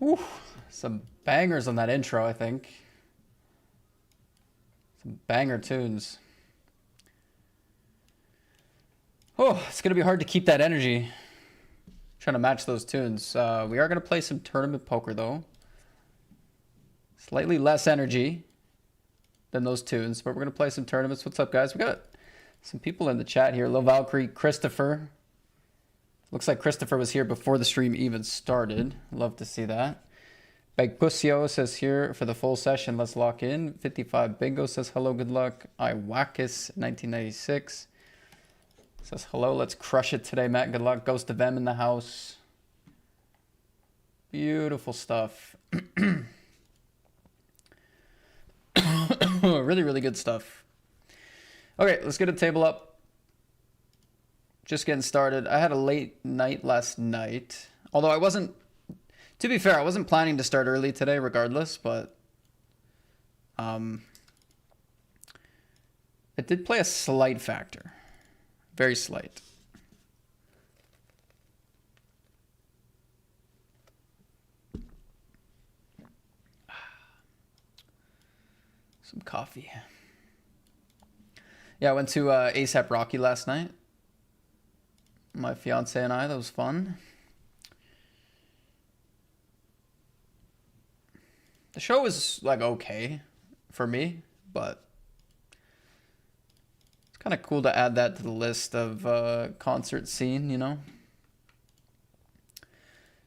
Whew, some bangers on that intro, I think. Some banger tunes. Oh, it's going to be hard to keep that energy. Trying to match those tunes. We are going to play some tournament poker, though. Slightly less energy than those tunes, but we're going to play some tournaments. What's up, guys? We got some people in the chat here. Lil Valkyrie, Christopher. Looks like Christopher was here before the stream even started. Love to see that. Begpusio says here for the full session, let's lock in. 55 Bingo says hello, good luck. Iwakis 1996 says hello, let's crush it today, Matt. Good luck. Ghost of M in the house. Beautiful stuff. Really, really good stuff. Okay, let's get a table up. Just getting started. I had a late night last night. Although I wasn't, to be fair, I wasn't planning to start early today regardless, but it did play a slight factor. Very slight. Some coffee. Yeah, I went to ASAP Rocky last night. My fiance and I, that was fun. The show was like okay for me, but it's kind of cool to add that to the list of concert scene, you know.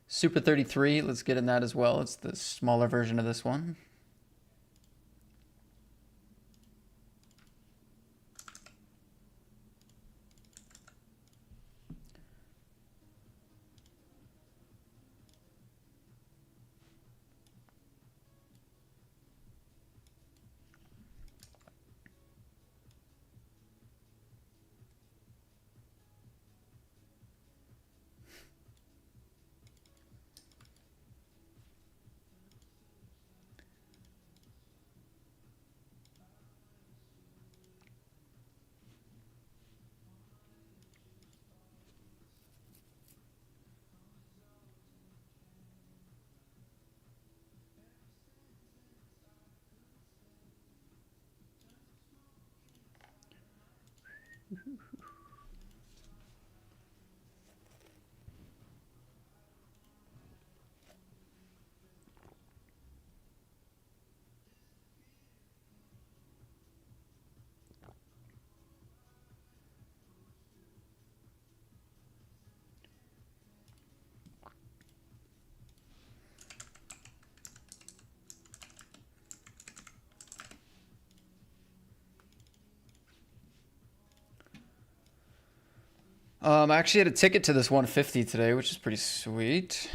Super 33, let's get in that as well. It's the smaller version of this one. I actually had a ticket to this 150 today, which is pretty sweet.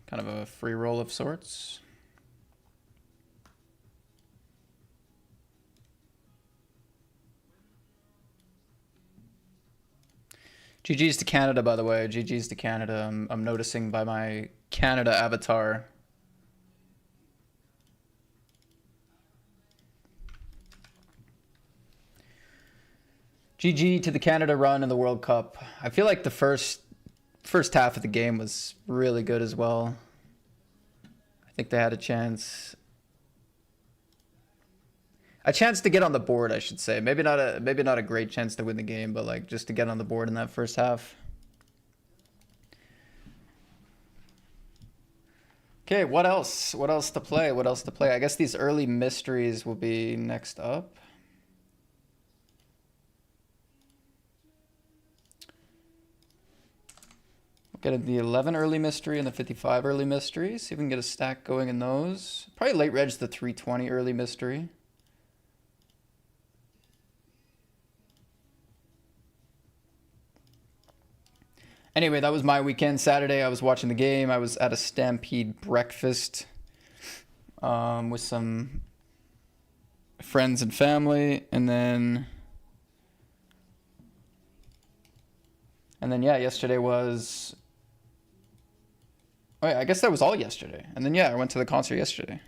Kind of a free roll of sorts. GG's to Canada, by the way. GG's to Canada. I'm noticing by my Canada avatar. GG to the Canada run in the World Cup. I feel like the first half of the game was really good as well. I think they had a chance. A chance to get on the board, I should say. Maybe not a great chance to win the game, but like just to get on the board in that first half. Okay, what else? What else to play? What else to play? I guess these early mysteries will be next up. Get the 11 early mystery and the 55 early mystery. See if we can get a stack going in those. Probably late reg the 320 early mystery. Anyway, that was my weekend. Saturday, I was watching the game. I was at a Stampede breakfast with some friends and family. And then yeah, yesterday was... Oh yeah, I guess that was all yesterday. And then yeah, I went to the concert yesterday.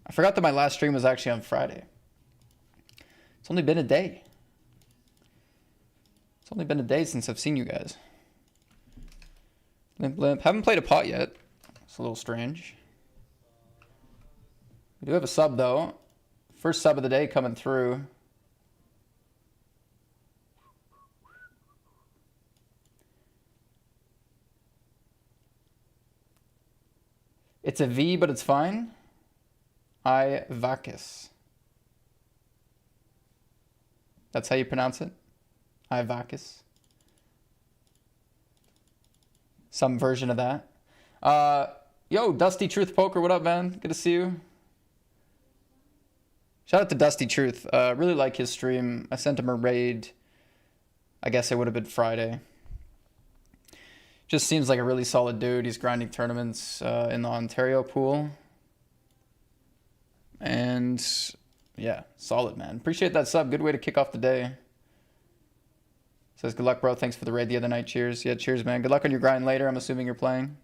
I forgot that my last stream was actually on Friday. It's only been a day. It's only been a day since I've seen you guys. Limp Limp. Haven't played a pot yet. It's a little strange. We do have a sub, though. First sub of the day coming through. It's a V, but it's fine. Ivakis. That's how you pronounce it? Ivakis. Some version of that. Yo, Dusty Truth Poker, what up, man? Good to see you. Shout out to Dusty Truth. Really like his stream. I sent him a raid. I guess it would have been Friday. Just seems like a really solid dude. He's grinding tournaments in the Ontario pool. And yeah, solid, man. Appreciate that sub. Good way to kick off the day. Says, good luck, bro. Thanks for the raid the other night. Cheers. Yeah, cheers, man. Good luck on your grind later. I'm assuming you're playing.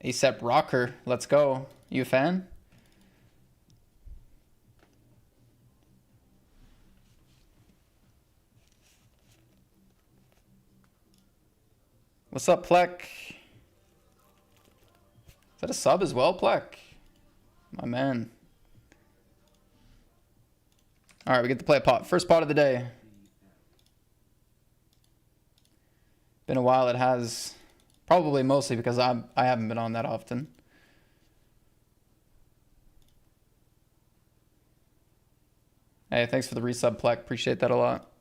ASAP Rocker, let's go. You a fan? What's up, Plek? Is that a sub as well, Plek? My man. All right, we get to play a pot. First pot of the day. Been a while. It has. Probably mostly because I haven't been on that often. Hey, thanks for the resub, Plek. Appreciate that a lot.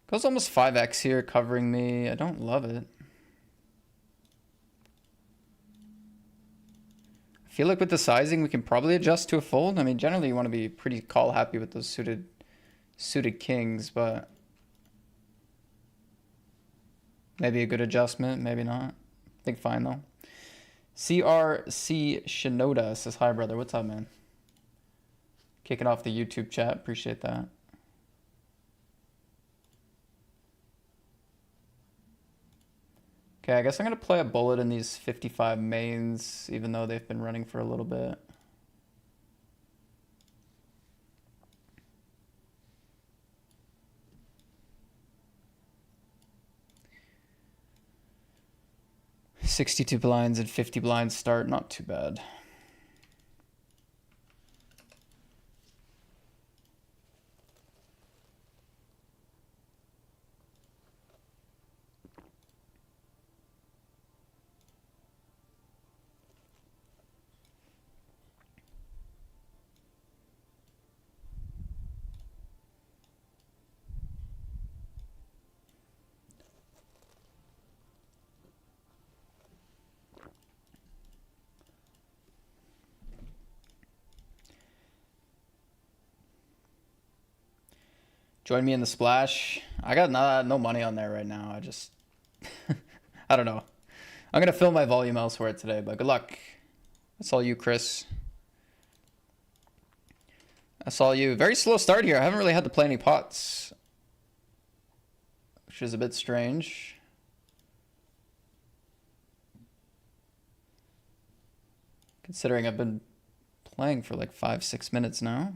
Goes almost 5x here, covering me. I don't love it. I feel like with the sizing, we can probably adjust to a fold. I mean, generally you want to be pretty call happy with those suited kings, but maybe a good adjustment, maybe not. I think fine though. CRC Shinoda says, hi brother, what's up, man? Kicking off the YouTube chat, appreciate that. Okay, I guess I'm going to play a bullet in these 55 mains, even though they've been running for a little bit. $62 blinds and 50 blinds start, not too bad. Join me in the splash. I got no money on there right now. I just, I don't know. I'm going to fill my volume elsewhere today, but good luck. That's all you, Chris. That's all you. Very slow start here. I haven't really had to play any pots, which is a bit strange. Considering I've been playing for like 5-6 minutes now.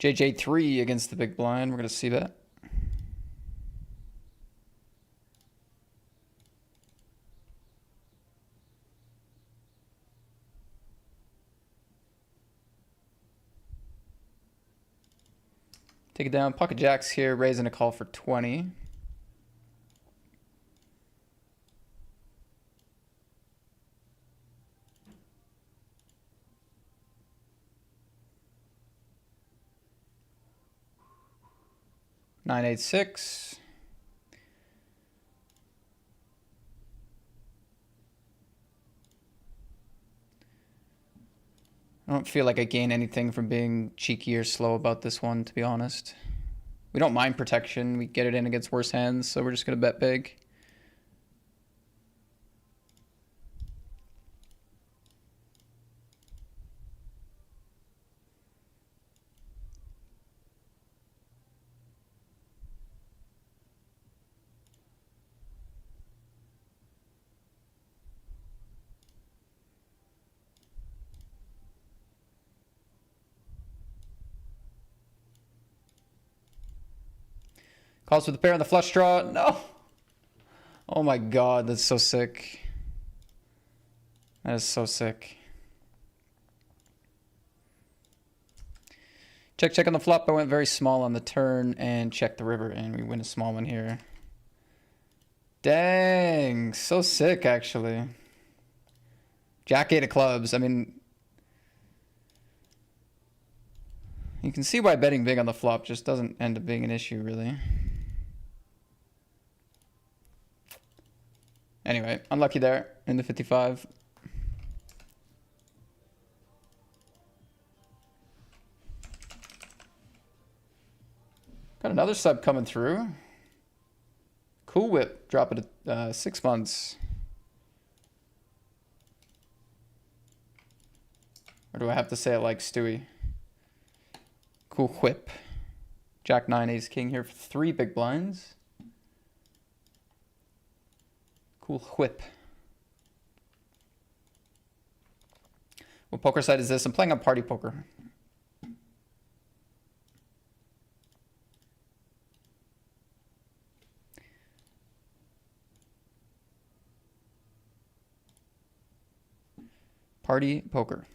JJ3 against the big blind. We're going to see that. Take it down. Pocket jacks here, raising a call for 20. Nine, 8, 6. I don't feel like I gain anything from being cheeky or slow about this one, to be honest. We don't mind protection. We get it in against worse hands, so we're just going to bet big. Calls for the pair on the flush draw. No. Oh my god, that's so sick. That is so sick. Check on the flop. I went very small on the turn and check the river, and we win a small one here. Dang, so sick actually. Jack 8 of clubs. I mean, you can see why betting big on the flop just doesn't end up being an issue, really. Anyway, unlucky there in the 55. Got another sub coming through. Cool Whip, drop it at 6 months. Or do I have to say it like Stewie? Cool Whip. Jack 9, Ace King here for 3 big blinds. Cool Whip. What poker site is this? I'm playing on Party Poker. Party Poker.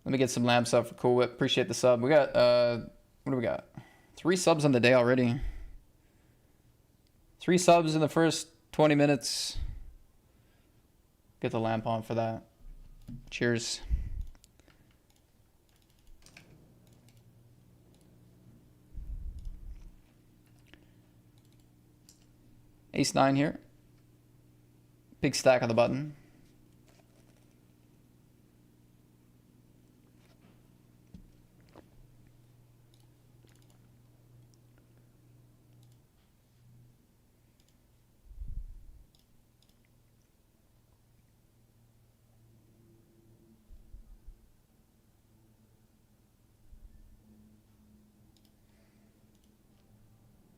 Let me get some lamps up for Cool Whip. Appreciate the sub. We got, what do we got? 3 subs on the day already. 3 subs in the first 20 minutes. Get the lamp on for that. Cheers. Ace 9 here. Big stack on the button.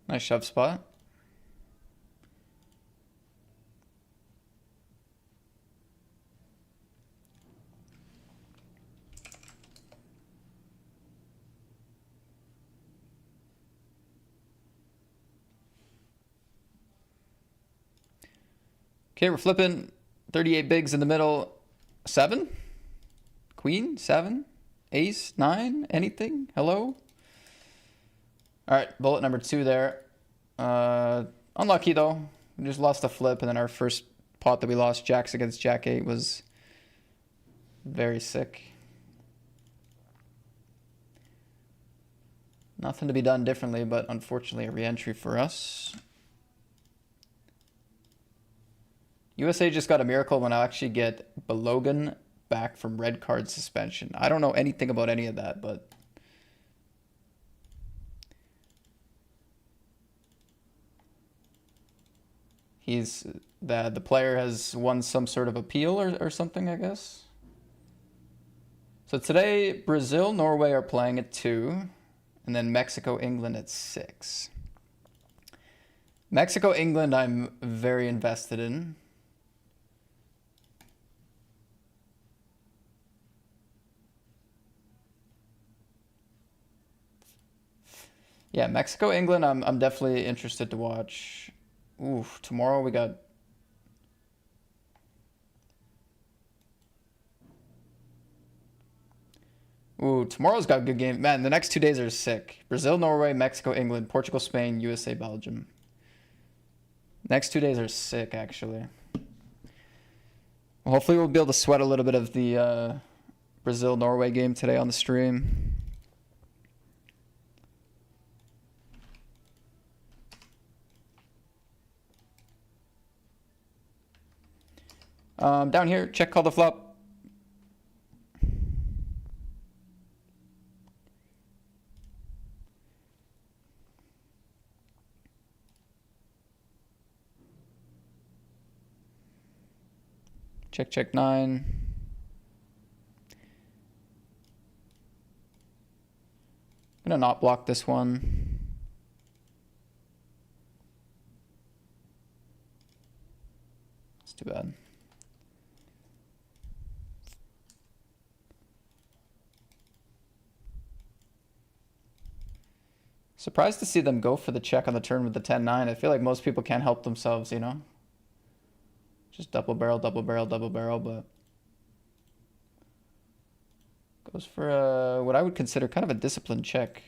Nice shove spot. Okay, we're flipping 38 bigs in the middle. 7? Queen? 7? Ace? 9? Anything? Hello? All right, bullet number 2 there. Unlucky though. We just lost a flip, and then our first pot that we lost, jacks against Jack 8, was very sick. Nothing to be done differently, but unfortunately a re-entry for us. USA just got a miracle when I actually get Balogan back from red card suspension. I don't know anything about any of that, but the player has won some sort of appeal or something, I guess. So today, Brazil, Norway are playing at 2, and then Mexico, England at 6. Mexico, England, I'm very invested in. Yeah, Mexico, England, I'm definitely interested to watch. Oof, tomorrow we got. Ooh, tomorrow's got a good game. Man, the next 2 days are sick. Brazil, Norway, Mexico, England, Portugal, Spain, USA, Belgium. Next 2 days are sick, actually. Well, hopefully we'll be able to sweat a little bit of the Brazil-Norway game today on the stream. Down here, check call the flop. Check, check, 9. I'm gonna not block this one. It's too bad. Surprised to see them go for the check on the turn with the 10-9. I feel like most people can't help themselves, you know? Just double barrel, double barrel, double barrel, but goes for what I would consider kind of a disciplined check.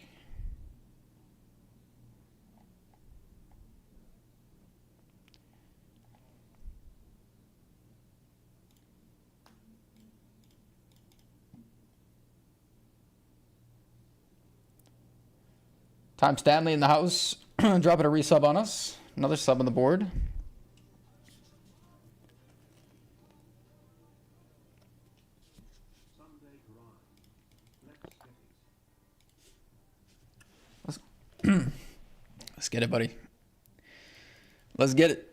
Time Stanley in the house, dropping a resub on us. Another sub on the board. Let's get it, buddy. Let's get it.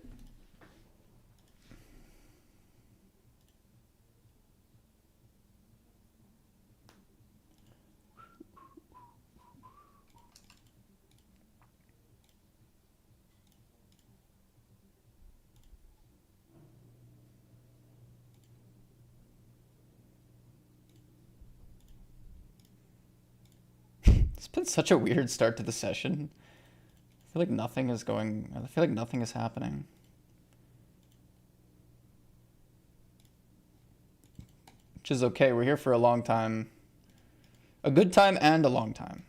It's been such a weird start to the session. I feel like nothing is going. I feel like nothing is happening. Which is okay. We're here for a long time. A good time and a long time.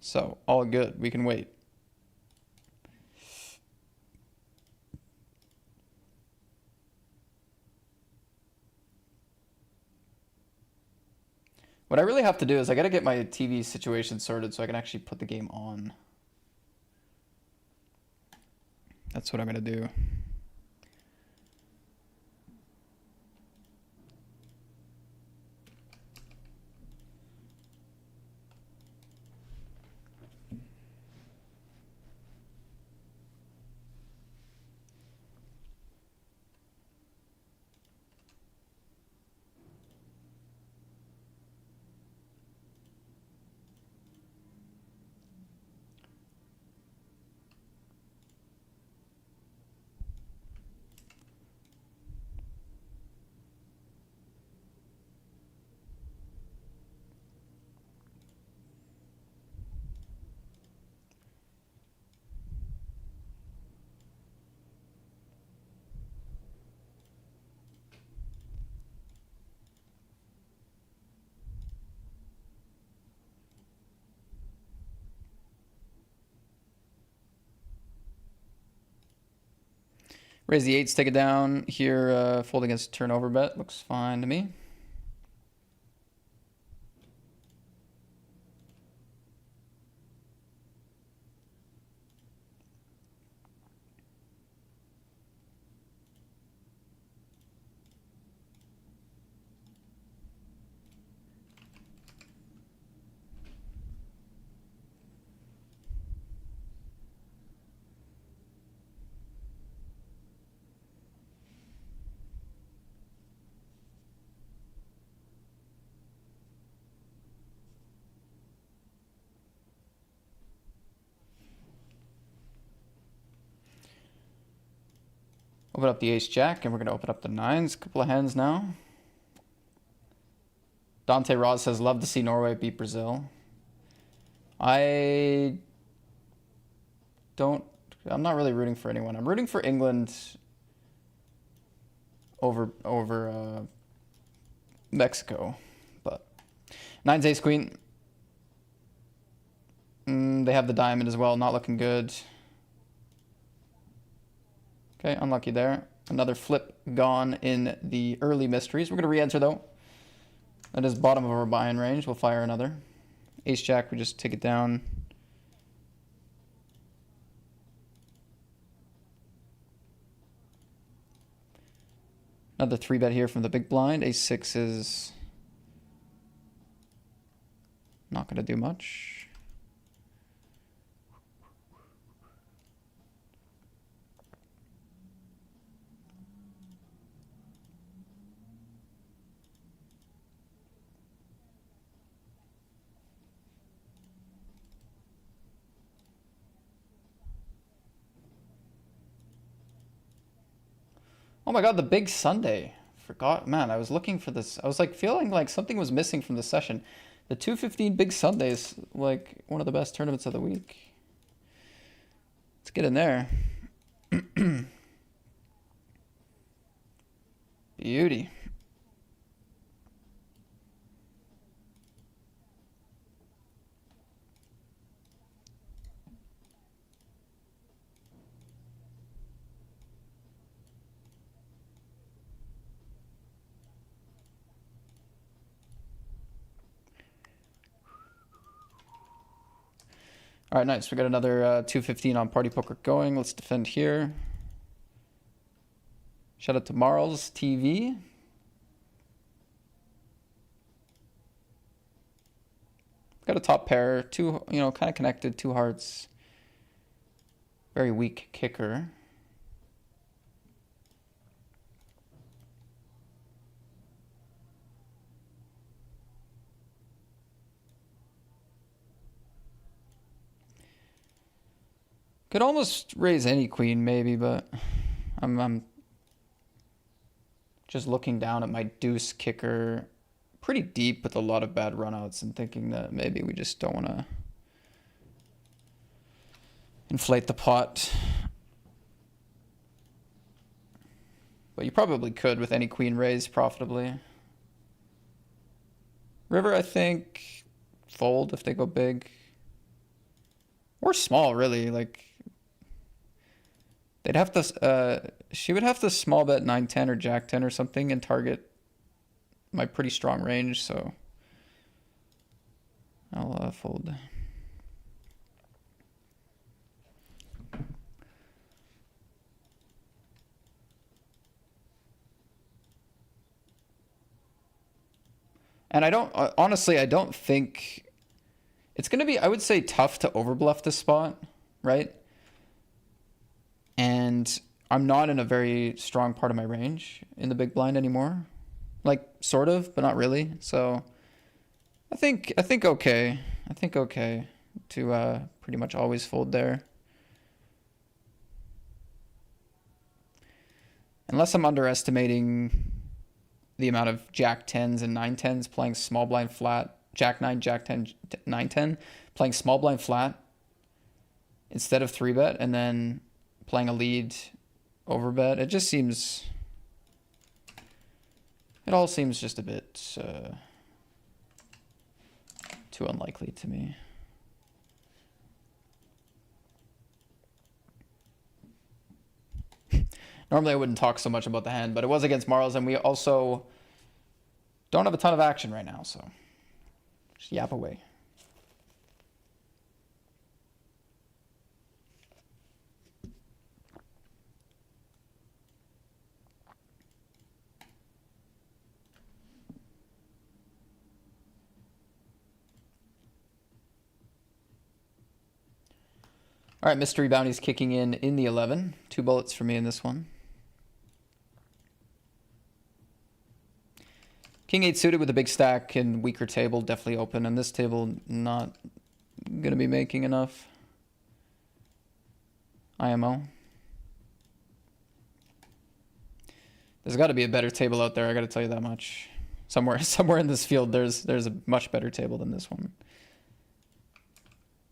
So, all good. We can wait. What I really have to do is I gotta get my TV situation sorted so I can actually put the game on. That's what I'm gonna do. Raise the 8s, take it down. Here, fold against turnover bet. Looks fine to me. Open up the ace jack, and we're going to open up the nines. Couple of hands now. Dante Ross says, love to see Norway beat Brazil. I'm not really rooting for anyone. I'm rooting for England over Mexico. But nines, ace, queen. They have the diamond as well. Not looking good. Okay, unlucky there. Another flip gone in the early mysteries. We're going to re-enter, though. That is bottom of our buy-in range. We'll fire another. Ace-jack, we just take it down. Another 3-bet here from the big blind. Ace-6 is not going to do much. Oh my god, the big Sunday. Forgot, man, I was looking for this. I was like feeling like something was missing from the session. The 215 Big Sunday is like one of the best tournaments of the week. Let's get in there. Beauty. All right, nice. We got another 215 on Party Poker going. Let's defend here. Shout out to Marls TV. Got a top pair, two, kind of connected, two hearts. Very weak kicker. Could almost raise any queen maybe, but I'm just looking down at my deuce kicker pretty deep with a lot of bad runouts and thinking that maybe we just don't want to inflate the pot. But you probably could with any queen raise profitably. River, I think, fold if they go big. Or small, really, like... They'd have to, she would have to small bet 9-10 or Jack-10 or something and target my pretty strong range, so I'll fold. And I don't, honestly, I don't think, it's going to be, I would say, tough to overbluff this spot, right? And I'm not in a very strong part of my range in the big blind anymore. Like, sort of, but not really. So I think okay. I think okay to pretty much always fold there. Unless I'm underestimating the amount of Jack-10s and 9-10s playing small blind flat, Jack-9, Jack-10, 9-10, playing small blind flat instead of 3-bet, and then playing a lead overbet. It just seems, it all seems just a bit too unlikely to me. Normally I wouldn't talk so much about the hand, but it was against Marls, and we also don't have a ton of action right now, so just yap away. All right, Mystery Bounty's kicking in the 11. 2 bullets for me in this one. King 8 suited with a big stack and weaker table, definitely open. And this table, not going to be making enough. IMO. There's got to be a better table out there. I got to tell you that much. Somewhere in this field, there's a much better table than this one.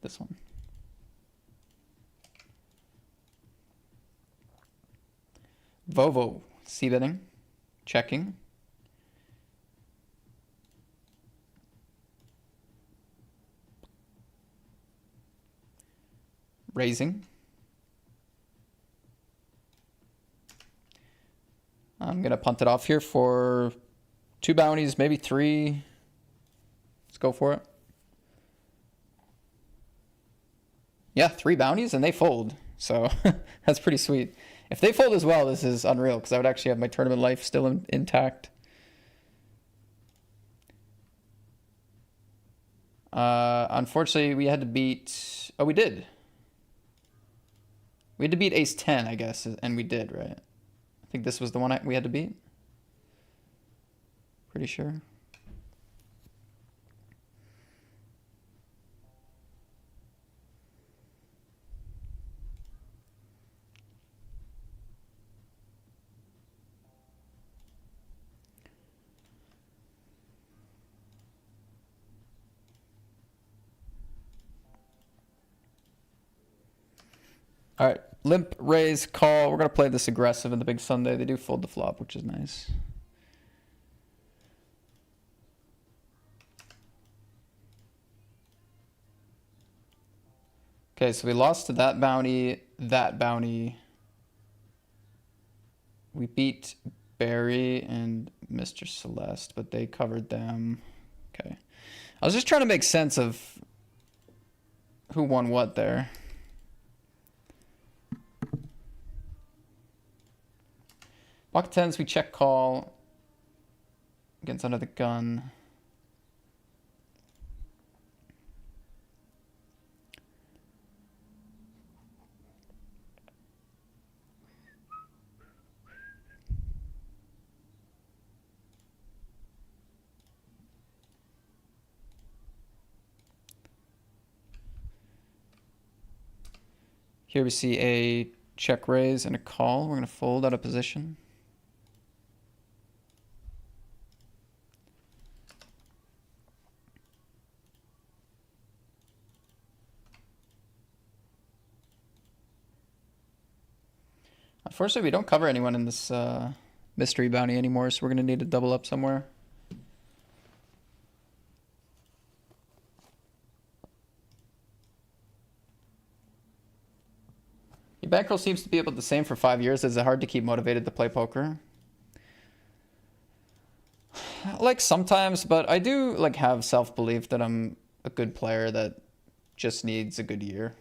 This one. Vovo, c-betting, checking. Raising. I'm going to punt it off here for 2 bounties, maybe 3. Let's go for it. Yeah, 3 bounties and they fold. So that's pretty sweet. If they fold as well, this is unreal because I would actually have my tournament life still intact. Unfortunately, we had to beat... Oh, we did. We had to beat ace 10, I guess, and we did, right? I think this was the one we had to beat. Pretty sure. All right, limp, raise, call. We're going to play this aggressive in the big Sunday. They do fold the flop, which is nice. Okay, so we lost to that bounty, that bounty. We beat Barry and Mr. Celeste, but they covered them. Okay. I was just trying to make sense of who won what there. Pocket tens, we check call against under the gun. Here we see a check raise and a call. We're going to fold out of position. Unfortunately, we don't cover anyone in this mystery bounty anymore, so we're going to need to double up somewhere. Your bankroll seems to be about the same for 5 years. Is it hard to keep motivated to play poker? Like sometimes, but I do like have self-belief that I'm a good player that just needs a good year.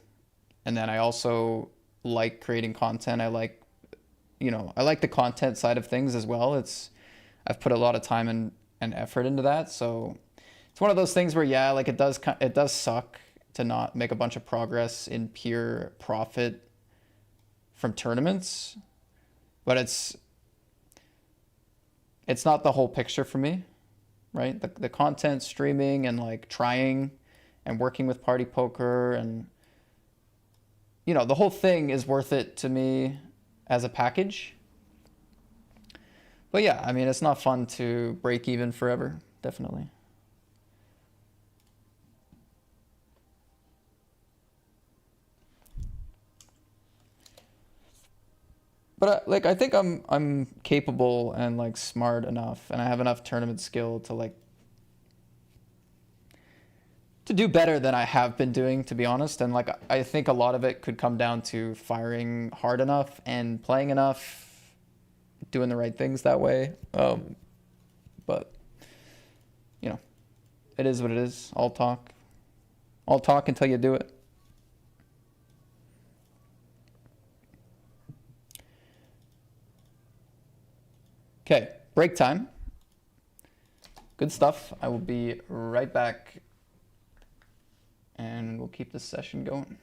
And then I also like creating content. I like, you know, I like the content side of things as well. I've put a lot of time and effort into that. So it's one of those things where, yeah, like it does suck to not make a bunch of progress in pure profit from tournaments, but it's not the whole picture for me, right? The content, streaming, and like trying and working with Party Poker, and you know, the whole thing is worth it to me as a package. But yeah, I mean, it's not fun to break even forever, definitely. But like, I think I'm capable and like smart enough, and I have enough tournament skill to like to do better than I have been doing, to be honest. And like, I think a lot of it could come down to firing hard enough and playing enough, doing the right things that way. But you know, it is what it is. All talk until you do it. Okay, break time. Good stuff. I will be right back, and we'll keep this session going.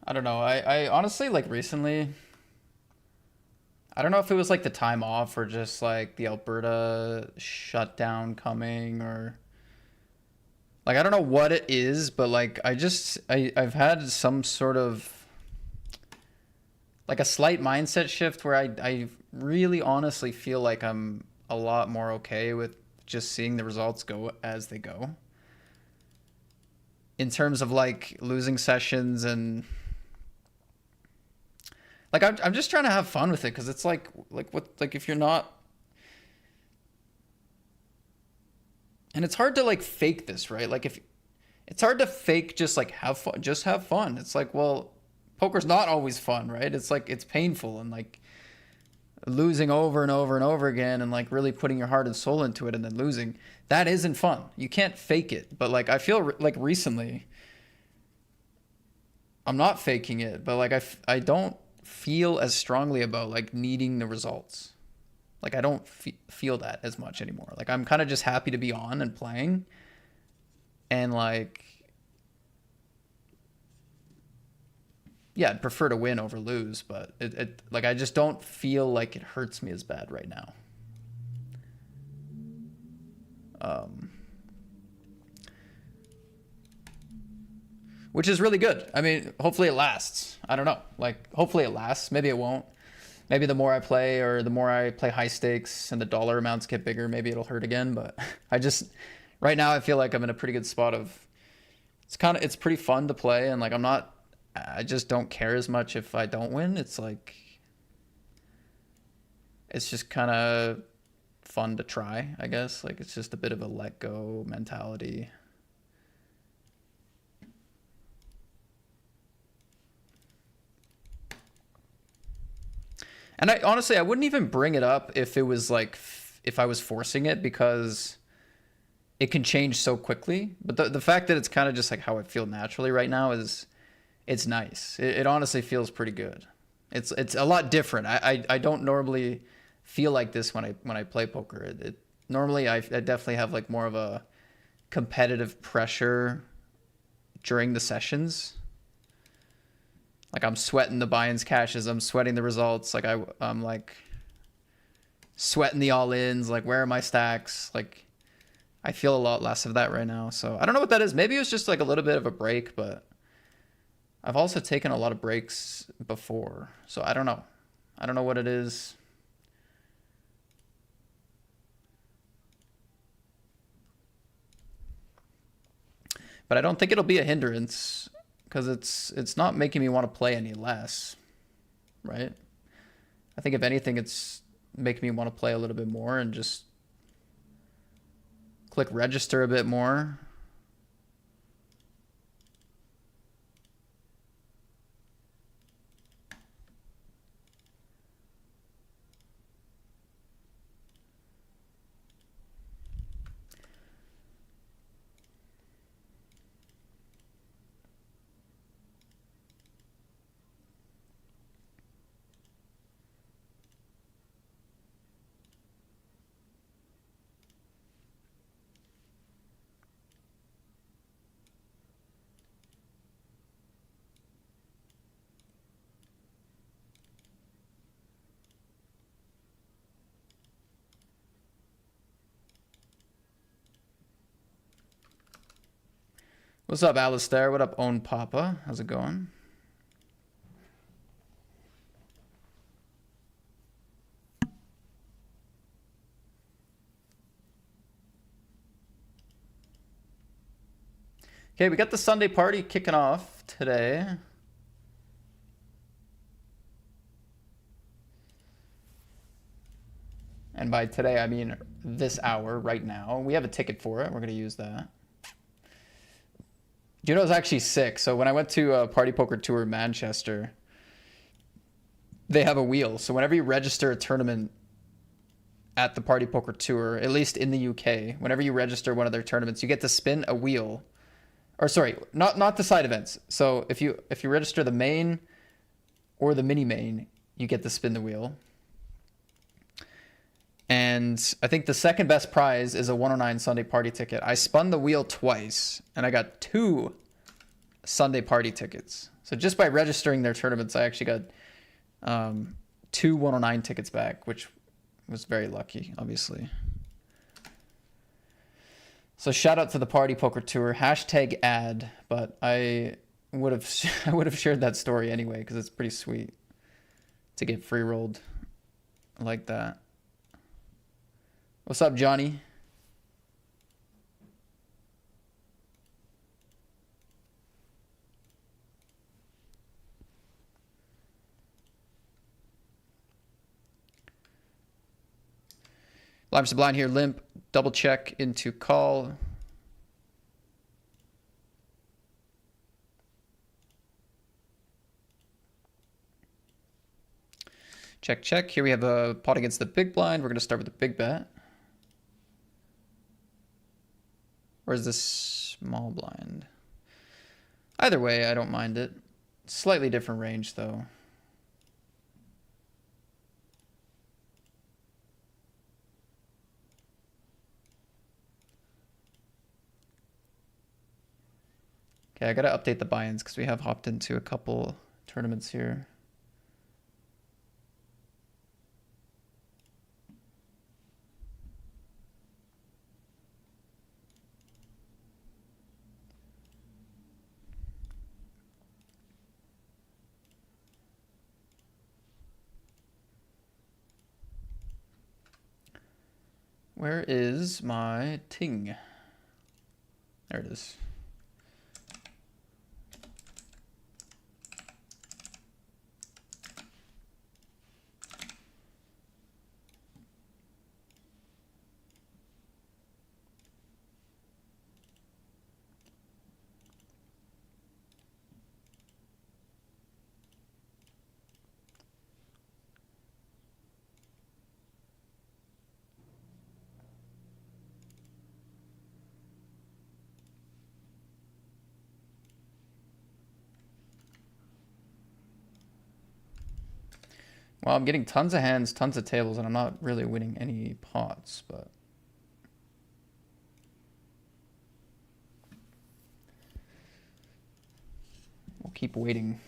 I don't know. I honestly, like, recently, I don't know if it was like the time off or just like the Alberta shutdown coming, or like I don't know what it is, but like I've had some sort of like a slight mindset shift where I really honestly feel like I'm a lot more okay with just seeing the results go as they go. In terms of like losing sessions, and like I'm just trying to have fun with it, because it's like what, like if you're not, and it's hard to like fake this, right? Like if it's hard to fake just like have fun, just have fun. It's like, well, poker's not always fun, right? It's like it's painful, and like losing over and over and over again, and like really putting your heart and soul into it and then losing, that isn't fun. You can't fake it. But like I feel like recently I'm not faking it, but like I don't feel as strongly about like needing the results. Like I don't feel that as much anymore. Like I'm kind of just happy to be on and playing, and like, yeah, I'd prefer to win over lose, but it like I just don't feel like it hurts me as bad right now. Um, which is really good. I mean, hopefully it lasts. I don't know. Like, hopefully it lasts. Maybe it won't. Maybe the more I play, or the more I play high stakes and the dollar amounts get bigger, maybe it'll hurt again. But I just, right now I feel like I'm in a pretty good spot of, it's pretty fun to play. And like, I just don't care as much if I don't win. It's like, it's just kind of fun to try, I guess. Like, it's just a bit of a let go mentality. And I honestly, I wouldn't even bring it up if it was like, if I was forcing it, because it can change so quickly. But the fact that it's kind of just like how I feel naturally right now is, it's nice. It honestly feels pretty good. It's a lot different. I don't normally feel like this when I play poker. Normally I definitely have like more of a competitive pressure during the sessions. Like I'm sweating the buy-ins cashes, I'm sweating the results. Like I'm like sweating the all-ins. Like, where are my stacks? Like, I feel a lot less of that right now. So I don't know what that is. Maybe it was just like a little bit of a break, but I've also taken a lot of breaks before. So I don't know. I don't know what it is. But I don't think it'll be a hindrance, because it's not making me want to play any less, right? I think if anything, it's making me want to play a little bit more and just click register a bit more. What's up, Alistair? What up, Own Papa? How's it going? Okay, we got the Sunday party kicking off today. And by today, I mean this hour, right now. We have a ticket for it. We're going to use that. You know, it was actually sick. So when I went to a Party Poker Tour in Manchester, they have a wheel. So whenever you register a tournament at the Party Poker Tour, at least in the UK, whenever you register one of their tournaments, you get to spin a wheel. Or sorry, not the side events. So if you register the main or the mini main, you get to spin the wheel. And I think the second best prize is a 109 Sunday party ticket. I spun the wheel twice, and I got 2 Sunday party tickets. So just by registering their tournaments, I actually got 2 109 tickets back, which was very lucky, obviously. So shout out to the Party Poker Tour, hashtag ad, but I would have shared that story anyway because it's pretty sweet to get free rolled like that. What's up, Johnny? Blind Sublime here, limp, double check into call. Check, check. Here we have a pot against the big blind. We're going to start with the big bet. Where's this small blind? Either way, I don't mind it. Slightly different range, though. Okay, I gotta update the buy-ins because we have hopped into a couple tournaments here. Where is my ting? There it is. Well, I'm getting tons of hands, tons of tables, and I'm not really winning any pots, but... we'll keep waiting.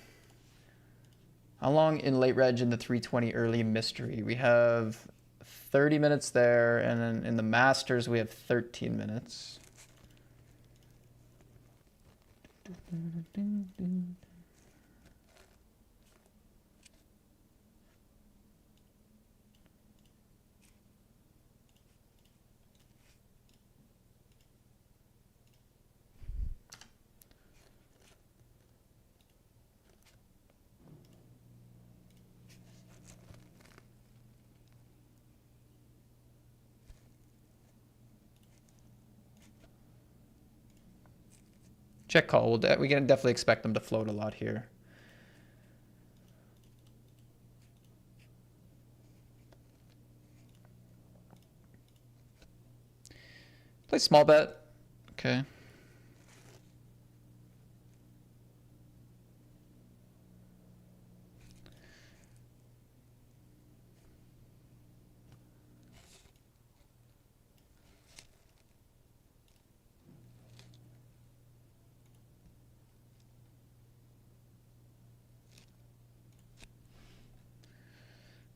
How long in late reg in the 320 early mystery? We have 30 minutes there, and then in the Masters we have 13 minutes. Check call. We can definitely expect them to float a lot here. Play small bet. Okay.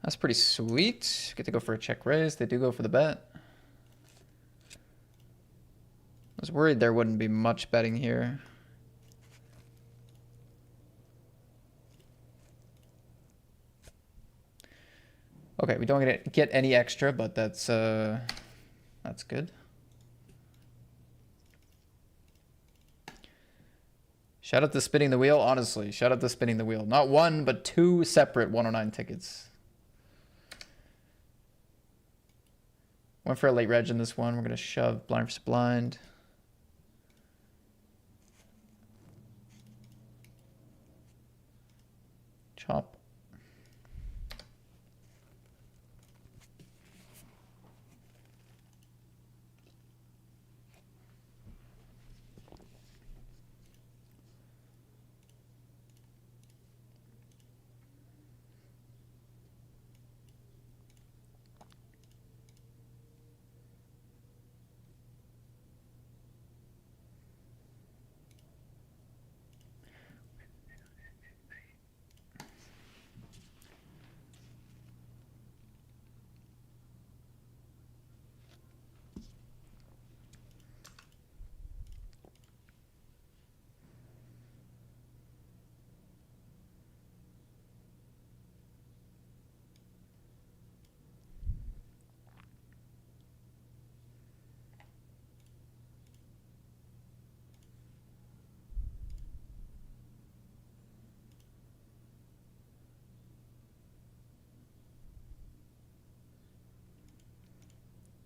That's pretty sweet. Get to go for a check raise. They do go for the bet. I was worried there wouldn't be much betting here. Okay, we don't get any extra, but that's good. Shout out to Spinning the Wheel. Honestly, shout out to Spinning the Wheel. Not one, but 2 separate 109 tickets. Went for a late reg in this one. We're going to shove blind versus blind. Chop.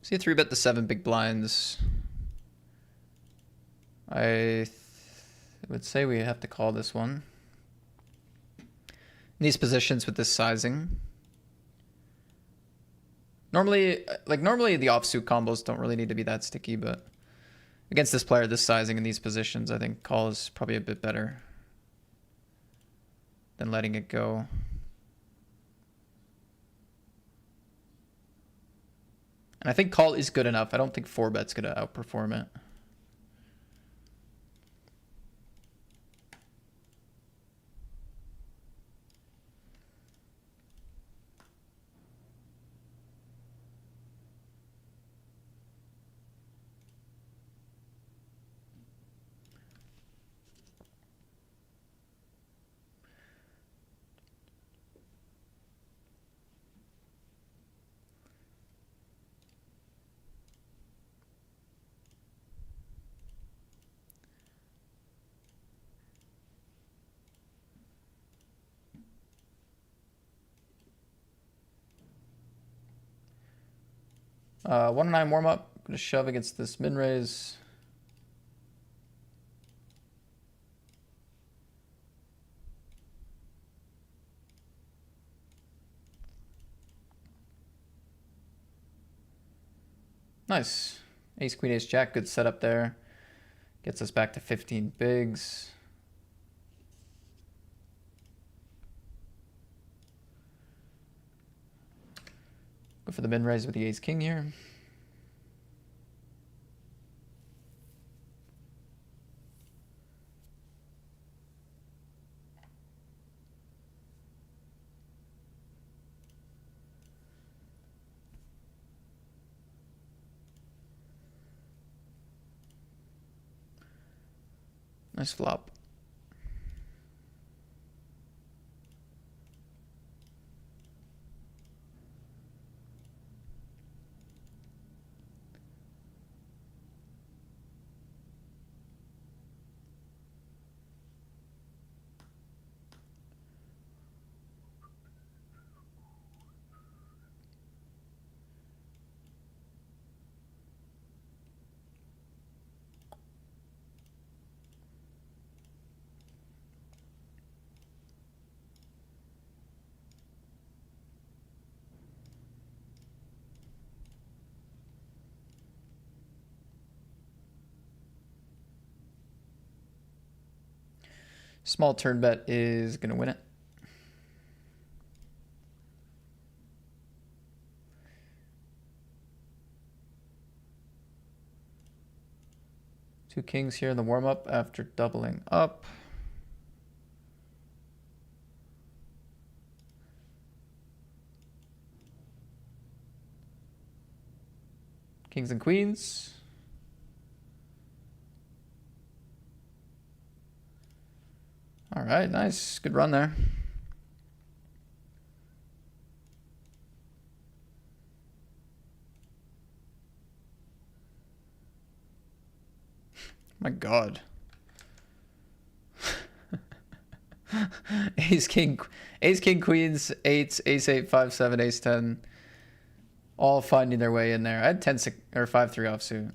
See, 3-bet the 7 big blinds. I would say we have to call this one. In these positions with this sizing. Normally the offsuit combos don't really need to be that sticky, but against this player, this sizing in these positions, I think call is probably a bit better than letting it go. And I think call is good enough. I don't think 4-bet's gonna outperform it. One and 9 warm up. Gonna shove against this min raise. Nice. Ace, queen, ace, jack. Good setup there. Gets us back to 15 bigs. Go for the min raise with the ace king here. Nice flop. Small turn bet is gonna win it. Two kings here in the warm-up after doubling up. Kings and queens. All right, nice. Good run there. My God. Ace, king, queens, eights, ace 8, 5, 7, ace 10. All finding their way in there. I had 10-6 or 5-3 offsuit.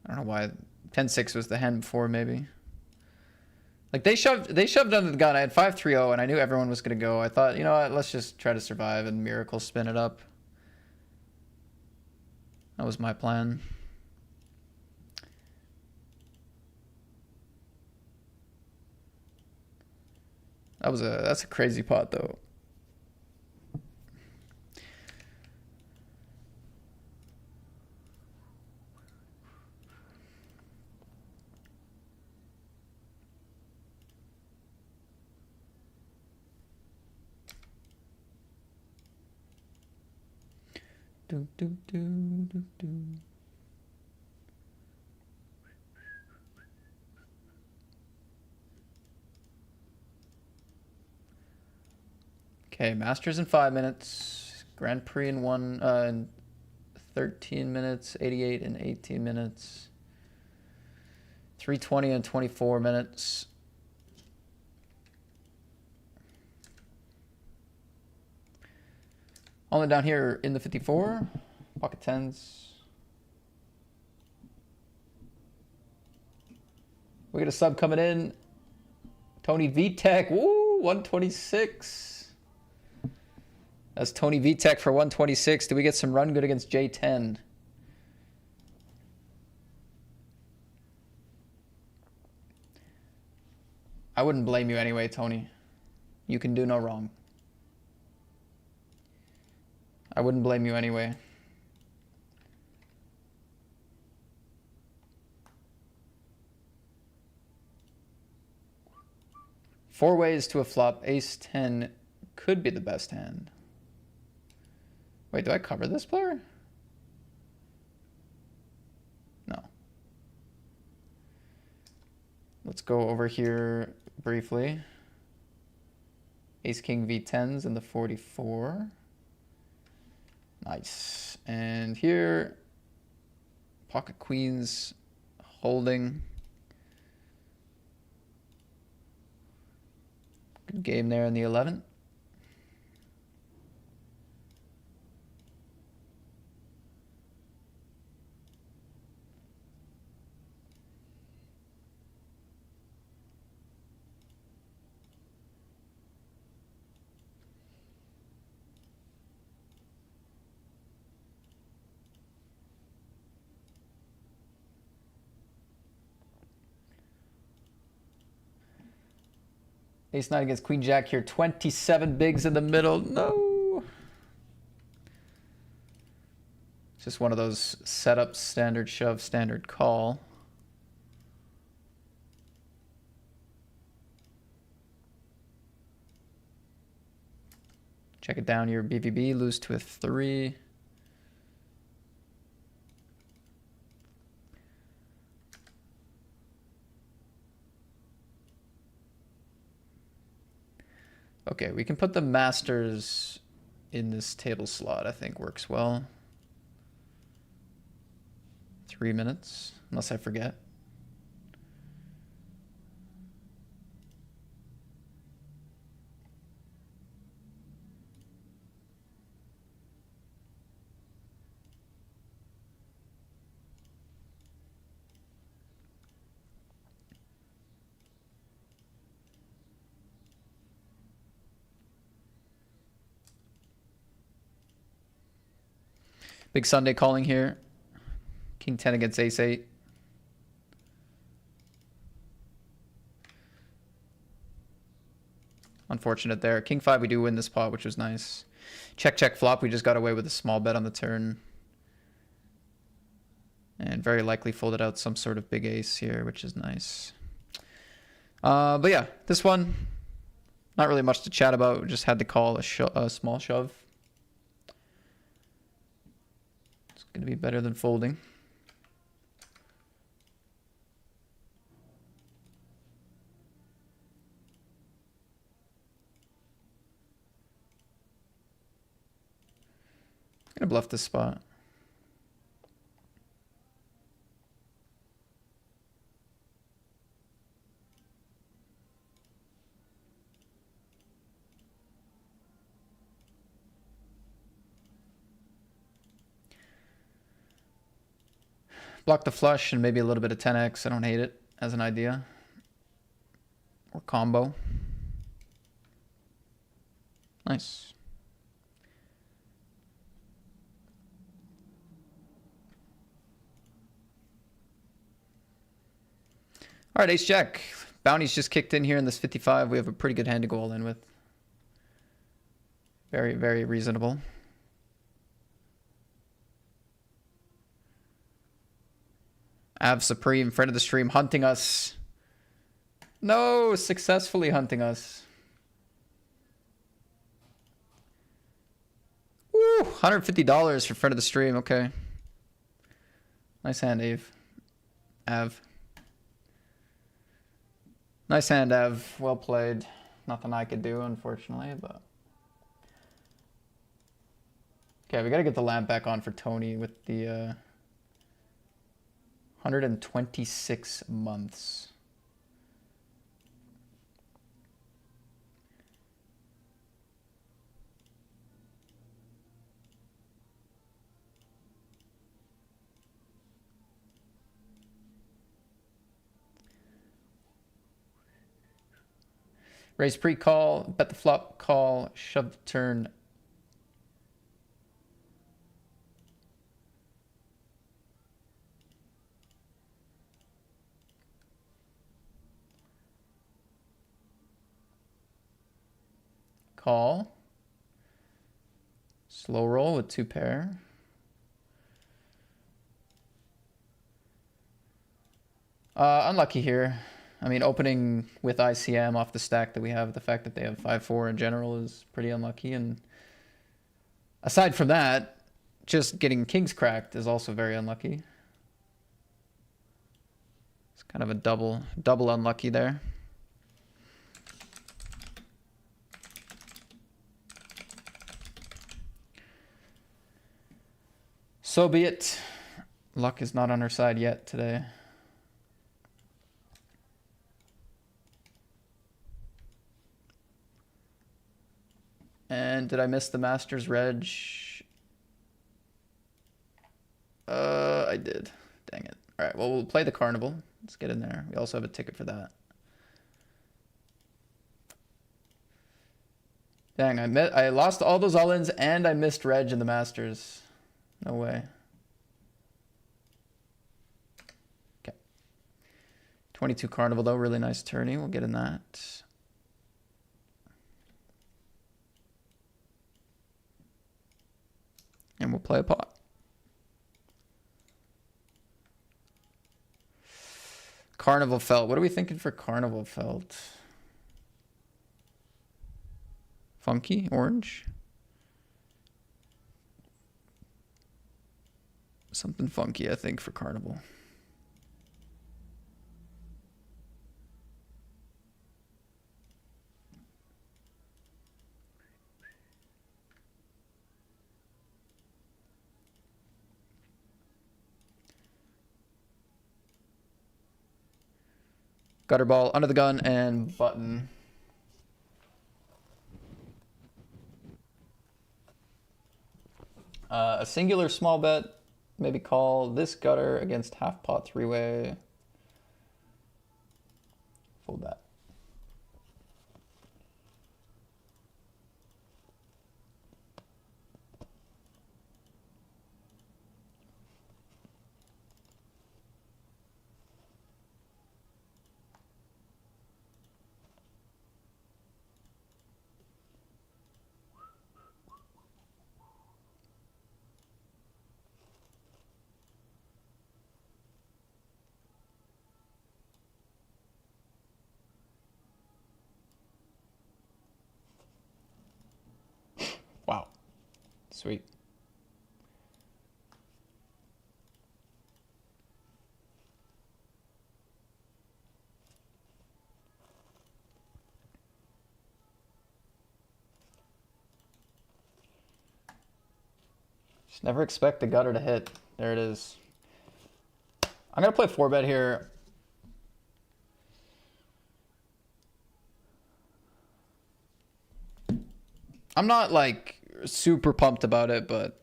I don't know why. 10-6 was the hand before, maybe. Like they shoved under the gun. I had 5-3-0 and I knew everyone was gonna go. I thought, you know what, let's just try to survive and miracle spin it up. That was my plan. That's a crazy pot though. Do, do, do, do, do. Okay, Masters in 5 minutes, Grand Prix in 13 minutes, 88 in 18 minutes, 320 in 24 minutes. Only down here in the 54. Pocket tens. We got a sub coming in. Tony Vitek. Woo, 126. That's Tony Vitek for 126. Do we get some run good against J10? I wouldn't blame you anyway, Tony. You can do no wrong. I wouldn't blame you anyway. Four ways to a flop. Ace 10 could be the best hand. Wait, do I cover this player? No. Let's go over here briefly. Ace King V10s in the 44. Nice. And here, pocket queens holding. Good game there in the 11. Ace 9 against Queen Jack here. 27 bigs in the middle. No. Just one of those setup, standard shove, standard call. Check it down here. BVB, lose to a 3. Okay, we can put the masters in this table slot. I think works well. 3 minutes, unless I forget. Big Sunday calling here. King 10 against Ace 8. Unfortunate there. King 5, we do win this pot, which was nice. Check, check, flop. We just got away with a small bet on the turn. And very likely folded out some sort of big ace here, which is nice. But yeah, this one, not really much to chat about. We just had to call a small shove. It's going to be better than folding. I'm going to bluff this spot. Block the flush and maybe a little bit of 10x. I don't hate it as an idea. Or combo. Nice. All right, ace jack. Bounty's just kicked in here in this 55. We have a pretty good hand to go all in with. Very, very reasonable. Av Supreme, friend of the stream, hunting us. No, successfully hunting us. Woo, $150 for friend of the stream. Okay. Nice hand, Av. Nice hand, Av. Well played. Nothing I could do, unfortunately, but... Okay, we gotta get the lamp back on for Tony with the 126 months. Raise pre-call, bet the flop, call, shove the turn. Call. Slow roll with 2 pair. Unlucky here. I mean, opening with ICM off the stack that we have, the fact that they have 5-4 in general is pretty unlucky. And aside from that, just getting kings cracked is also very unlucky. It's kind of a double unlucky there. So be it. Luck is not on our side yet today. And did I miss the Masters Reg? I did. Dang it. All right, well, we'll play the Carnival. Let's get in there. We also have a ticket for that. Dang, I lost all those all-ins and I missed Reg in the Masters. No way. Okay. 22 Carnival, though. Really nice tourney. We'll get in that. And we'll play a pot. Carnival Felt. What are we thinking for Carnival Felt? Funky? Orange? Something funky, I think, for Carnival. Gutter ball, under the gun, and button. A singular small bet. Maybe call this gutter against half pot 3-way. Fold that. Wow. Sweet. Just never expect the gutter to hit. There it is. I'm going to play 4-bet here. I'm not like super pumped about it, but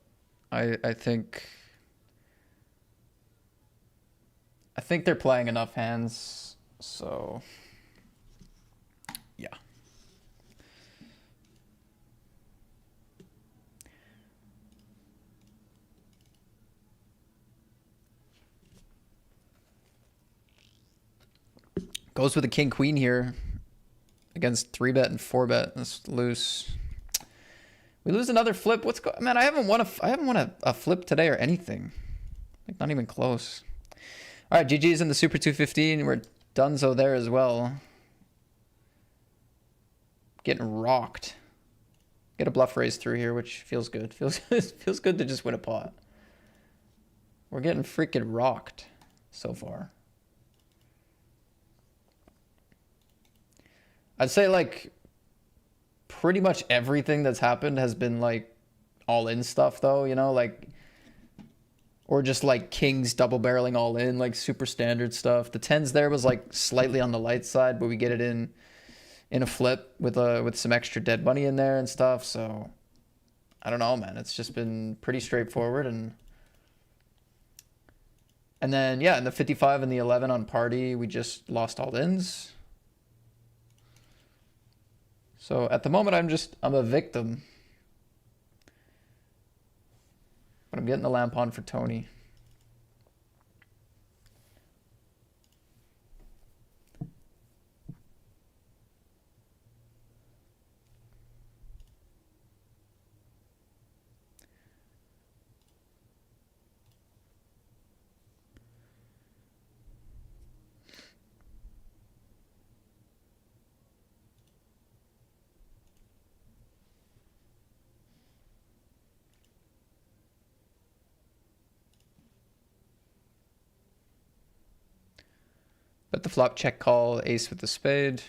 I think they're playing enough hands, so yeah. Goes with a king queen here against 3-bet and 4-bet. That's loose. We lose another flip. What's going? Man, I haven't won a flip today or anything. Like not even close. All right, GG's in the Super 215. We're donezo there as well. Getting rocked. Get a bluff raise through here, which feels good. Feels good to just win a pot. We're getting freaking rocked so far. I'd say like pretty much everything that's happened has been like all in stuff though, you know, like, or just like kings double barreling all in, like super standard stuff. The 10s there was like slightly on the light side, but we get it in a flip with some extra dead money in there and stuff. So I don't know, man. It's just been pretty straightforward. And then yeah, in the 55 and the 11 on party, we just lost all ins. So at the moment, I'm a victim. But I'm getting the lamp on for Tony. Bet the flop, check call, ace with the spade.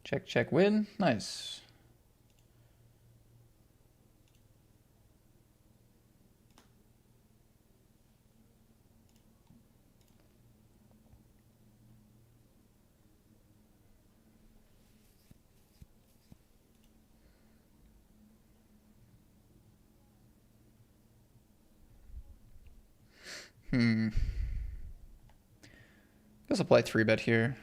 Check, check, win. Nice. Guess I'll play 3-bet here.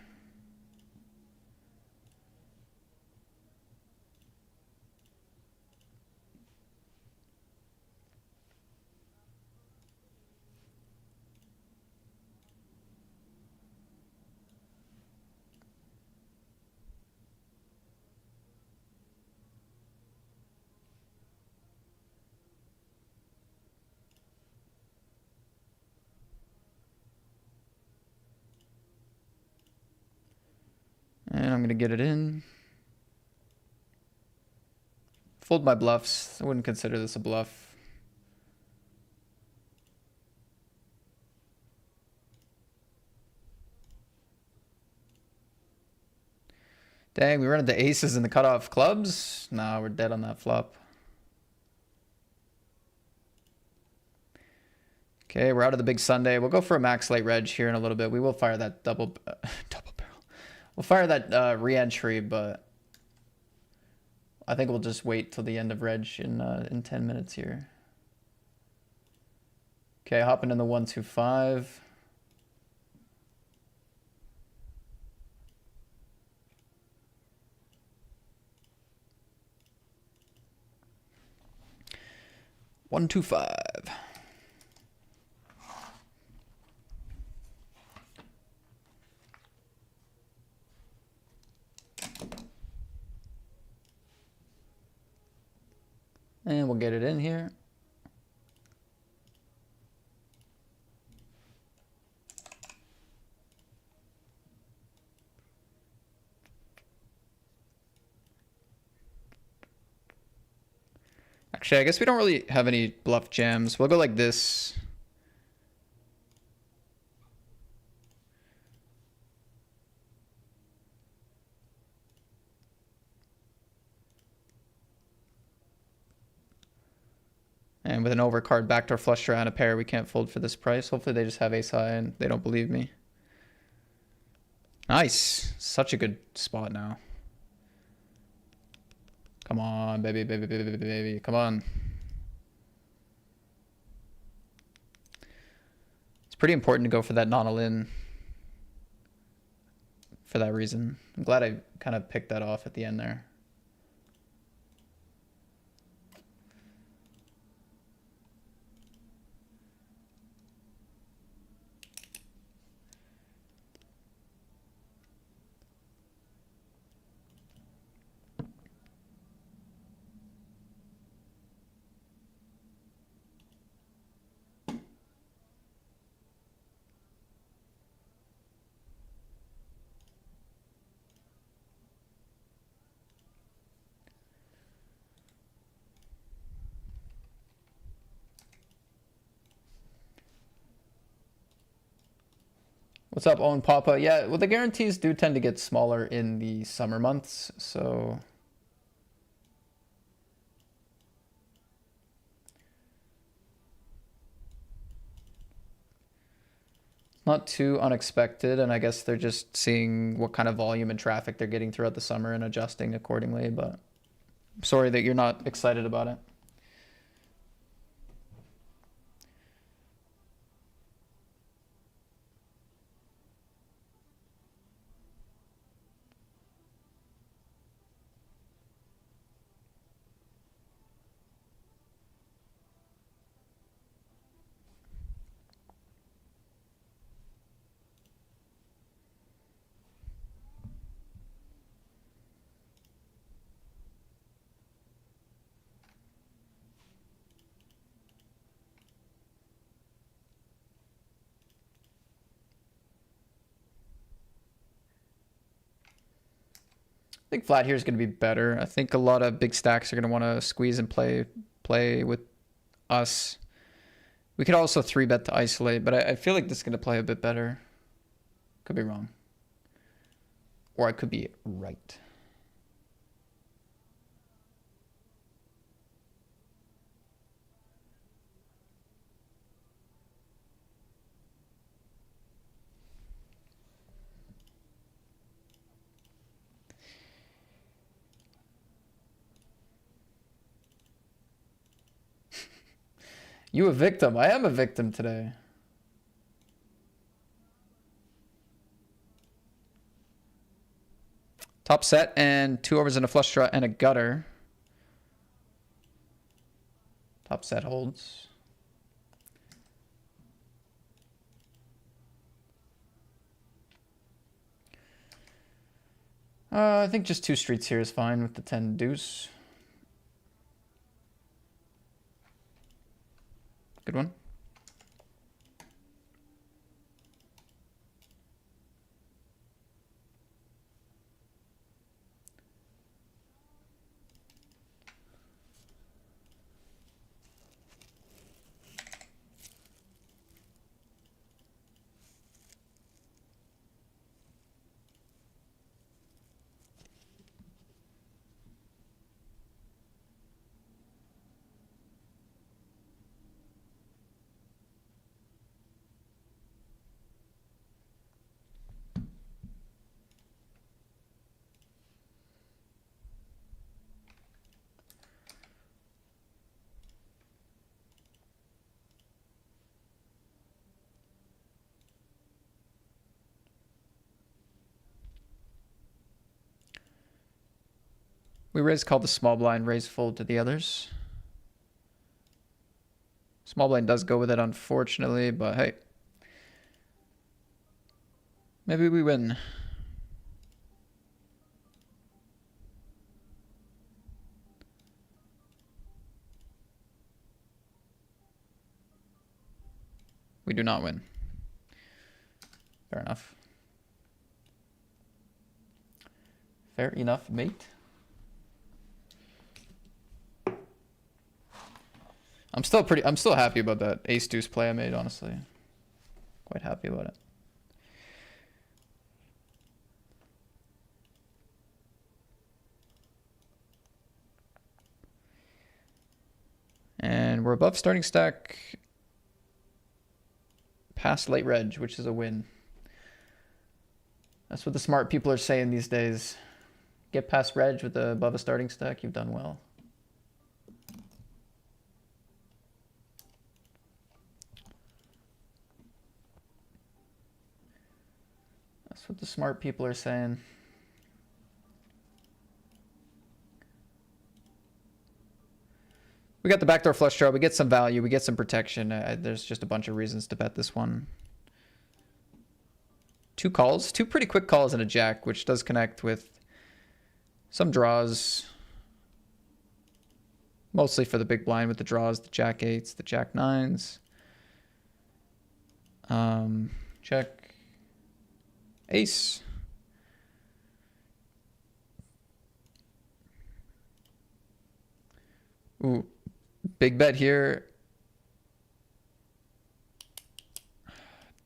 And I'm going to get it in. Fold my bluffs. I wouldn't consider this a bluff. Dang, we run into aces in the cutoff clubs? Nah, we're dead on that flop. Okay, we're out of the big Sunday. We'll go for a max late reg here in a little bit. We will fire that double barrel. We'll fire that re-entry, but I think we'll just wait till the end of reg in 10 minutes here. Okay, hopping in the 1-2-5. One, 2, 5. And we'll get it in here. Actually, I guess we don't really have any bluff jams. We'll go like this. And with an overcard backdoor flush draw and a pair, we can't fold for this price. Hopefully they just have ace high and they don't believe me. Nice. Such a good spot now. Come on, baby, baby, baby, baby, baby. Come on. It's pretty important to go for that non-all-in for that reason. I'm glad I kind of picked that off at the end there. What's up, Owen Papa? Yeah, well, the guarantees do tend to get smaller in the summer months, so not too unexpected, and I guess they're just seeing what kind of volume and traffic they're getting throughout the summer and adjusting accordingly, but I'm sorry that you're not excited about it. think flat here is going to be better. I think a lot of big stacks are going to want to squeeze and play with us. We could also 3-bet to isolate, but I feel like this is going to play a bit better. Could be wrong. Or I could be right. You a victim? I am a victim today. Top set and 2 overs and a flush draw and a gutter. Top set holds. I think just 2 streets here is fine with the 10 deuce. Good one. We raise call the small blind, raise fold to the others. Small blind does go with it, unfortunately, but hey. Maybe we win. We do not win. Fair enough. Fair enough, mate. I'm still happy about that ace deuce play I made, honestly. Quite happy about it. And we're above starting stack past late reg, which is a win. That's what the smart people are saying these days. Get past reg with above a starting stack, you've done well. That's what the smart people are saying. We got the backdoor flush draw. We get some value. We get some protection. There's just a bunch of reasons to bet this one. 2 calls. 2 pretty quick calls and a jack, which does connect with some draws. Mostly for the big blind with the draws, the jack 8s, the jack 9s. Check. Ace. Ooh. Big bet here.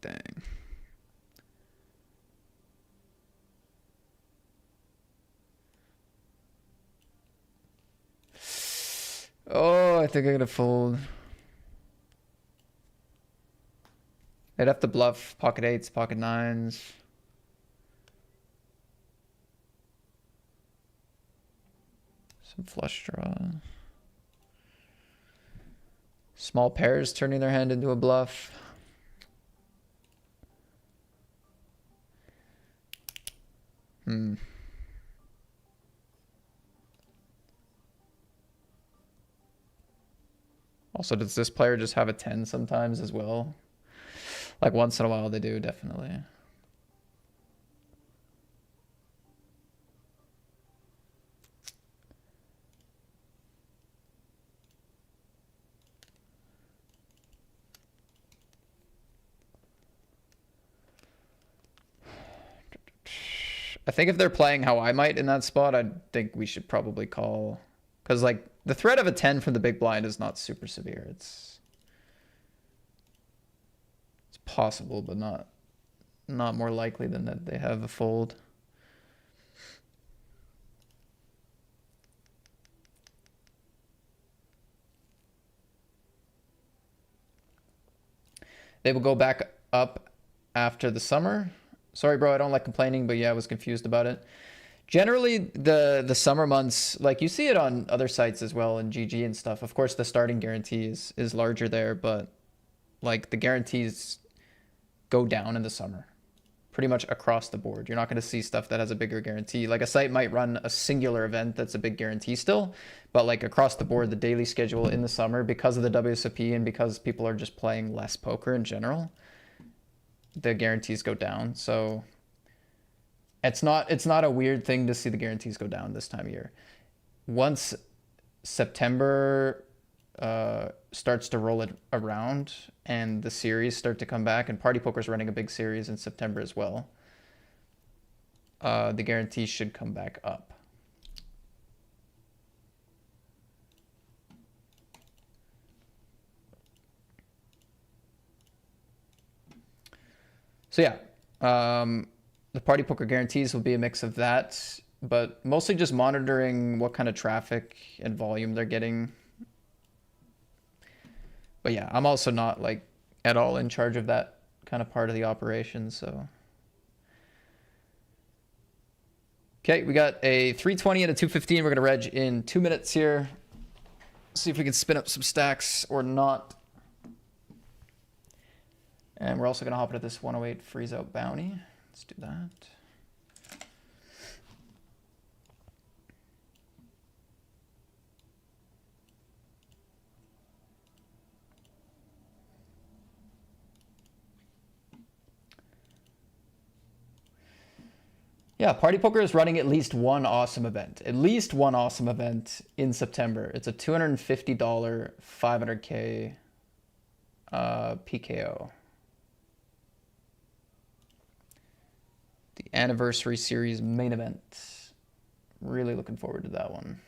Dang. Oh, I think I'm gonna fold. They'd have to bluff pocket 8s, pocket 9s. Some flush draw. Small pairs turning their hand into a bluff. Also, does this player just have a 10 sometimes as well? Like once in a while they do, definitely. I think if they're playing how I might in that spot, I think we should probably call. Because, like, the threat of a 10 from the big blind is not super severe. It's possible, but not more likely than that they have a fold. They will go back up after the summer. Sorry, bro, I don't like complaining, but yeah, I was confused about it. Generally, the summer months, like you see it on other sites as well in GG and stuff. Of course, the starting guarantee is larger there, but like the guarantees go down in the summer pretty much across the board. You're not going to see stuff that has a bigger guarantee. Like a site might run a singular event that's a big guarantee still, but like across the board, the daily schedule in the summer, because of the WSOP and because people are just playing less poker in general, the guarantees go down. So it's not a weird thing to see the guarantees go down this time of year. Once September starts to roll it around and the series start to come back, and Party Poker's running a big series in September as well, the guarantees should come back up. So yeah, the Party Poker guarantees will be a mix of that, but mostly just monitoring what kind of traffic and volume they're getting. But yeah, I'm also not like at all in charge of that kind of part of the operation, so. Okay, we got a 320 and a 215. We're gonna reg in 2 minutes here. See if we can spin up some stacks or not. And we're also gonna hop into this 108 freeze out bounty. Let's do that. Yeah, Party Poker is running at least one awesome event. At least one awesome event in September. It's a $250 500K PKO. The Anniversary Series main event. Really looking forward to that one.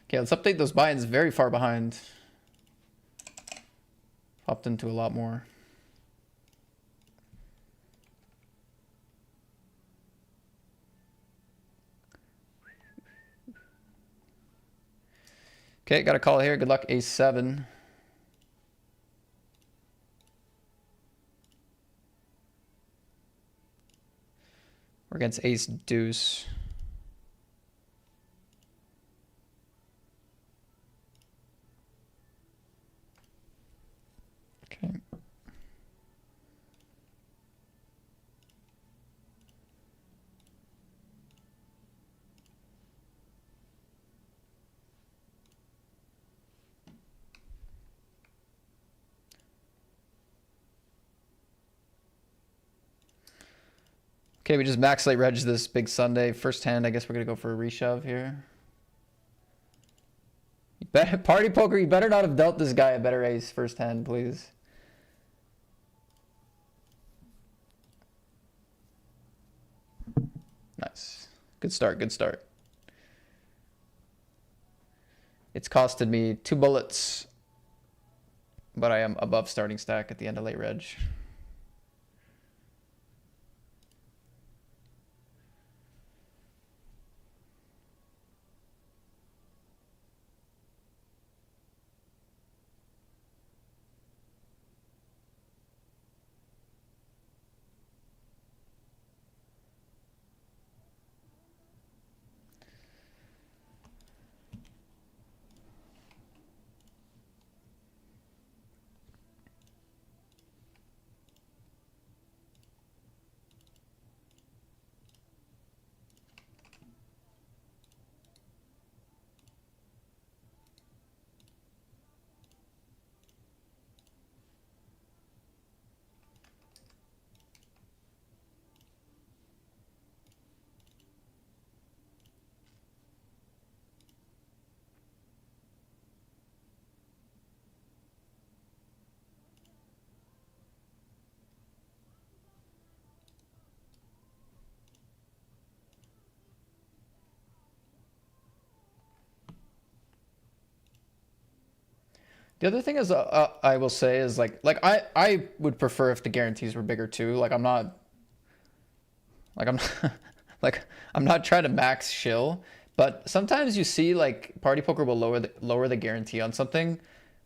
Okay, let's update those buy-ins. Very far behind. Popped into a lot more. Okay, got a call here. Good luck, ace-7. We're against ace-deuce. Okay. Okay, we just max late reg this big Sunday. First hand, I guess we're going to go for a reshove here. Party Poker, you better not have dealt this guy a better ace first hand, please. Nice. Good start, good start. It's costed me 2 bullets, but I am above starting stack at the end of late reg. The other thing is, I will say is like I would prefer if the guarantees were bigger too. Like I'm like I'm not trying to max shill, but sometimes you see like Party Poker will lower the guarantee on something,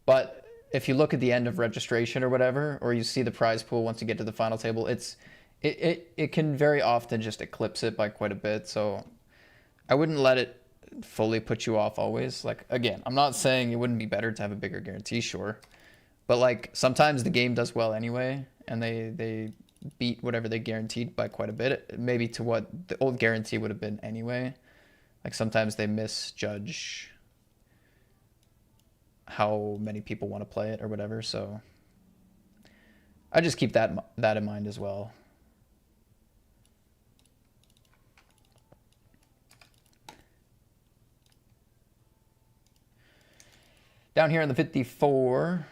but if you look at the end of registration or whatever, or you see the prize pool once you get to the final table, it can very often just eclipse it by quite a bit. So I wouldn't let it fully put you off always. Like, again, I'm not saying it wouldn't be better to have a bigger guarantee, sure, but like sometimes the game does well anyway, and they beat whatever they guaranteed by quite a bit, maybe to what the old guarantee would have been anyway. Like sometimes they misjudge how many people want to play it or whatever. So I just keep that in mind as well. Down here in the 54.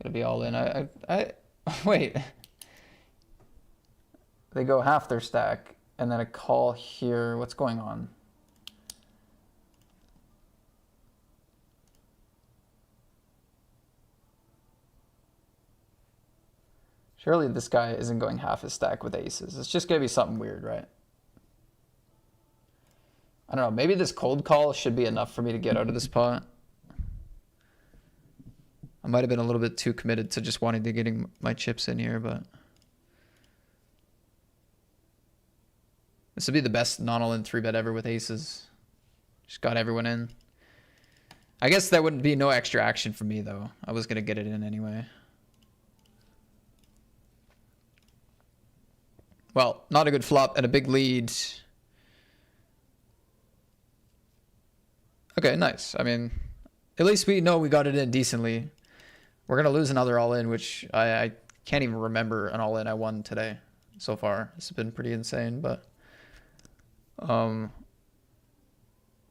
Gonna be all in. I wait. They go half their stack and then a call here. What's going on? Surely this guy isn't going half his stack with aces. It's just gonna be something weird, right? I don't know. Maybe this cold call should be enough for me to get out of this pot. I might have been a little bit too committed to just wanting to getting my chips in here, but this would be the best non-all-in 3-bet ever with aces. Just got everyone in. I guess that wouldn't be no extra action for me, though. I was going to get it in anyway. Well, not a good flop and a big lead. Okay, nice. I mean, at least we know we got it in decently. We're going to lose another all-in, which I can't even remember an all-in I won today so far. It's been pretty insane, but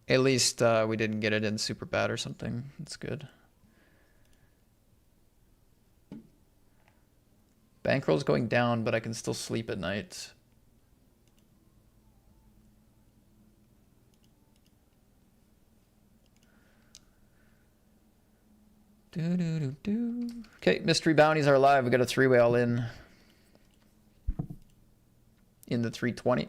at least we didn't get it in super bad or something. That's good. Bankroll's going down, but I can still sleep at night. Okay, mystery bounties are live. We got a 3-way all in the 320.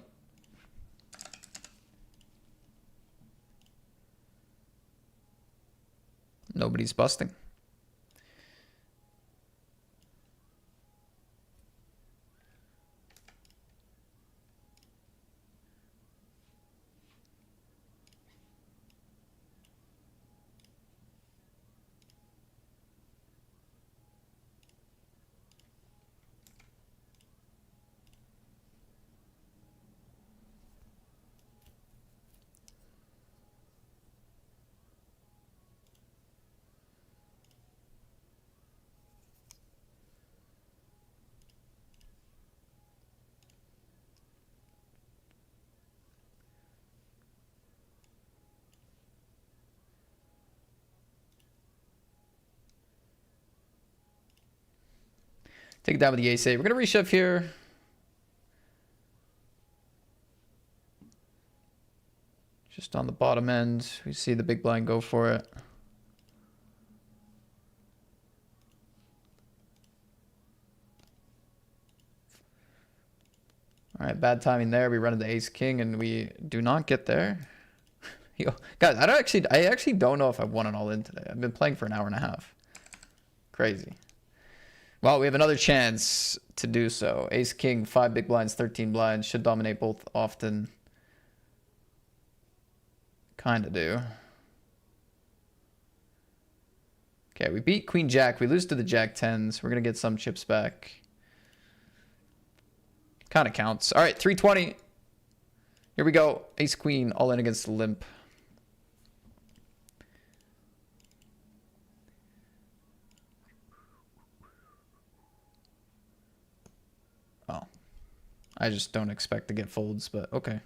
Nobody's busting. Take it down with the ace-8. We're going to reshove here. Just on the bottom end. We see the big blind go for it. All right, bad timing there. We run into ace-king, and we do not get there. Yo, guys, I actually don't know if I've won an all-in today. I've been playing for an hour and a half. Crazy. Well, we have another chance to do so. Ace king, 5 big blinds, 13 blinds. Should dominate both often. Kind of do. Okay, we beat queen jack. We lose to the jack tens. We're going to get some chips back. Kind of counts. All right, 320. Here we go. Ace queen, all in against the limp. Oh, I just don't expect to get folds, but okay.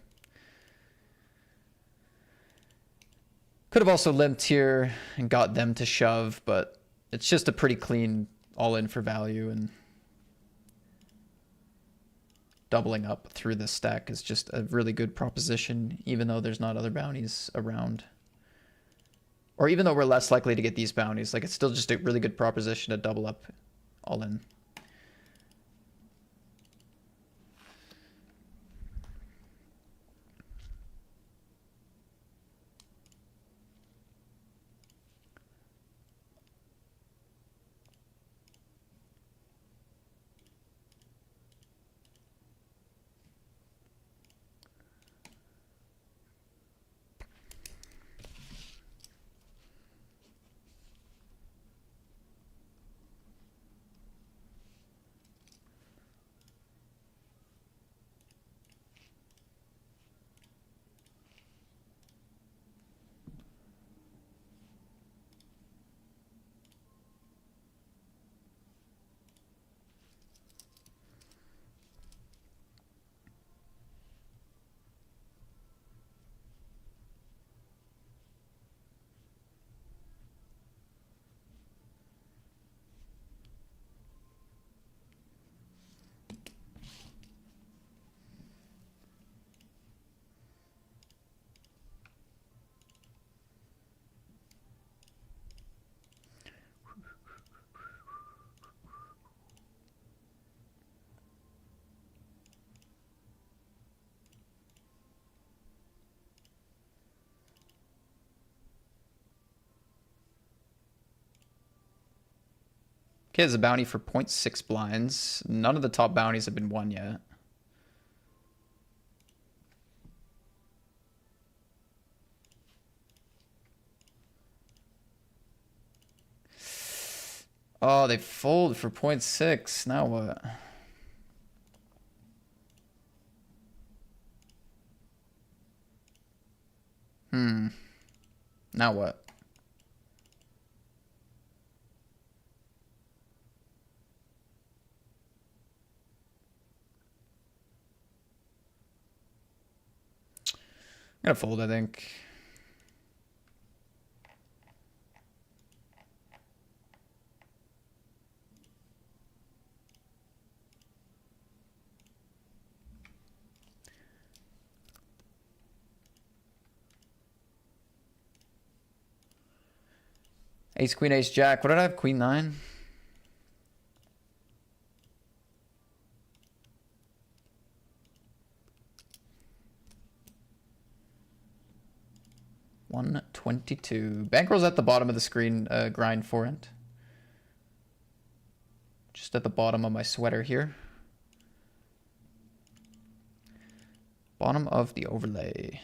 Could have also limped here and got them to shove, but it's just a pretty clean all in for value. And doubling up through this stack is just a really good proposition, even though there's not other bounties around. Or even though we're less likely to get these bounties, like it's still just a really good proposition to double up all in. Okay, there's a bounty for 0.6 blinds. None of the top bounties have been won yet. Oh, they fold for 0.6. Now what? Now what? I'm gonna fold, I think. Ace, queen, ace, jack. What did I have? Queen, nine? $122. Bankroll's at the bottom of the screen, grind for it. Just at the bottom of my sweater here. Bottom of the overlay.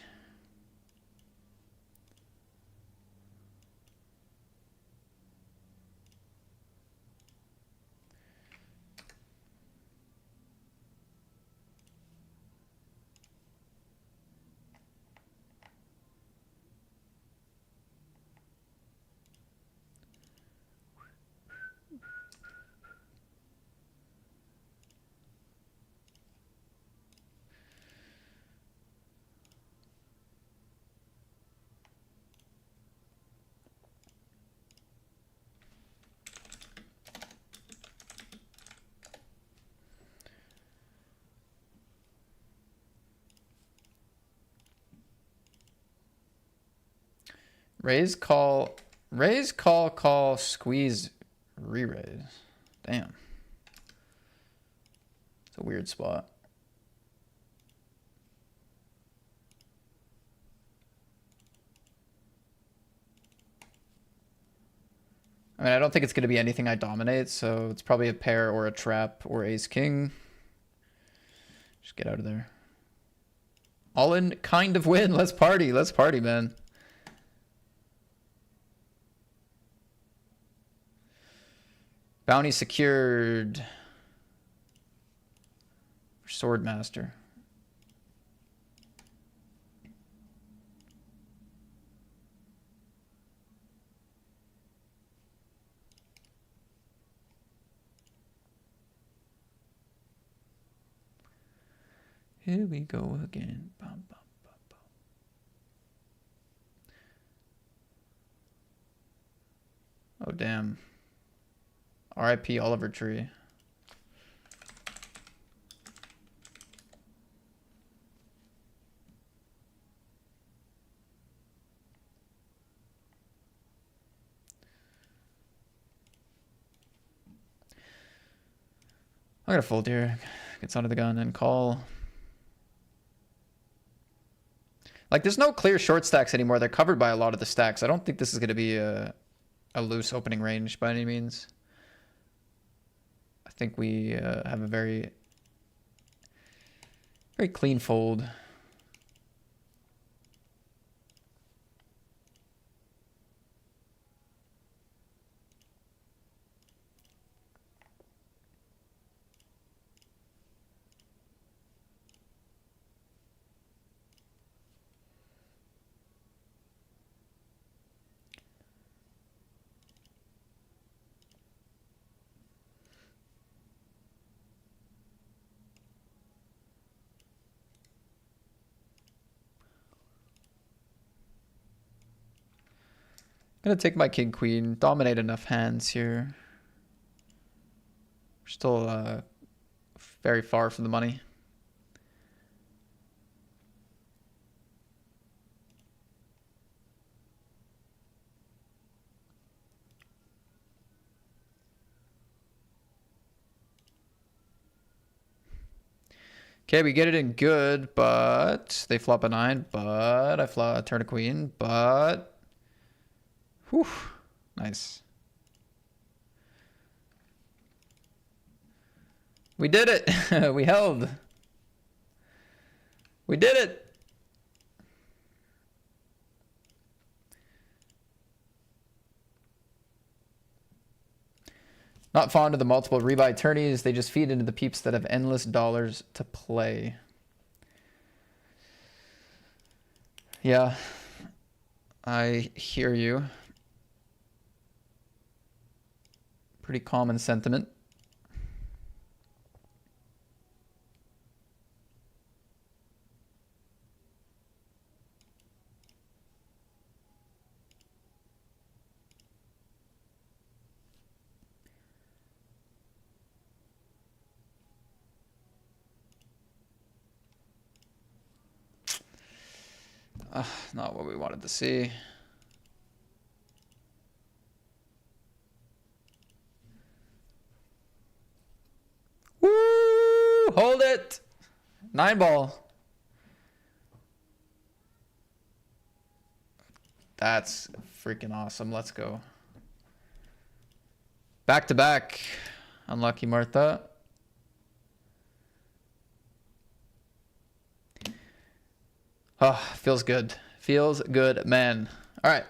Raise, call, squeeze, re-raise. Damn. It's a weird spot. I mean, I don't think it's going to be anything I dominate, so it's probably a pair or a trap or ace-king. Just get out of there. All in kind of win. Let's party. Let's party, man. Bounty secured. Swordmaster. Here we go again. Bum, bum, bum, bum. Oh, damn. RIP Oliver Tree. I'm gonna fold here. Gets under the gun and call. Like, there's no clear short stacks anymore. They're covered by a lot of the stacks. I don't think this is going to be a loose opening range by any means. I think we have a very clean fold. I'm gonna take my king queen, dominate enough hands here. We're still very far from the money. Okay, we get it in good, but they flop a 9, but I turn a queen, but whew, nice. We did it. We held. We did it. Not fond of the multiple rebuy tourneys. They just feed into the peeps that have endless dollars to play. Yeah, I hear you. Pretty common sentiment. Not what we wanted to see. Woo! Hold it! 9 ball. That's freaking awesome. Let's go. Back to back. Unlucky Martha. Oh, feels good. Feels good, man. All right.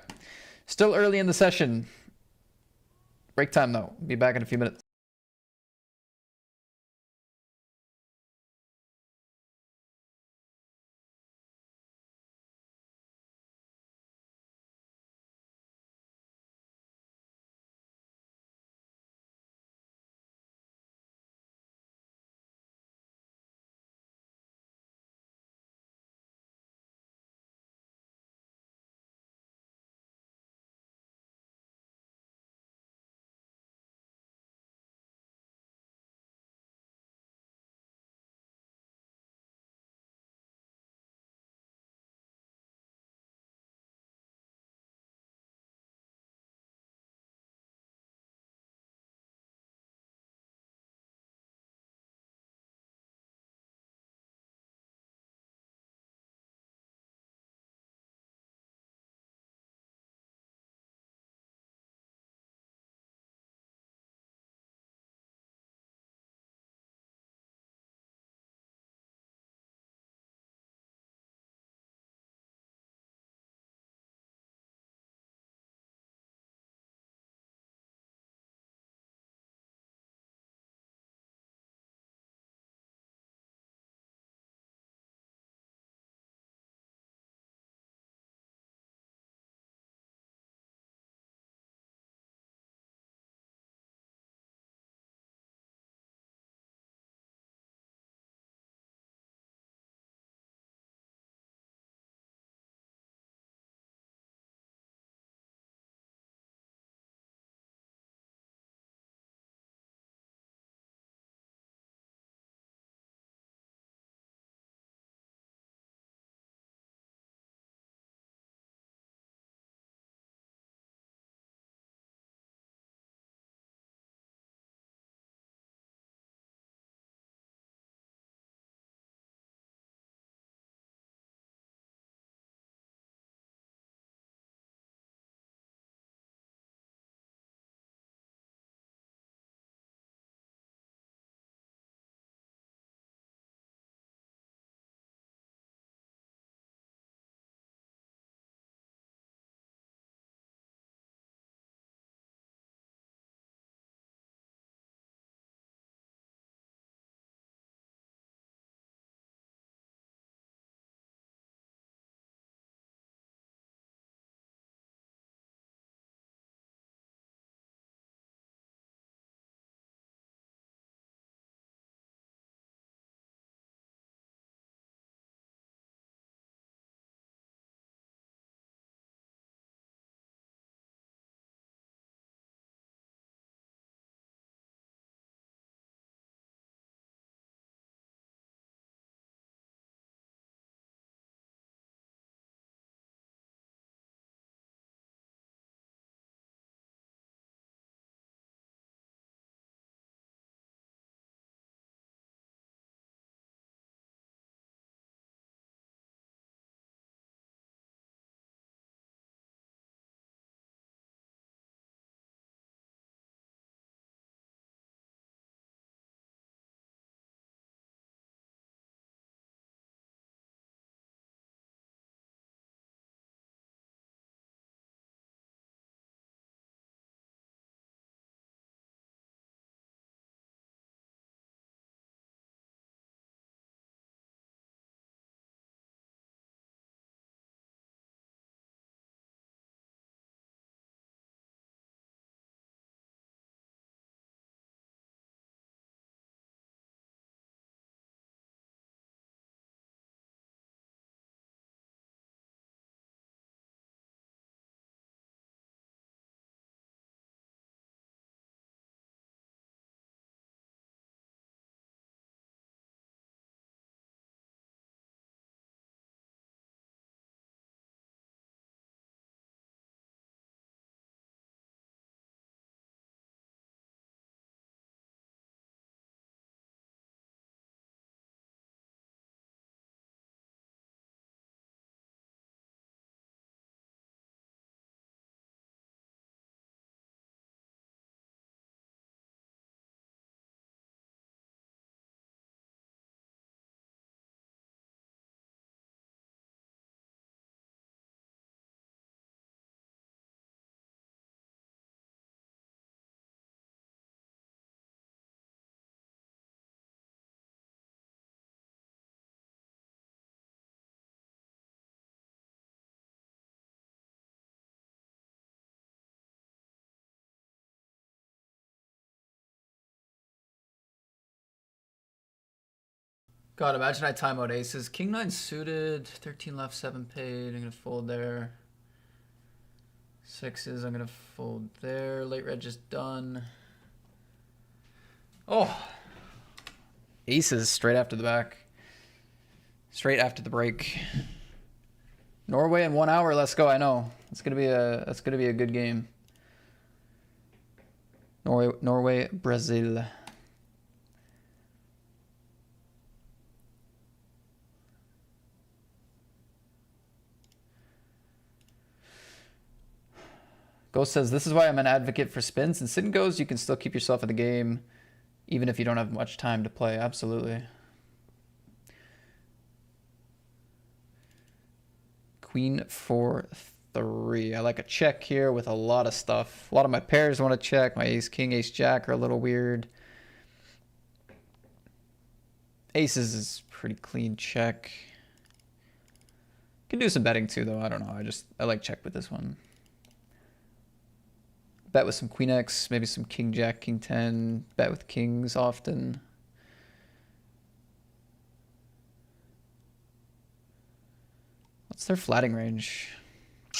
Still early in the session. Break time, though. Be back in a few minutes. God, imagine I time out aces. King 9 suited, 13 left, 7 paid. I'm going to fold there. Sixes, I'm going to fold there. Late reg is done. Oh. Aces straight after the back. Straight after the break. Norway in 1 hour. Let's go. I know. It's going to be a good game. Norway, Brazil. Ghost says, this is why I'm an advocate for spins. And sit goes, you can still keep yourself in the game, even if you don't have much time to play. Absolutely. Queen 4-3. I like a check here with a lot of stuff. A lot of my pairs want to check. My ace, king, ace, jack are a little weird. Aces is pretty clean check. Can do some betting too, though. I don't know. I like check with this one. Bet with some queen X, maybe some king jack, king 10. Bet with kings often. What's their flatting range? I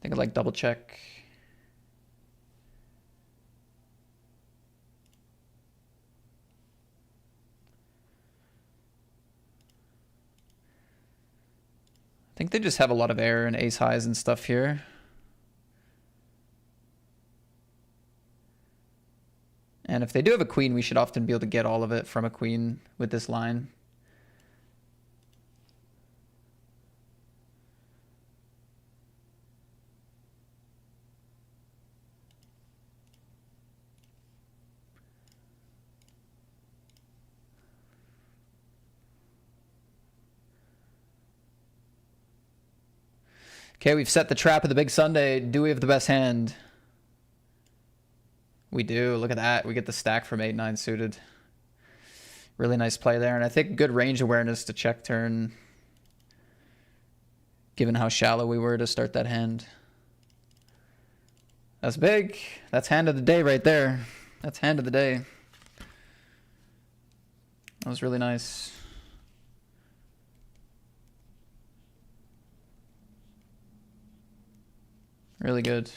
think I'd like double check. I think they just have a lot of air and ace highs and stuff here. And if they do have a queen, we should often be able to get all of it from a queen with this line. Okay, we've set the trap of the big Sunday. Do we have the best hand? We do. Look at that. We get the stack from 8-9 suited. Really nice play there. And I think good range awareness to check turn, given how shallow we were to start that hand. That's big. That's hand of the day right there. That's hand of the day. That was really nice. Really good.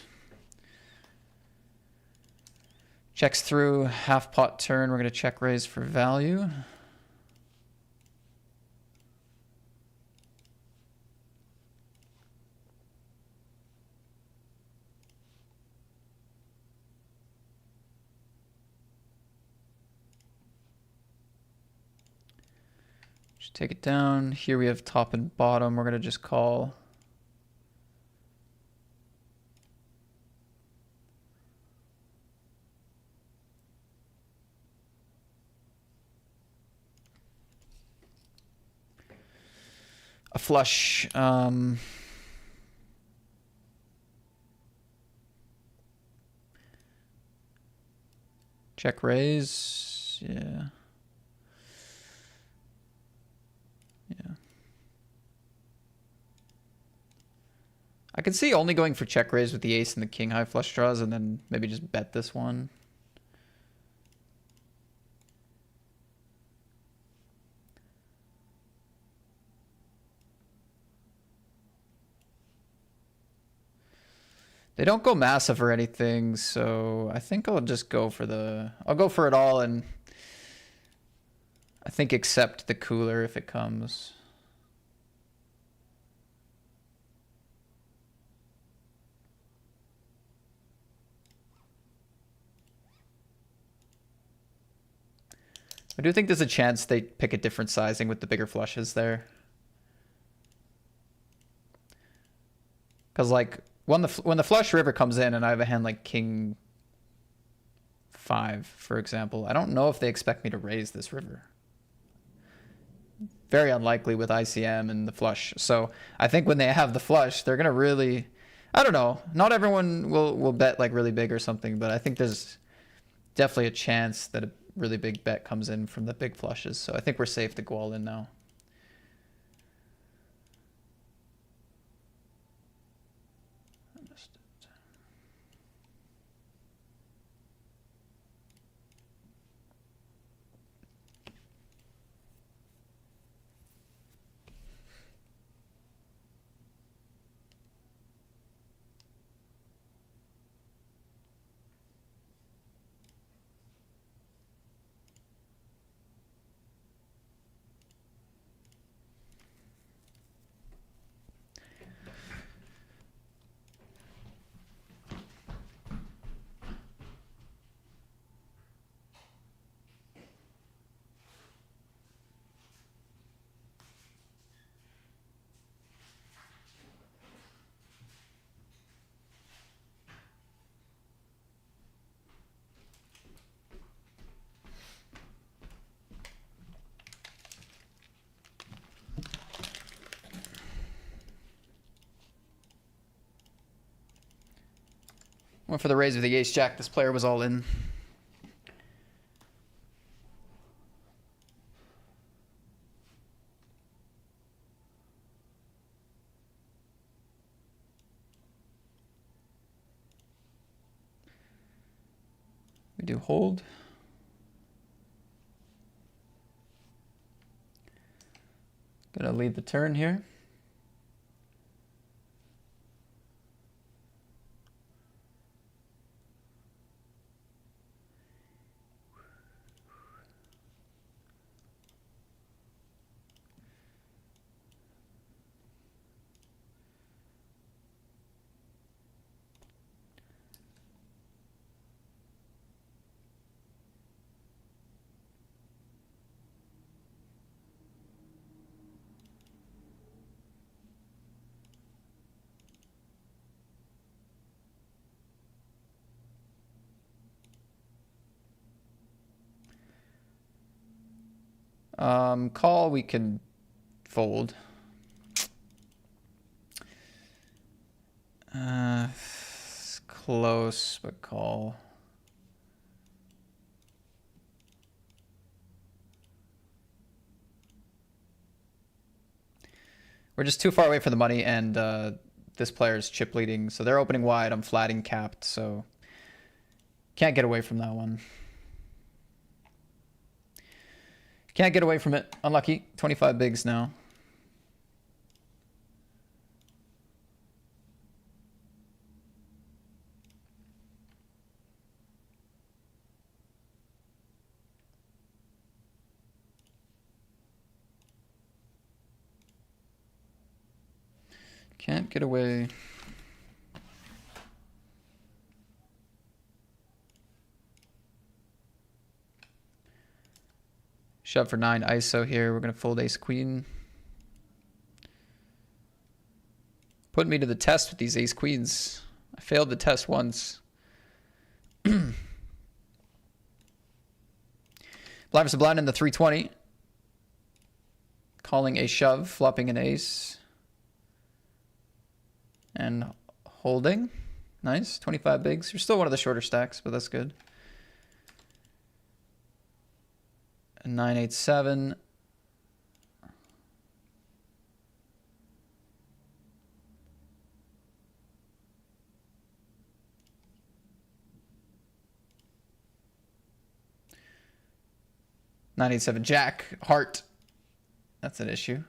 Checks through half pot turn. We're going to check raise for value. Just take it down. Here we have top and bottom. We're going to just call. A flush. Check raise. Yeah. Yeah. I could see only going for check raise with the ace and the king high flush draws and then maybe just bet this one. They don't go massive or anything, so I think I'll just go for I'll go for it all and I think accept the cooler if it comes. I do think there's a chance they pick a different sizing with the bigger flushes there. Because like when the flush river comes in and I have a hand like king 5, for example, I don't know if they expect me to raise this river. Very unlikely with ICM and the flush. So I think when they have the flush, they're going to really, I don't know, not everyone will bet like really big or something, but I think there's definitely a chance that a really big bet comes in from the big flushes. So I think we're safe to go all in now. Went for the raise with the ace jack. This player was all in. We do hold. Gonna lead the turn here. Call, we can fold. It's close, but call. We're just too far away from the money, and this player's chip leading, so they're opening wide. I'm flatting capped, so can't get away from that one. Can't get away from it. Unlucky. 25 bigs now. Can't get away. Shove for 9 ISO here. We're going to fold ace queen. Put me to the test with these ace queens. I failed the test once. Blind versus blind in the 320. Calling a shove, flopping an ace. And holding. Nice. 25 bigs. You're still one of the shorter stacks, but that's good. 987. (987) Jack, heart. That's an issue.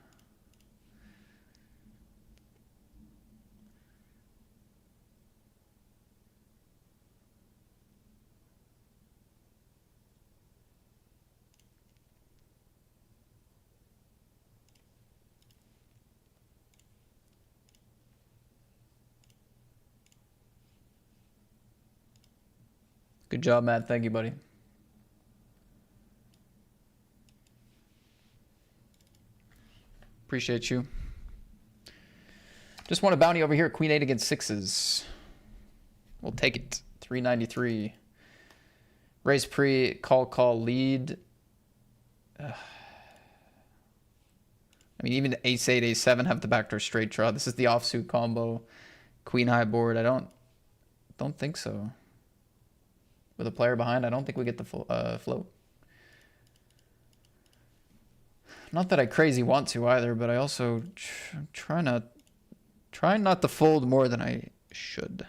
Good job, Matt. Thank you, buddy. Appreciate you. Just want a bounty over here. Queen 8 against 6s. We'll take it. 393. Raise pre, call, lead. I mean, even ace 8, ace 7 have the backdoor straight draw. This is the offsuit combo. Queen high board. I don't think so. With a player behind, I don't think we get the float. Not that I crazy want to either, but I also try not to fold more than I should.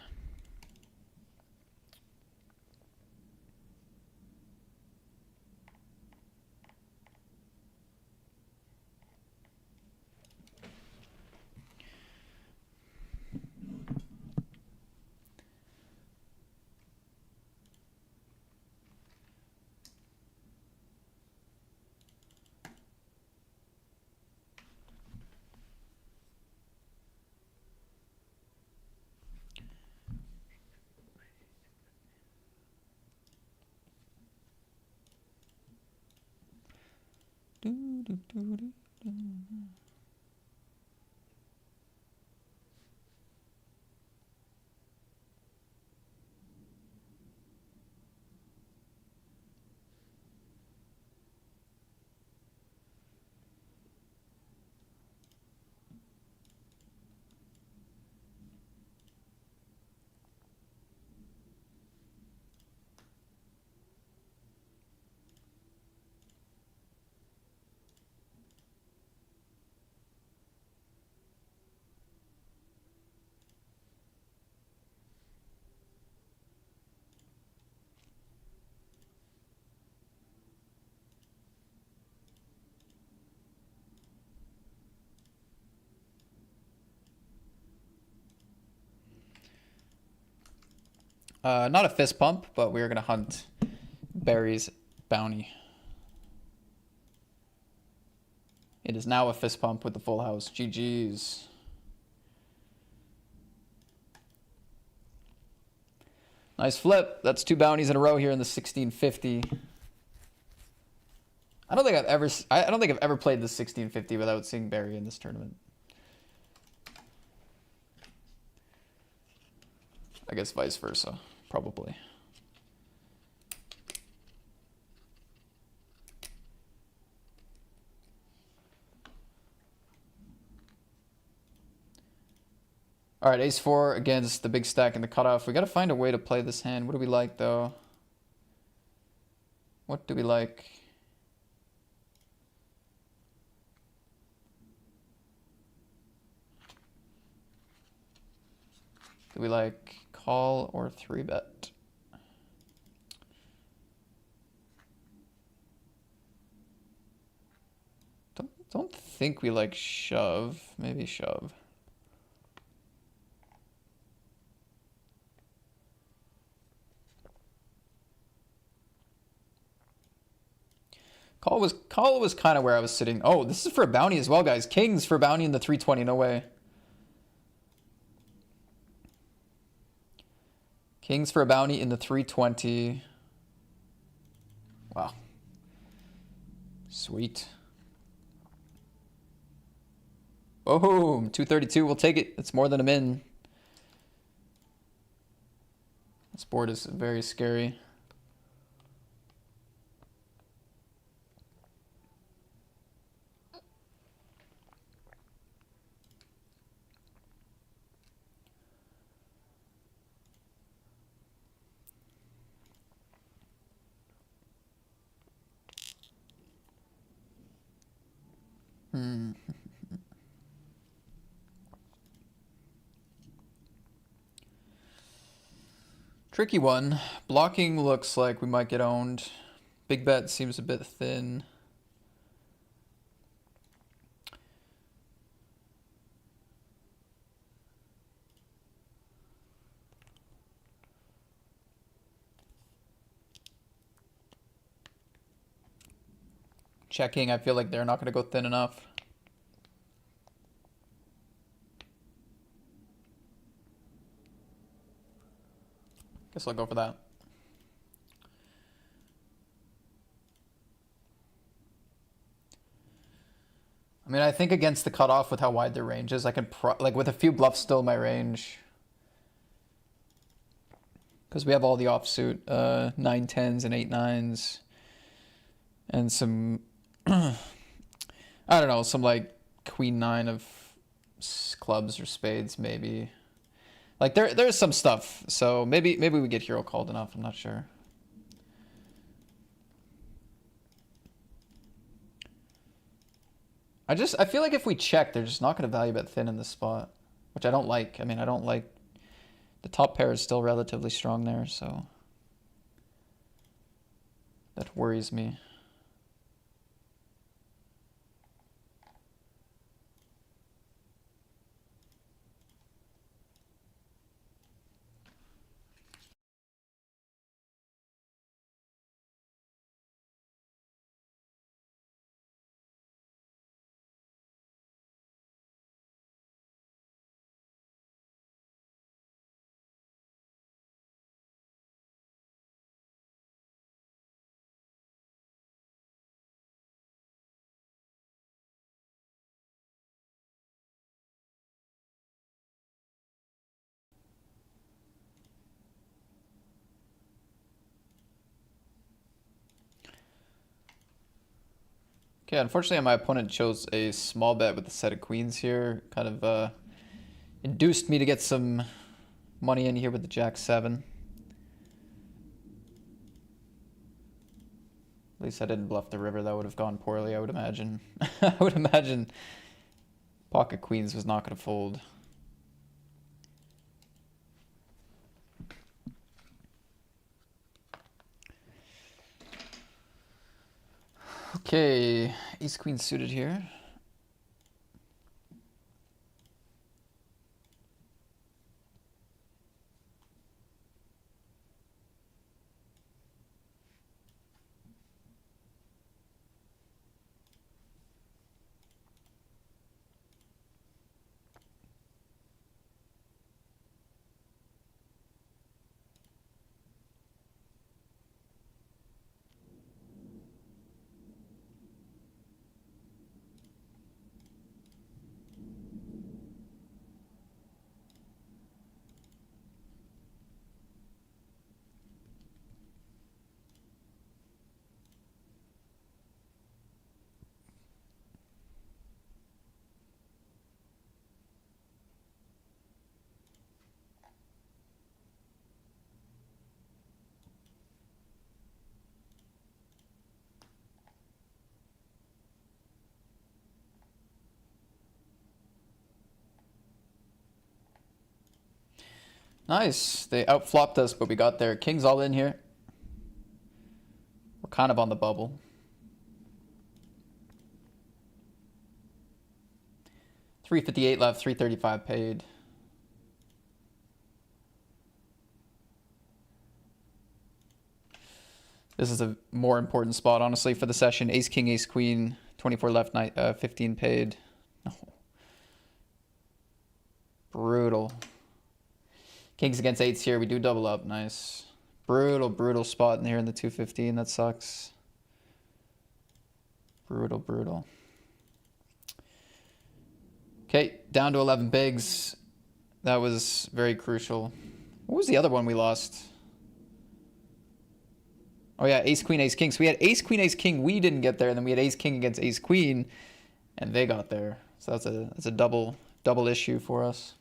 Not a fist pump, but we're gonna hunt Barry's bounty. It is now a fist pump with the full house. GG's. Nice flip. That's 2 bounties in a row here in the 1650. I don't think I've ever played the 1650 without seeing Barry in this tournament. I guess vice versa, probably. All right, ace 4 against the big stack in the cutoff. We got to find a way to play this hand. What do we like, though? What do we like? Do we like call or 3-bet? Don't think we like shove. Maybe shove. Call was kind of where I was sitting. Oh, this is for a bounty as well, guys. Kings for a bounty in the 320. No way. Kings for a bounty in the 320. Wow. Sweet. Boom. 232. We'll take it. It's more than a min. This board is very scary. Tricky one. Blocking looks like we might get owned. Big bet seems a bit thin. Checking, I feel like they're not going to go thin enough. Guess I'll go for that. I mean, I think against the cutoff with how wide their range is, I can like with a few bluffs still in my range. Because we have all the offsuit 9-10s and 8-9s. And some, I don't know, some like queen 9 of clubs or spades maybe. Like there's some stuff. So maybe we get hero called enough. I'm not sure. I feel like if we check, they're just not going to value bet thin in this spot, which I don't like. I mean, I don't like. The top pair is still relatively strong there, so that worries me. Okay, unfortunately my opponent chose a small bet with a set of queens here. Kind of induced me to get some money in here with the Jack 7. At least I didn't bluff the river. That would have gone poorly, I would imagine. I would imagine pocket queens was not going to fold. Okay, ace queen suited here. Nice. They outflopped us, but we got there. King's all in here. We're kind of on the bubble. $358 left, $335 paid. This is a more important spot, honestly, for the session. Ace, king, ace, queen. 24 left, 15 paid. No. Brutal. Kings against eights here. We do double up. Nice. Brutal, brutal spot in here in the 215. That sucks. Brutal, brutal. Okay, down to 11 bigs. That was very crucial. What was the other one we lost? Oh yeah, ace, queen, ace, king. So we had ace, queen, ace, king. We didn't get there. And then we had ace, king against ace, queen. And they got there. So that's a double issue for us.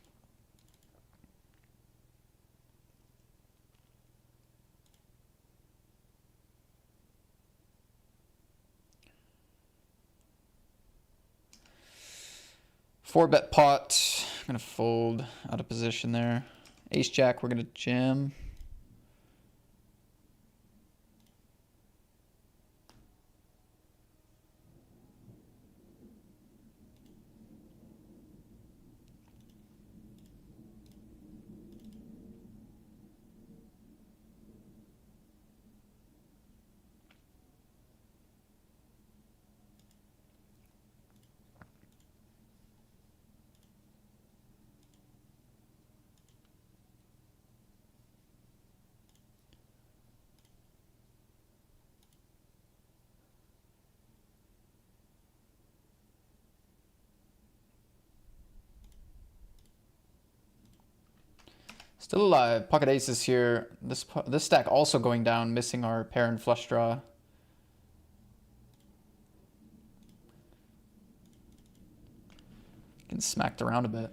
Four bet pot. I'm going to fold out of position there. Ace, jack, we're going to jam. Still alive. Pocket aces here. This stack also going down, missing our pair and flush draw. Getting smacked around a bit.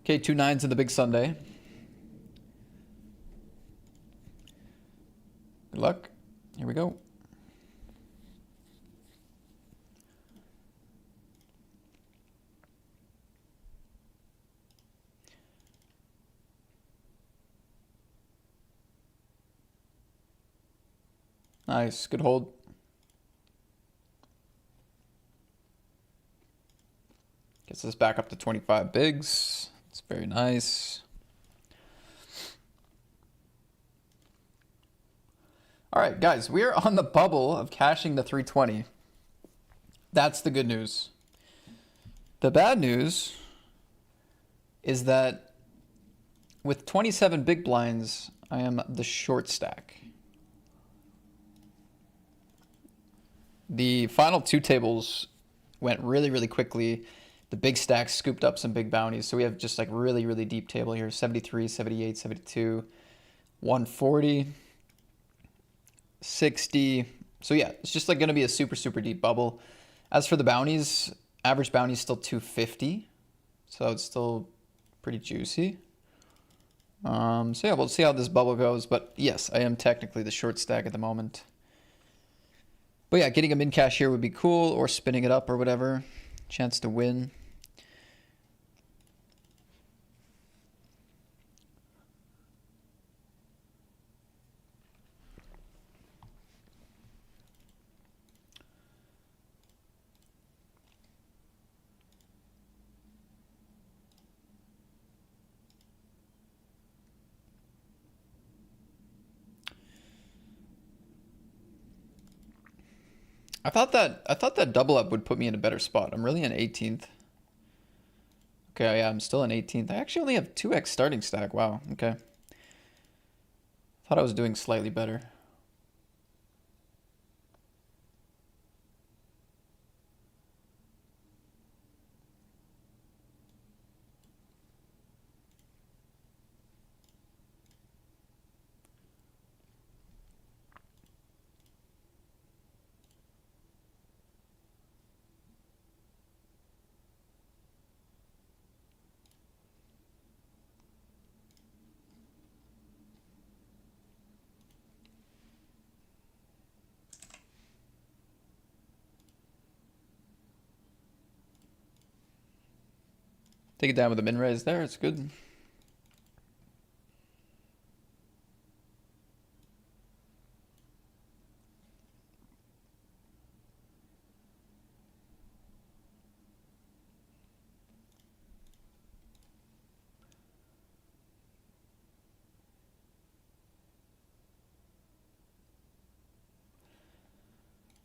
Okay, 2 nines in the big Sunday. Good luck. Here we go. Nice, good hold. Gets us back up to 25 bigs. It's very nice. All right, guys, we are on the bubble of cashing the 320. That's the good news. The bad news is that with 27 big blinds, I am the short stack. The final two tables went really, really quickly. The big stacks scooped up some big bounties. So we have just like really, really deep table here. 73, 78, 72, 140, 60. So yeah, it's just like going to be a super, super deep bubble. As for the bounties, Average bounty is still 250, so it's still pretty juicy. So yeah, we'll see how this bubble goes. But yes, I am technically the short stack at the moment. But yeah, getting a min cash here would be cool, or spinning it up or whatever. Chance to win. I thought that double up would put me in a better spot. I'm really in 18th. Okay, yeah, I'm still in 18th. I actually only have 2x starting stack. Wow, okay. Thought I was doing slightly better. Take it down with a min raise there. It's good.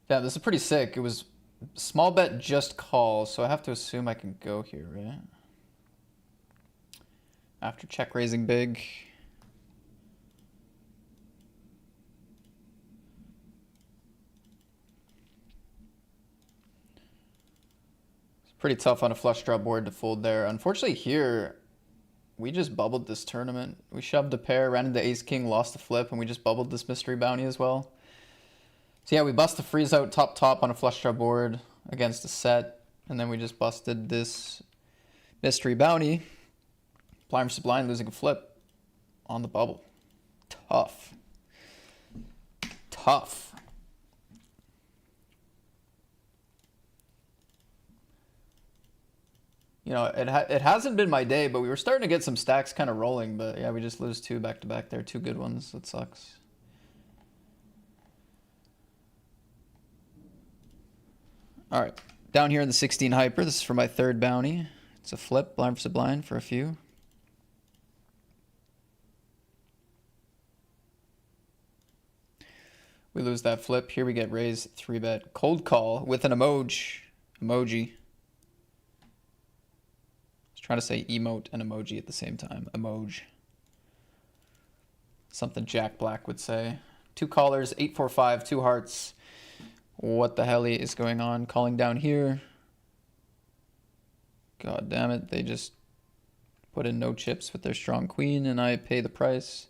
Yeah, this is pretty sick. It was small bet just call, so I have to assume I can go here, right? After check raising big. It's pretty tough on a flush draw board to fold there. Unfortunately here, we just bubbled this tournament. We shoved a pair, ran into ace king, lost the flip, and we just bubbled this mystery bounty as well. So yeah, we bust the freeze out top on a flush draw board against a set, and then we just busted this mystery bounty. Blind versus blind, losing a flip on the bubble. Tough. Tough. You know, it hasn't been my day, but we were starting to get some stacks kind of rolling. But yeah, we just lose 2 back to back there. 2 good ones. That sucks. All right, down here in the 16 hyper. This is for my 3rd bounty. It's a flip, blind versus blind for a few. We lose that flip. Here we get raise 3-bet. Cold call with an emoji. I was trying to say emote and emoji at the same time. Emoji. Something Jack Black would say. 2 callers, 8-4-5, 2 hearts. What the hell is going on? Calling down here. God damn it. They just put in no chips with their strong queen, and I pay the price.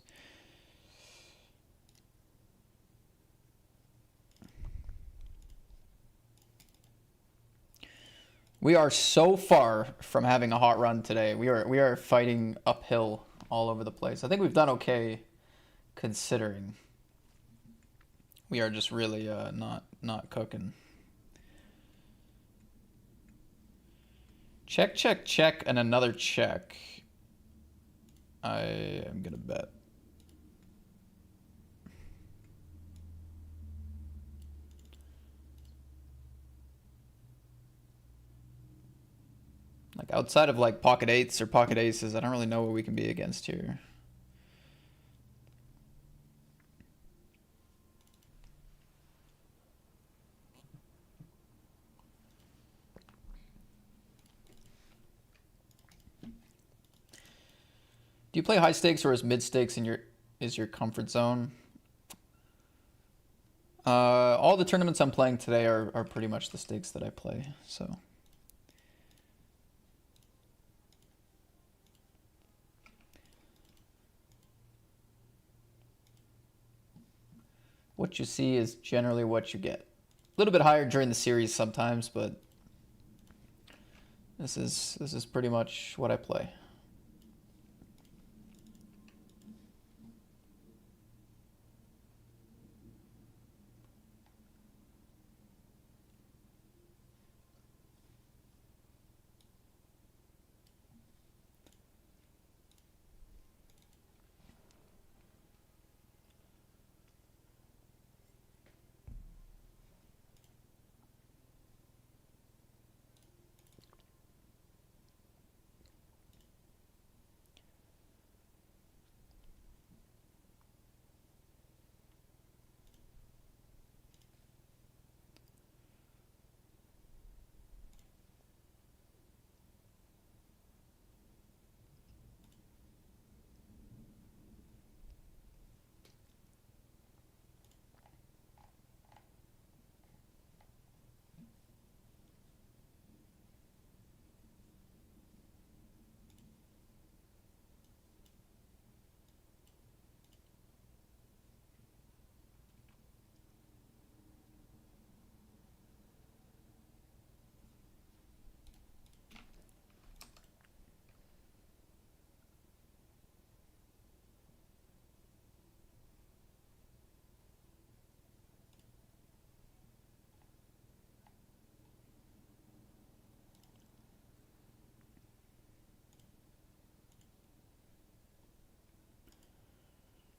We are so far from having a hot run today. We are fighting uphill all over the place. I think we've done okay considering. We are just really not cooking. Check, check, check, and another check. I am gonna bet. Like outside of like pocket 8s or pocket aces, I don't really know what we can be against here. Do you play high stakes, or is mid stakes in your comfort zone? All the tournaments I'm playing today are pretty much the stakes that I play, so. What you see is generally what you get. A little bit higher during the series sometimes, but This is pretty much what I play.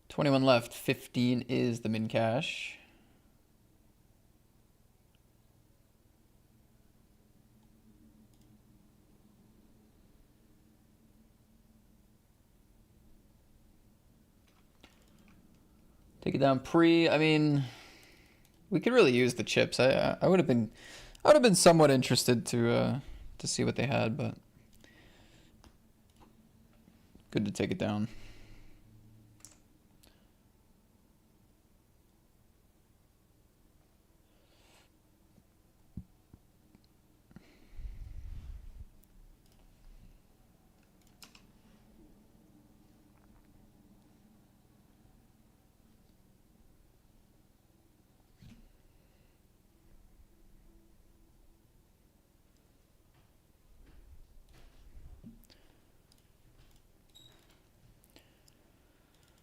$21 left. 15 is the min cash. Take it down pre. I mean, we could really use the chips. I would have been somewhat interested to see what they had, but good to take it down.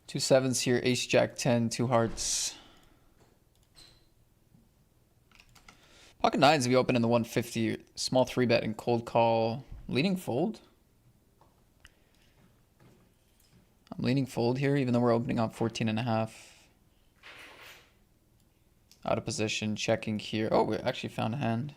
Two sevens here, ace, jack, 10, two hearts. Pocket nines, we open in the 150, small 3-bet and cold call. Leading fold? I'm leaning fold here, even though we're opening up 14.5. Out of position, checking here. Oh, we actually found a hand.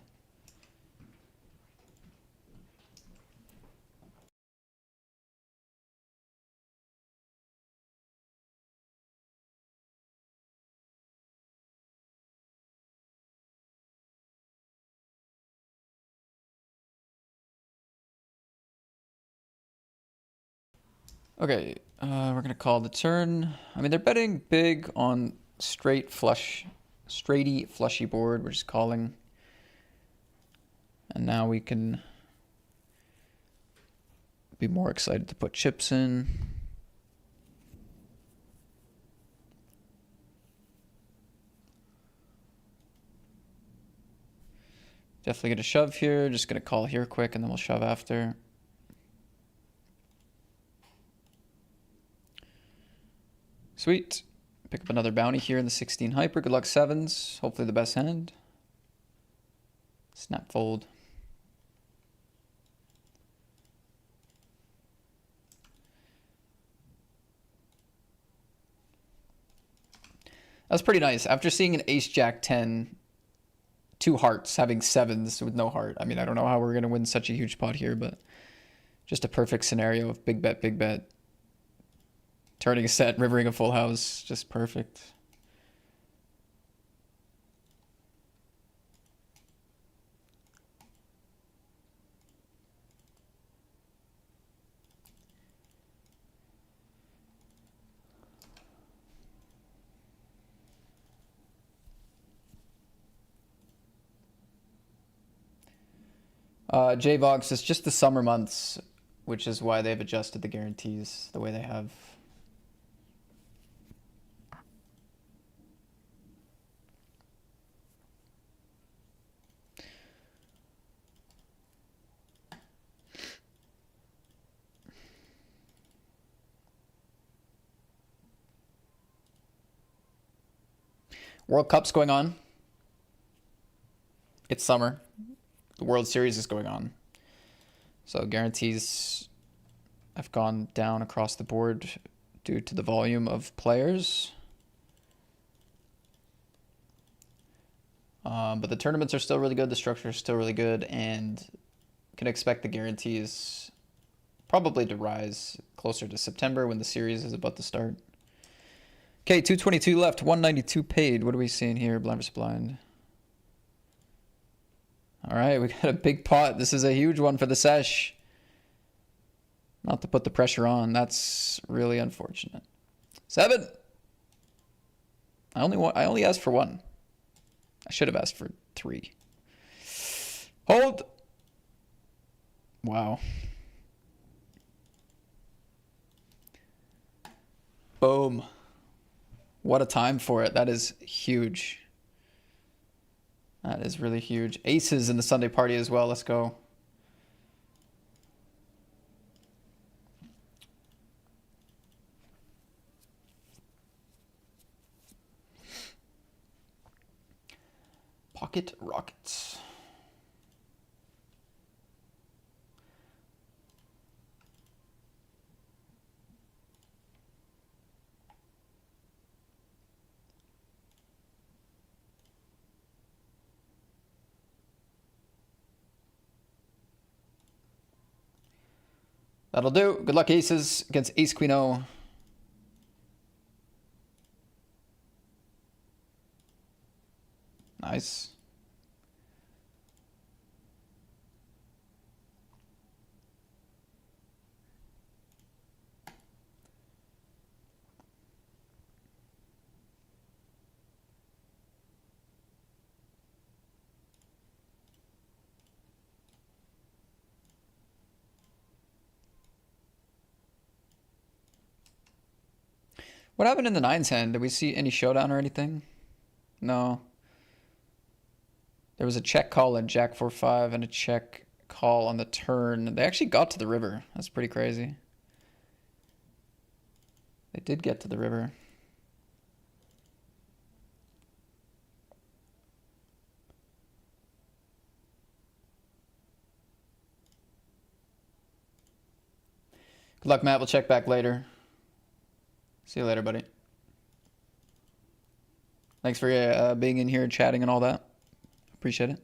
Okay, we're gonna call the turn. I mean, they're betting big on straight flush, straighty flushy board. We're just calling. And now we can be more excited to put chips in. Definitely gonna shove here. Just gonna call here quick and then we'll shove after. Sweet. Pick up another bounty here in the 16 hyper. Good luck sevens. Hopefully the best hand. Snap fold. That's pretty nice. After seeing an ace, jack, 10, two hearts, having sevens with no heart. I mean, I don't know how we're going to win such a huge pot here, but just a perfect scenario of big bet, turning a set, rivering a full house. Just perfect. J-Vox, it's just the summer months, which is why they've adjusted the guarantees the way they have. World Cup's going on. It's summer. The World Series is going on. So guarantees have gone down across the board due to the volume of players. But the tournaments are still really good. The structure is still really good, and can expect the guarantees probably to rise closer to September when the series is about to start. Okay, 222 left, 192 paid. What are we seeing here, blind versus blind? All right, we got a big pot. This is a huge one for the sesh. Not to put the pressure on. That's really unfortunate. 7. I only asked for 1. I should have asked for 3. Hold. Wow. Boom. What a time for it. That is huge. That is really huge. Aces in the Sunday party as well. Let's go. Pocket Rockets. That'll do. Good luck, aces, against ace queen O. Nice. What happened in the 9's hand? Did we see any showdown or anything? No. There was a check call at Jack 4-5 and a check call on the turn. They actually got to the river. That's pretty crazy. They did get to the river. Good luck, Matt. We'll check back later. See you later, buddy. Thanks for being in here and chatting and all that. Appreciate it.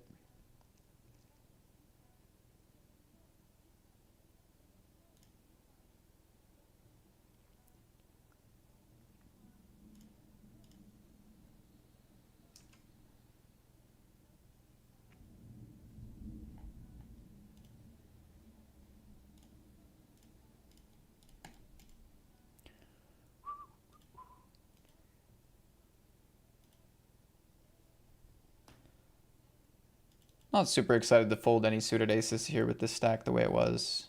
Not super excited to fold any suited aces here with this stack the way it was.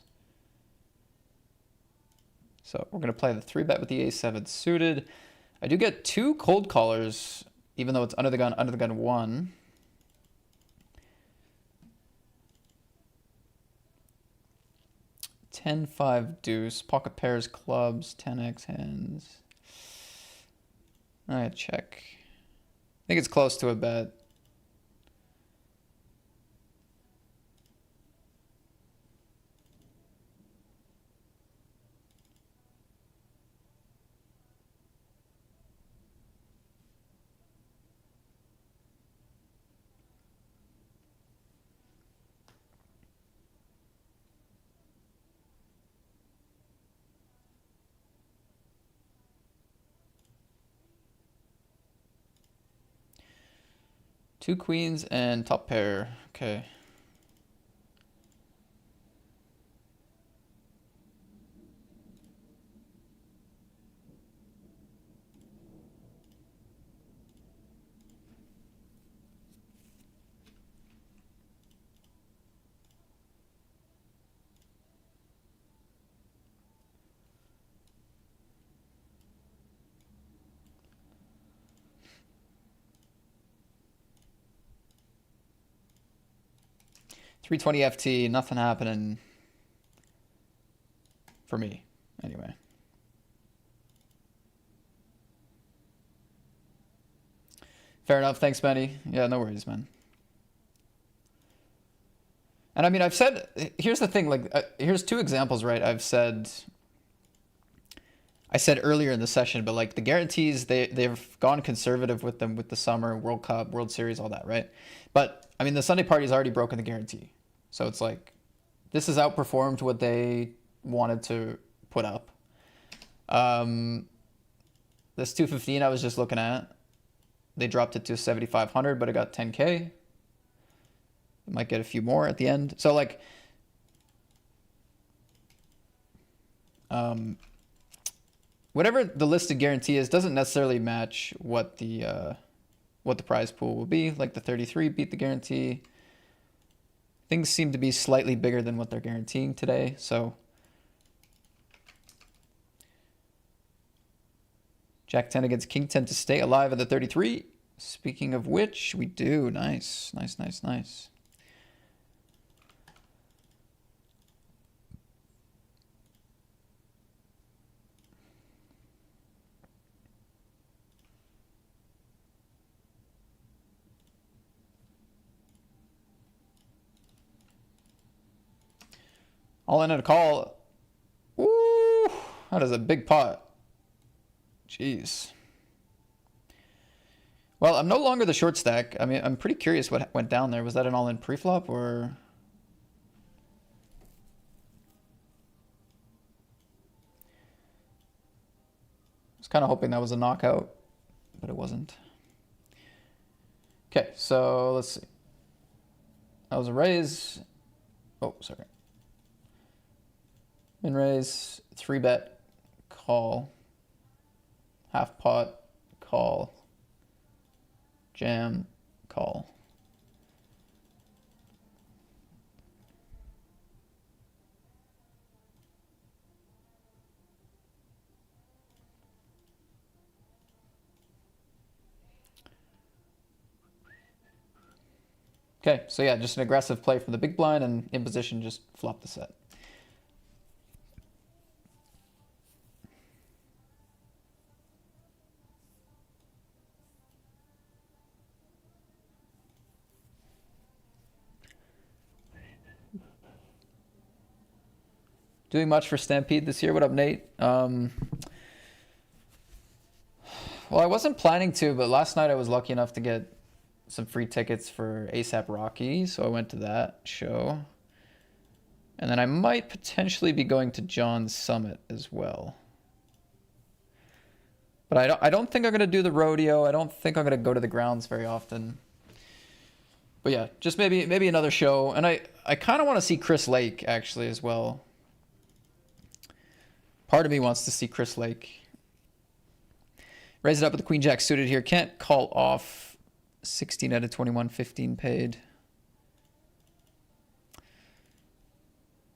So we're going to play the 3-bet with the a7 suited. I do get 2 cold callers, even though it's under the gun 1. Ten, 5 deuce, pocket pairs, clubs, 10x hands. All right, check. I think it's close to a bet. Two queens and top pair. Okay. $320 FT, nothing happening for me, anyway. Fair enough. Thanks, Benny. Yeah, no worries, man. And I mean, I've said, here's the thing, like, here's two examples, right? I said earlier in the session, but like the guarantees, they've gone conservative with them with the summer, World Cup, World Series, all that, right? But I mean, the Sunday Party's already broken the guarantee. So it's like, this has outperformed what they wanted to put up. This 215 I was just looking at, they dropped it to 7,500, but it got 10K. It might get a few more at the end. So like, whatever the listed guarantee is doesn't necessarily match what the prize pool will be. Like the 33 beat the guarantee. Things seem to be slightly bigger than what they're guaranteeing today. So Jack 10 against King 10 to stay alive at the 33. Speaking of which, we do. Nice, nice, nice, nice. All in at a call. Ooh, that is a big pot. Jeez. Well, I'm no longer the short stack. I mean, I'm pretty curious what went down there. Was that an all-in pre-flop or? I was kind of hoping that was a knockout, but it wasn't. Okay, so let's see. That was a raise. Oh, sorry. Min raise, 3-bet, call, half pot, call, jam, call. Okay, so yeah, just an aggressive play from the big blind, and in position just flop the set. Doing much for Stampede this year? What up, Nate? Well, I wasn't planning to, but last night I was lucky enough to get some free tickets for ASAP Rocky, so I went to that show. And then I might potentially be going to John's Summit as well. But I don't think I'm gonna do the rodeo. I don't think I'm gonna go to the grounds very often. But yeah, just maybe another show. And I kind of want to see Chris Lake actually as well. Part of me wants to see Chris Lake. Raise it up with the Queen Jack suited here. Can't call off 16 out of 21, 15 paid. I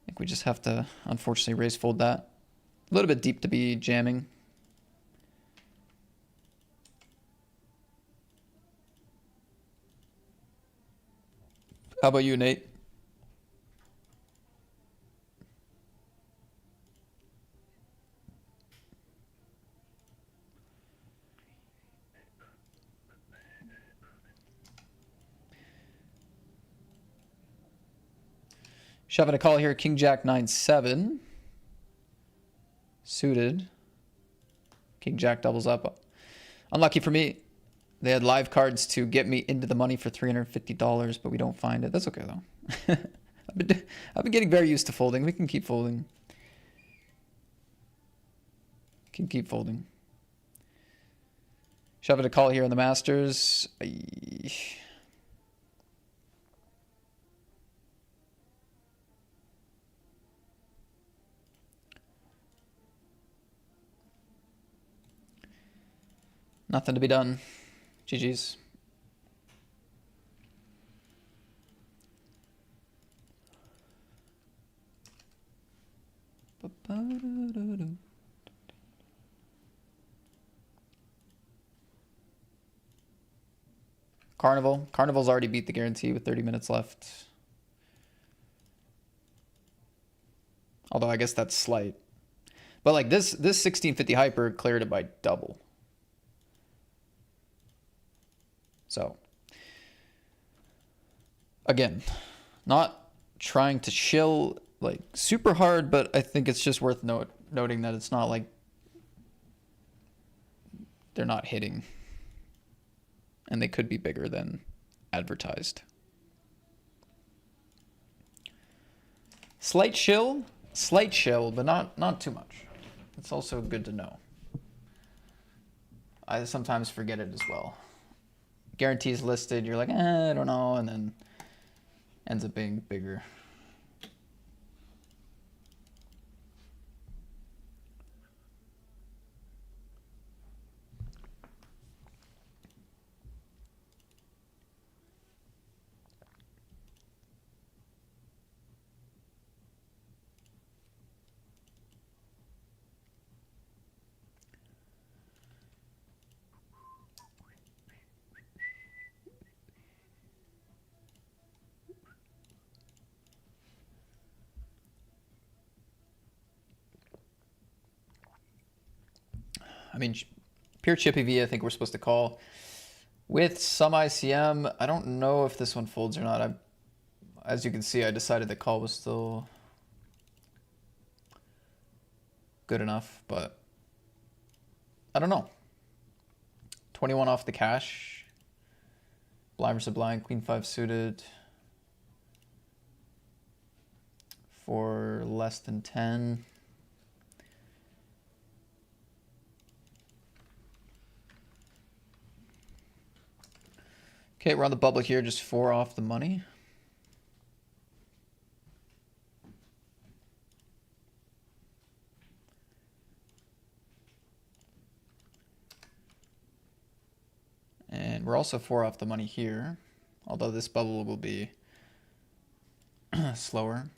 think we just have to, unfortunately, raise fold that. A little bit deep to be jamming. How about you, Nate? Shoving a call here, King Jack 9-7. Suited. King Jack doubles up. Unlucky for me. They had live cards to get me into the money for $350, but we don't find it. That's okay, though. I've been getting very used to folding. We can keep folding. Can keep folding. Shoving a call here in the Masters. Nothing to be done. GG's. Carnival. Carnival's already beat the guarantee with 30 minutes left. Although I guess that's slight. But like this 1650 hyper cleared it by double. So, again, not trying to shill like super hard, but I think it's just worth noting that it's not like they're not hitting, and they could be bigger than advertised. Slight shill, but not too much. It's also good to know. I sometimes forget it as well. Guarantees listed, you're like, I don't know, and then ends up being bigger. I mean, pure chippy V, I think we're supposed to call. With some ICM, I don't know if this one folds or not. As you can see, I decided the call was still good enough, but I don't know. 21 off the cash. Blind versus blind, queen 5 suited. For less than 10. Okay, we're on the bubble here, just 4 off the money. And we're also 4 off the money here, although this bubble will be slower.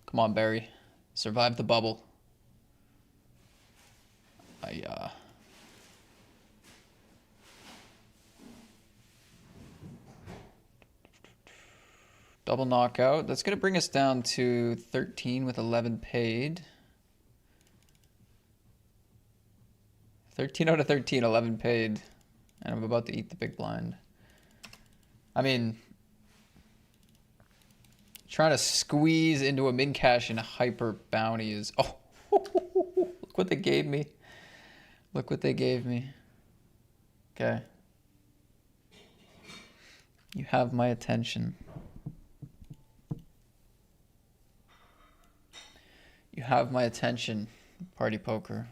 Come on, Barry. Survive the bubble. Double knockout. That's going to bring us down to 13 with 11 paid. 13 out of 13, 11 paid. And I'm about to eat the big blind. I mean, trying to squeeze into a min cash in a hyper bounty is... Oh, look what they gave me. Look what they gave me. Okay. You have my attention. You have my attention, Party Poker.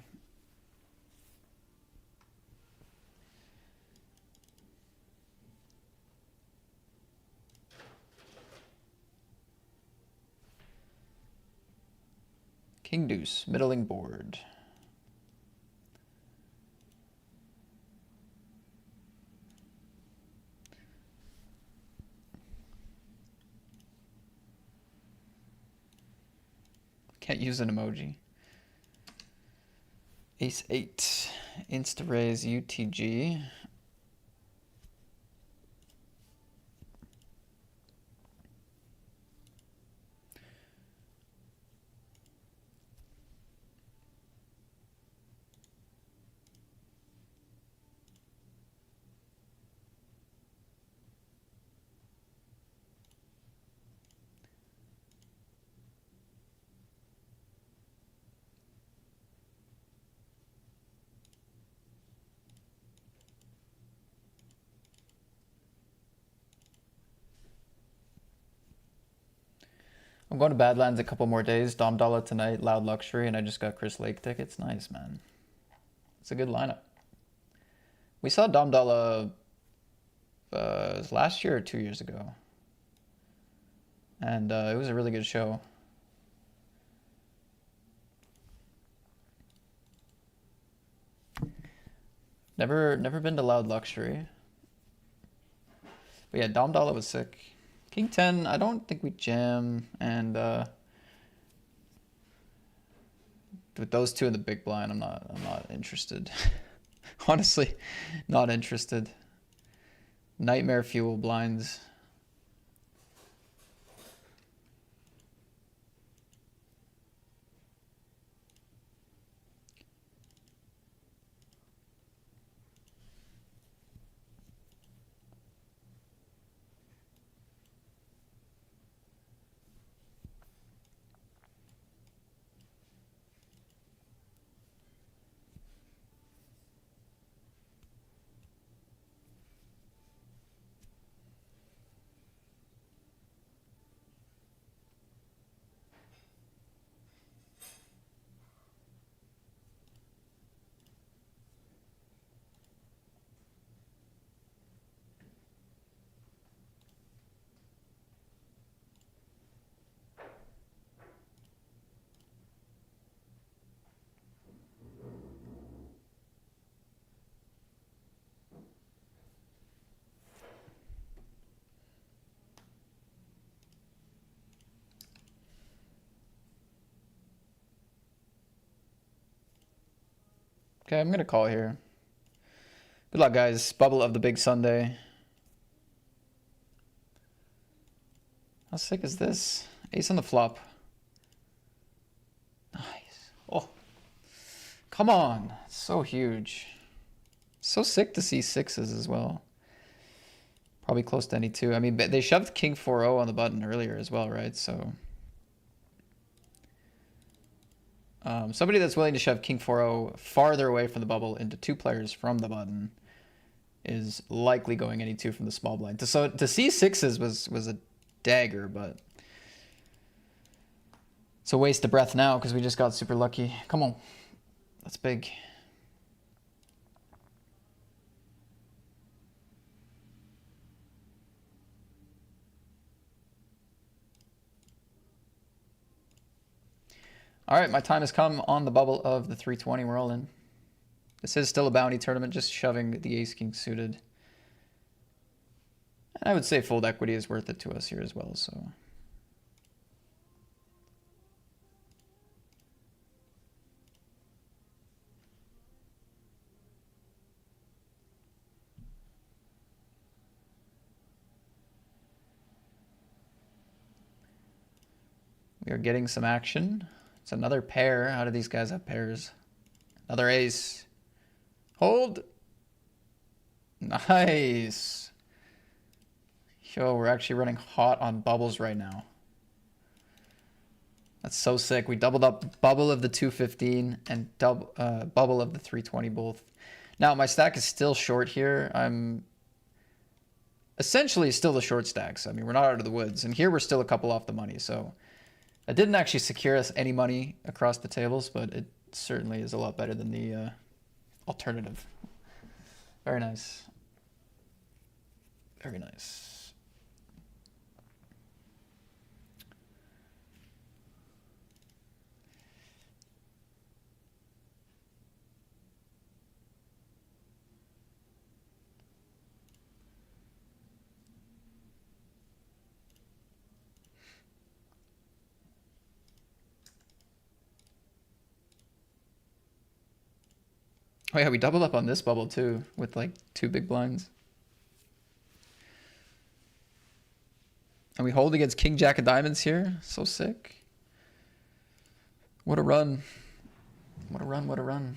King Deuce, middling board. Can't use an emoji. Ace 8, insta raise UTG. I'm going to Badlands a couple more days. Dom Dalla tonight, Loud Luxury, and I just got Chris Lake tickets. Nice, man. It's a good lineup. We saw Dom Dalla last year or 2 years ago. And it was a really good show. Never been to Loud Luxury. But yeah, Dom Dalla was sick. King 10, I don't think we jam. And with those two in the big blind, I'm not interested. Honestly, not interested. Nightmare Fuel blinds. Okay, I'm gonna call here. Good luck, guys. Bubble of the big Sunday. How sick is this? Ace on the flop. Nice. Oh, come on. So huge. So sick to see sixes as well. Probably close to any two. I mean, they shoved King 4-0 on the button earlier as well, right? So somebody that's willing to shove King 4-0 farther away from the bubble into two players from the button is likely going any two from the small blind. So to see sixes was a dagger, but it's a waste of breath now because we just got super lucky. Come on. That's big. All right, my time has come on the bubble of the 320. We're all in. This is still a bounty tournament, just shoving the ace-king suited. And I would say fold equity is worth it to us here as well, so... We are getting some action. It's another pair. How do these guys have pairs? Another ace. Hold. Nice. Yo, we're actually running hot on bubbles right now. That's so sick. We doubled up bubble of the 215 and bubble of the 320 both. Now, my stack is still short here. I'm essentially still the short stacks. I mean, we're not out of the woods. And here we're still a couple off the money, so... It didn't actually secure us any money across the tables, but it certainly is a lot better than the alternative. Very nice. Very nice. Oh yeah, we doubled up on this bubble too, with like 2 big blinds. And we hold against King Jack of Diamonds here. So sick. What a run. What a run, what a run.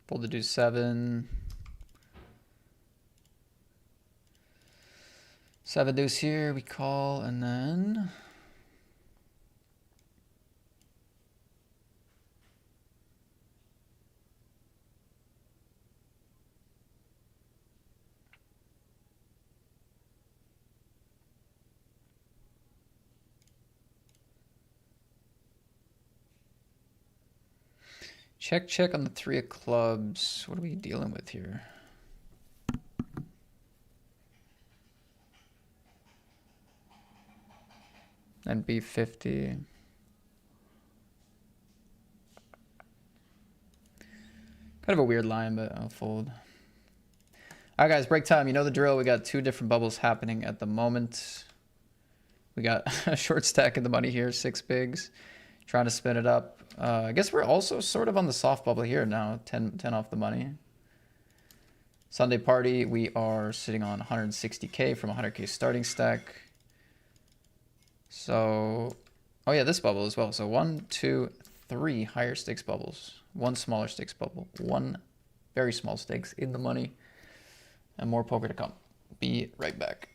Pull the deuce 7. 7 deuce here, we call, and then check, check on the 3 of clubs. What are we dealing with here? And B50. Kind of a weird line, but I'll fold. All right, guys, break time. You know the drill. We got 2 different bubbles happening at the moment. We got a short stack in the money here, 6 bigs. Trying to spin it up. I guess we're also sort of on the soft bubble here now, 10 off the money. Sunday party, we are sitting on 160K from 100K starting stack. So, oh yeah, this bubble as well. So 1, 2, 3 higher stakes bubbles. 1 smaller stakes bubble. 1 very small stakes in the money. And more poker to come. Be right back.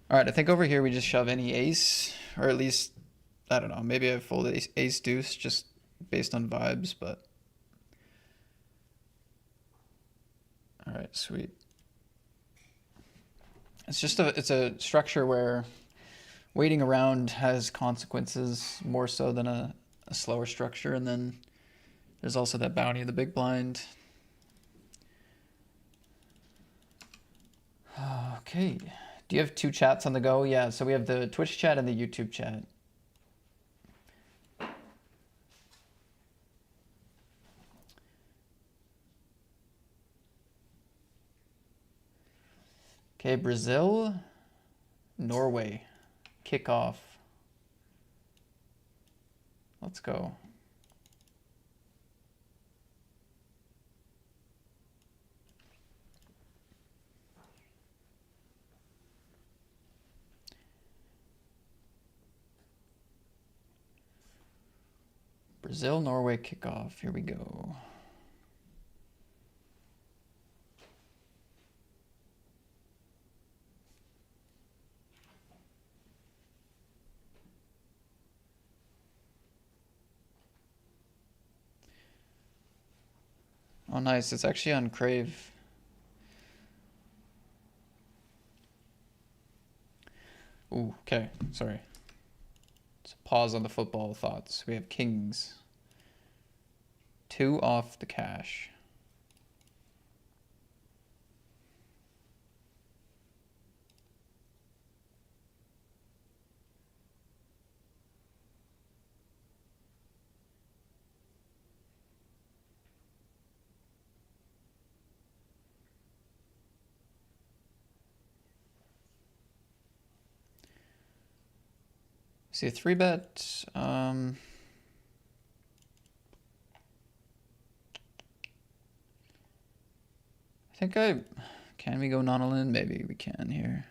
All right, I think over here we just shove any ace, or at least, I don't know, maybe I fold ace deuce just based on vibes, but. All right, sweet. It's just it's a structure where waiting around has consequences more so than a slower structure, and then there's also that bounty of the big blind. Okay. Do you have two chats on the go? Yeah, so we have the Twitch chat and the YouTube chat. Okay, Brazil, Norway, kickoff. Let's go. Brazil, Norway, kickoff. Here we go. Oh, nice. It's actually on Crave. Ooh, okay. Sorry. Let's pause on the football thoughts. We have kings. 2 off the cash. See a 3-bet. I think can we go non-all-in? Maybe we can here.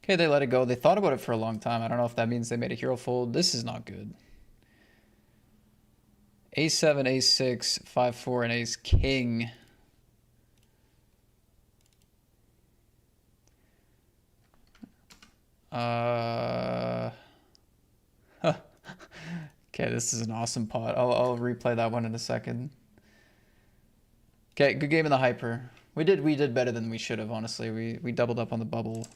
Okay, they let it go. They thought about it for a long time. I don't know if that means they made a hero fold. This is not good. A7, A6, 5-4, and ace king. Okay, this is an awesome pot. I'll replay that one in a second. Okay, good game in the hyper. We did better than we should have, honestly. We doubled up on the bubble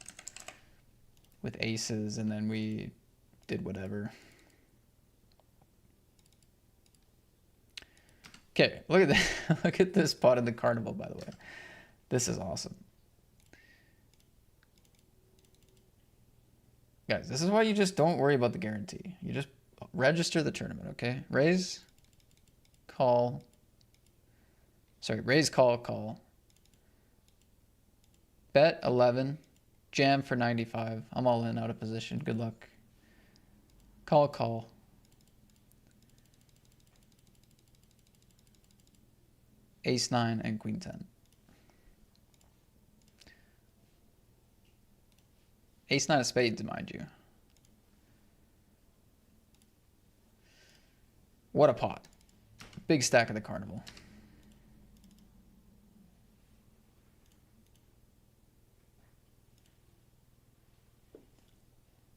with aces, and then we did whatever. Okay, look at that. Look at this pot in the carnival, by the way. This is awesome. Guys, this is why you just don't worry about the guarantee. You just register the tournament, okay? Raise, call. Sorry, raise, call, call. Bet 11. Jam for 95. I'm all in, out of position. Good luck. Call, call. Ace 9 and queen 10. Ace 9 of spades, mind you. What a pot. Big stack of the carnival.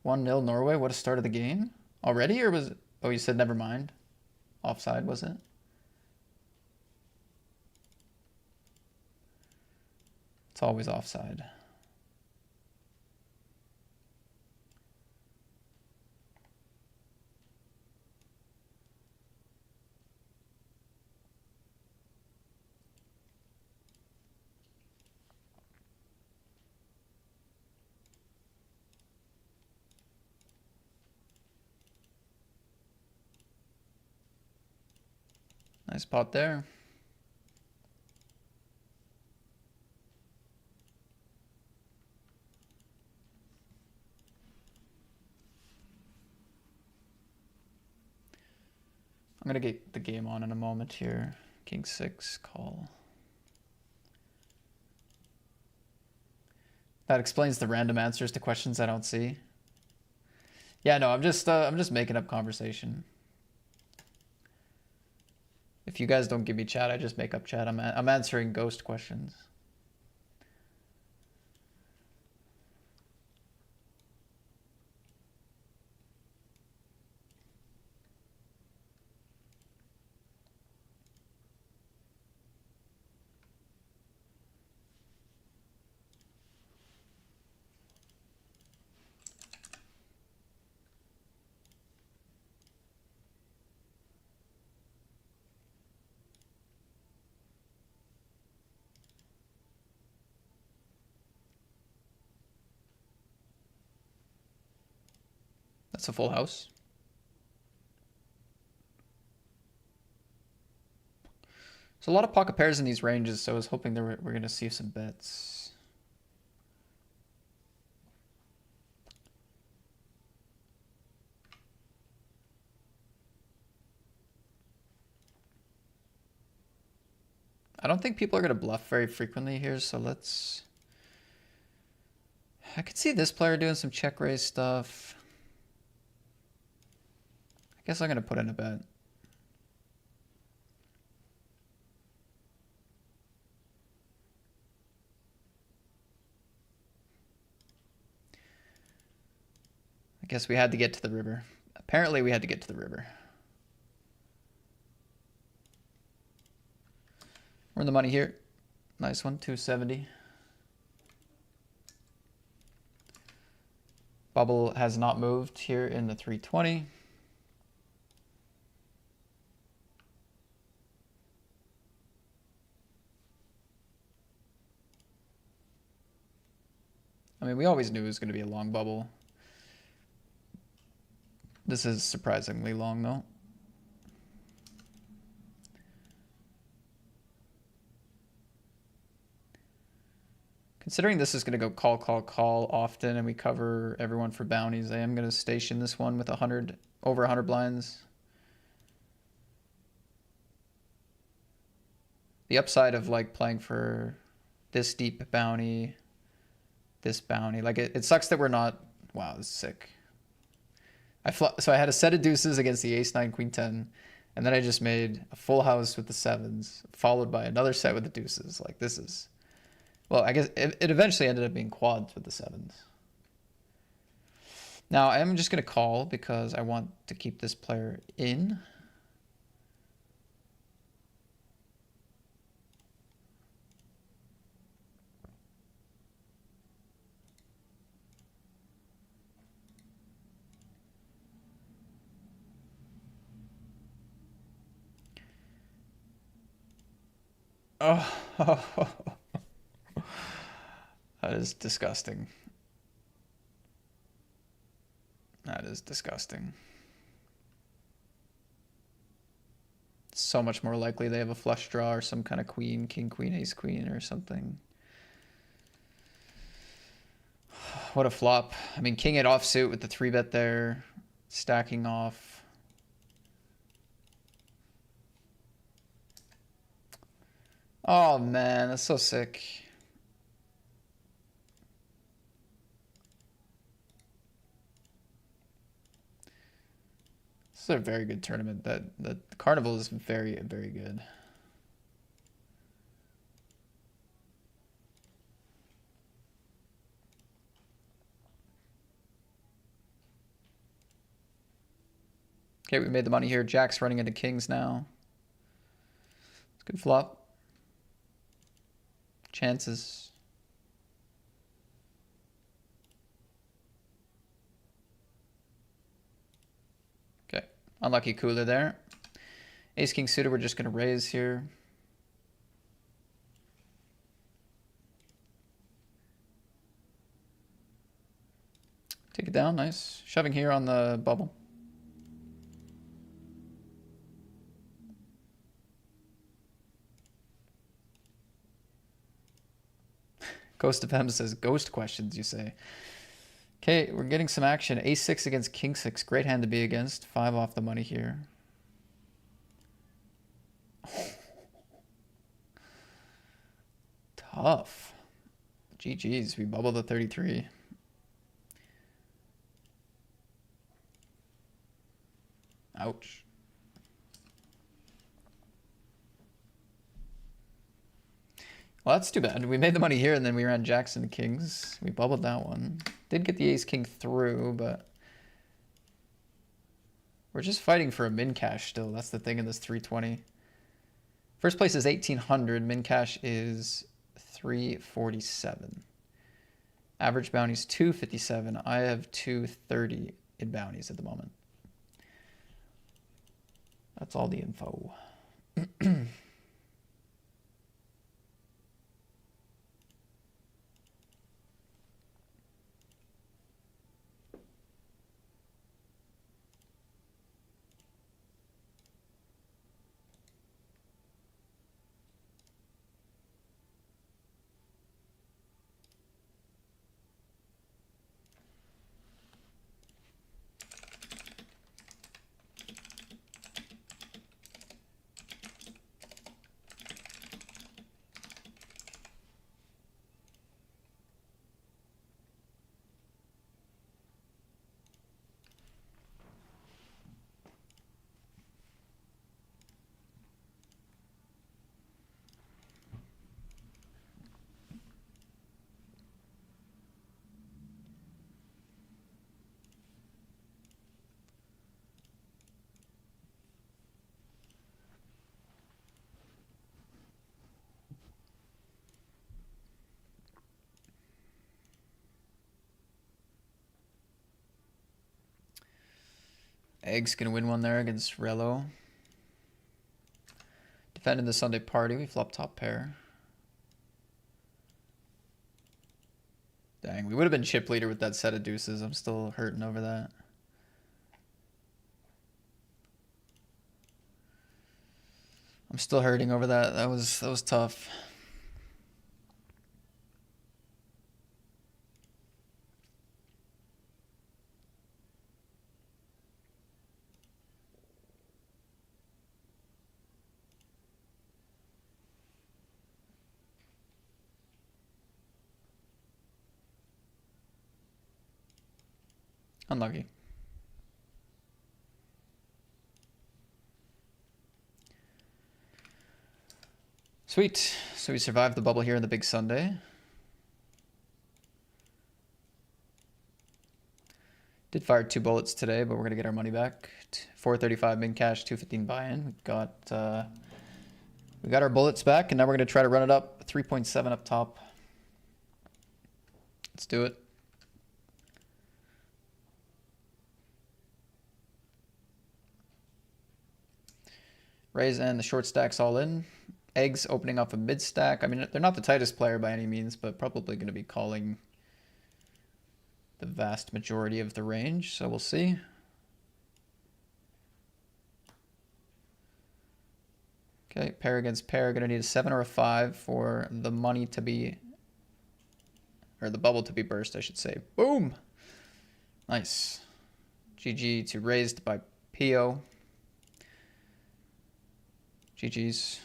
One 0 Norway. What a start of the game. Already, or was it? Oh, you said never mind. Offside, was it? It's always offside. Nice pot there. I'm going to get the game on in a moment here. King 6, call. That explains the random answers to questions I don't see. Yeah, no, I'm just making up conversation. If you guys don't give me chat, I just make up chat. I'm answering ghost questions. That's a full house. So a lot of pocket pairs in these ranges, so I was hoping that we're going to see some bets. I don't think people are going to bluff very frequently here, so let's... I could see this player doing some check raise stuff. I guess I'm going to put in a bet. I guess we had to get to the river. Apparently we had to get to the river. We're in the money here. Nice one, 270. Bubble has not moved here in the 320. I mean, we always knew it was going to be a long bubble. This is surprisingly long, though. Considering this is going to go call, call, call often, and we cover everyone for bounties, I am going to station this one with over 100 blinds. The upside of like playing for this deep bounty, this bounty, like it sucks that we're not. Wow, this is sick. So I had a set of deuces against the ace 9 queen 10, and then I just made a full house with the sevens, followed by another set with the deuces. Like this is. Well, I guess it eventually ended up being quads with the sevens. Now, I'm just going to call because I want to keep this player in. Oh. That is disgusting. That is disgusting. So much more likely they have a flush draw or some kind of queen, king, queen, ace, queen or something. What a flop. I mean, king 8 offsuit with the 3-bet there, stacking off. Oh man, that's so sick. This is a very good tournament. The Carnival is very, very good. Okay, we made the money here. Jack's running into kings now. It's a good flop. Chances. Okay, unlucky cooler there. Ace king suited, we're just going to raise here. Take it down, nice. Shoving here on the bubble. Ghost of M says, ghost questions, you say. Okay, we're getting some action. A6 against King 6. Great hand to be against. 5 off the money here. Tough. GG's. We bubbled the 33. Ouch. Well, that's too bad. We made the money here, and then we ran Jackson Kings. We bubbled that one. Did get the Ace-King through, but we're just fighting for a min cash still. That's the thing in this 320. First place is 1,800. Min cash is 347. Average bounties 257. I have 230 in bounties at the moment. That's all the info. Egg's gonna win one there against Rello. Defending the Sunday party, we flop top pair. Dang, we would have been chip leader with that set of deuces. I'm still hurting over that. I'm still hurting over that. That was tough. Unlucky. Sweet. So we survived the bubble here in the big Sunday. Did fire 2 bullets today, but we're gonna get our money back. 435 min cash, 215 buy-in. We got our bullets back, and now we're gonna try to run it up. 3.7 up top. Let's do it. Raise and the short stack's all in. Eggs opening off a mid stack. I mean, they're not the tightest player by any means, but probably going to be calling the vast majority of the range, so we'll see. Okay, pair against pair. Going to need a 7 or a 5 for the money to be, or the bubble to be burst, I should say. Boom! Nice. GG to raised by Pio. GG's.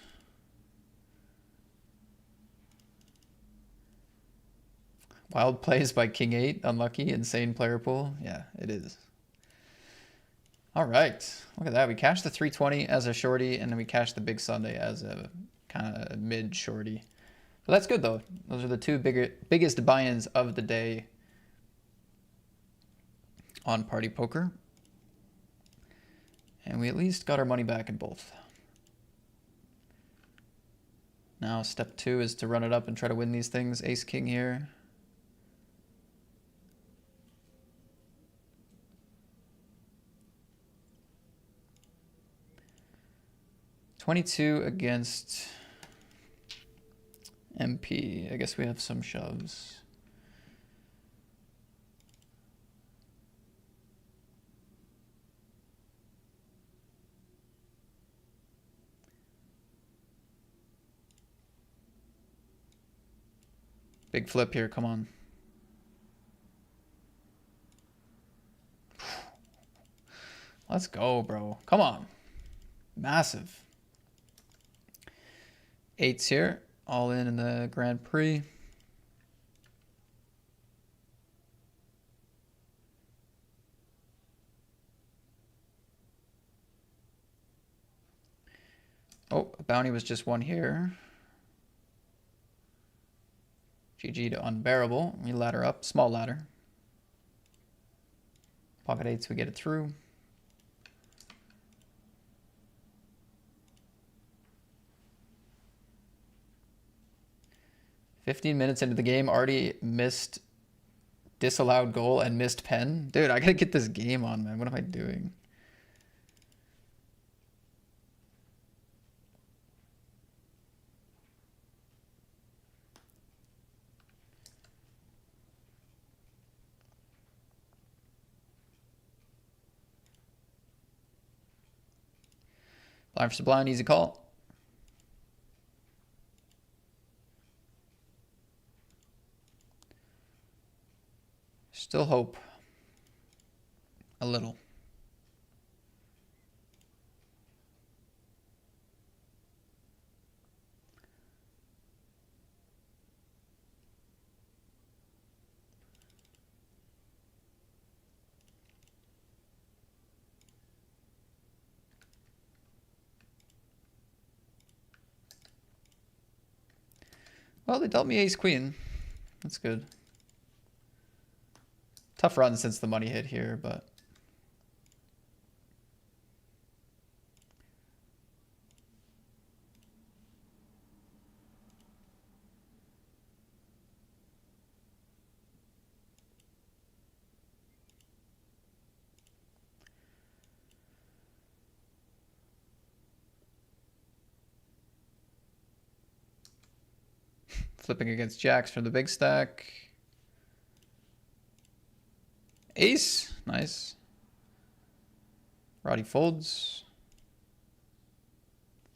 Wild plays by King 8. Unlucky. Insane player pool. Yeah, it is. All right. Look at that. We cashed the 320 as a shorty, and then we cashed the big Sunday as a kind of mid shorty. But that's good, though. Those are the two biggest buy-ins of the day on Party Poker. And we at least got our money back in both. Now step 2 is to run it up and try to win these things. Ace King here. $22 against MP. I guess we have some shoves. Big flip here, come on. Let's go, bro. Come on. Massive. 8s here. All in the Grand Prix. Oh, a bounty was just one here. GG to Unbearable. We ladder up. Small ladder. Pocket 8s, we get it through. $15 into the game. Already missed disallowed goal and missed pen. Dude, I gotta get this game on, man. What am I doing? Blind versus blind, easy call. Still hope. A little. Well, they dealt me ace queen. That's good. Tough run since the money hit here, but flipping against jacks from the big stack. Ace, nice. Roddy folds.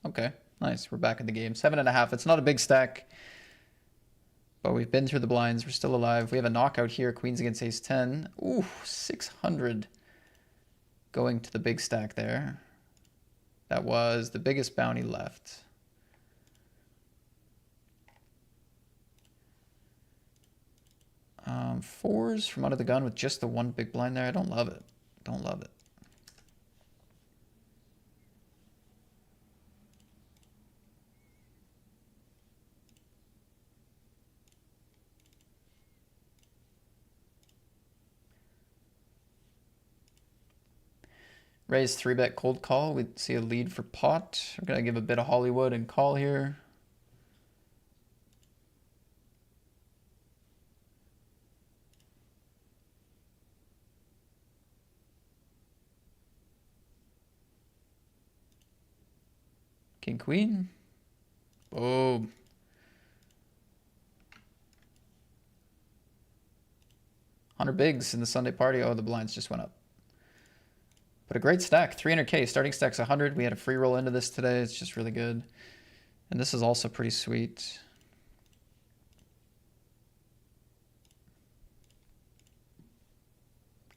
Okay, nice. We're back in the game. 7.5. It's not a big stack, but we've been through the blinds. We're still alive. We have a knockout here. Queens against ace 10. Ooh, 600 going to the big stack there. That was the biggest bounty left. Fours from under the gun with just the one big blind there. I don't love it. Don't love it. Raise 3-bet cold call. We see a lead for pot. We're going to give a bit of Hollywood and call here. King, queen. Boom. $100 bigs in the Sunday party. Oh, the blinds just went up. But a great stack. 300K. Starting stack's 100. We had a free roll into this today. It's just really good. And this is also pretty sweet.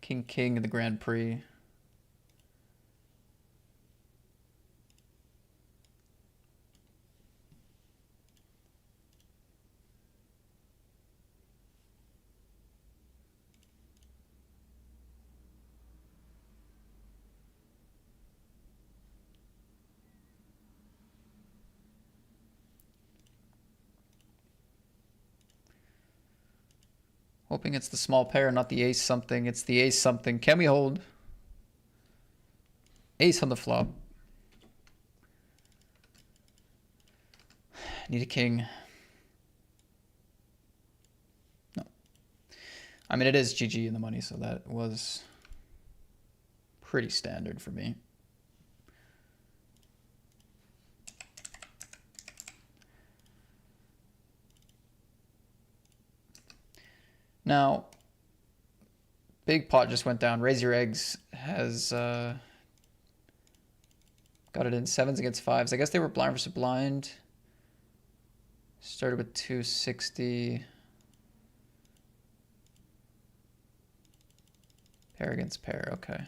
King, king in the Grand Prix. Hoping it's the small pair, not the ace something. It's the ace something. Can we hold? Ace on the flop. Need a king. No. I mean, it is GG in the money, so that was pretty standard for me. Now, big pot just went down. Raise your eggs has got it in 7s against 5s. I guess they were blind versus blind. Started with 260. Pair against pair, okay.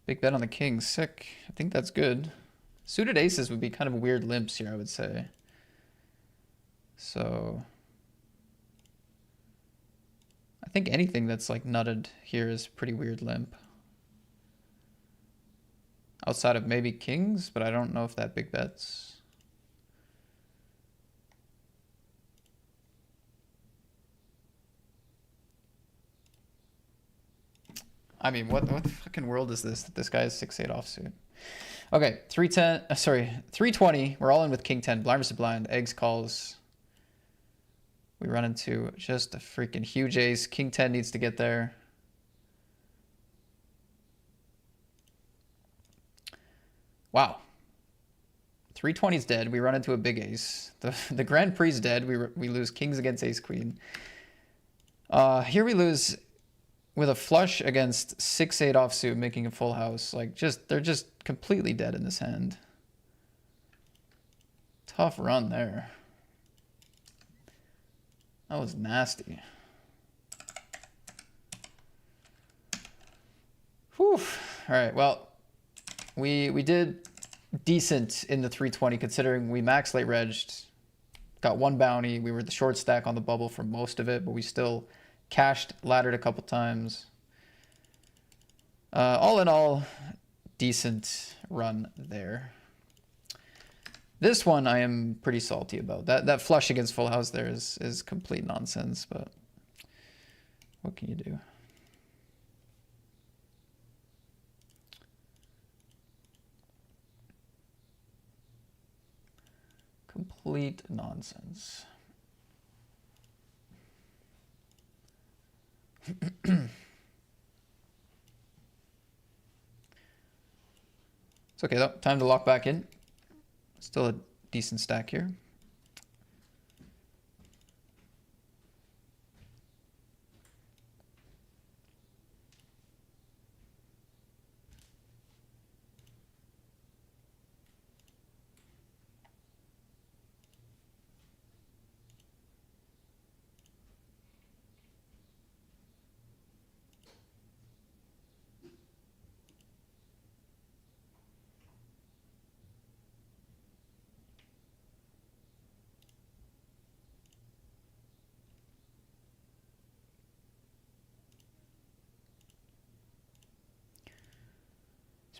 Big bet on the king, sick. I think that's good. Suited aces would be kind of weird limps here, I would say. So I think anything that's like nutted here is pretty weird limp. Outside of maybe kings, but I don't know if that big bets. I mean, what the fucking world is this that this guy is 6-8 offsuit? Okay, 310, sorry, 320. We're all in with king 10, blind versus blind, eggs calls. We run into just a freaking huge ace. King 10 needs to get there. Wow. 320 is dead. We run into a big ace. The Grand Prix is dead. We lose kings against ace queen. Here we lose with a flush against 6-8 offsuit, making a full house. Like, they're just completely dead in this hand. Tough run there. That was nasty. Whew. All right, well, we did decent in the 320 considering we max late regged, got one bounty. We were the short stack on the bubble for most of it, but we still cashed, laddered a couple times. All in all, decent run there. This one I am pretty salty about. That flush against full house there is complete nonsense, but what can you do? Complete nonsense. It's okay though. Time to lock back in. Still a decent stack here.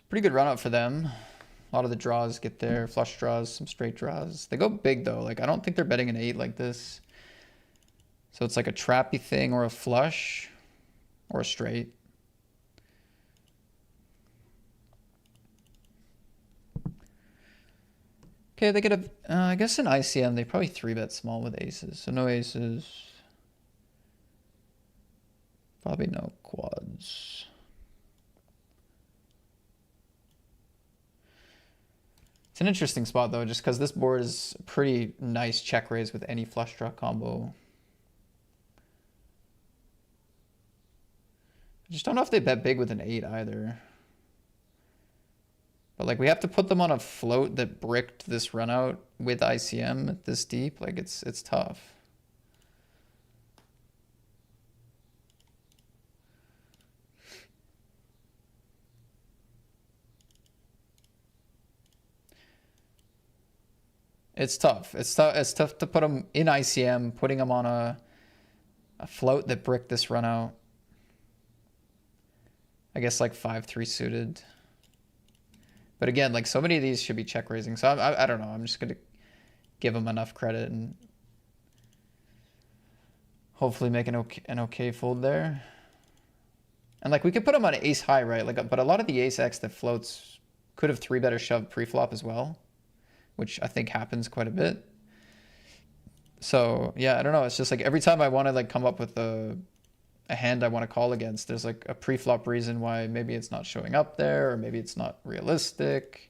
Pretty good run up for them. A lot of the draws get there, flush draws, some straight draws. They go big though. Like I don't think they're betting an 8 like this. So it's like a trappy thing or a flush or a straight. Okay, they get a, I guess in ICM they probably 3-bet small with aces. So no aces. Probably no quads. It's an interesting spot though, just because this board is a pretty nice check raise with any flush draw combo. I just don't know if they bet big with an 8 either. But like we have to put them on a float that bricked this run out with ICM this deep. Like it's tough. It's tough. It's tough to put them in ICM, putting them on a float that bricked this run out. I guess like 5-3 suited. But again, like so many of these should be check raising. So I don't know. I'm just going to give them enough credit and hopefully make an okay fold there. And like we could put them on ace high, right? Like, but a lot of the ace X that floats could have 3-bet or shoved pre-flop as well. which I think happens quite a bit. So yeah, I don't know. It's just like every time I want to like come up with a hand I want to call against, there's like a pre-flop reason why maybe it's not showing up there, or maybe it's not realistic.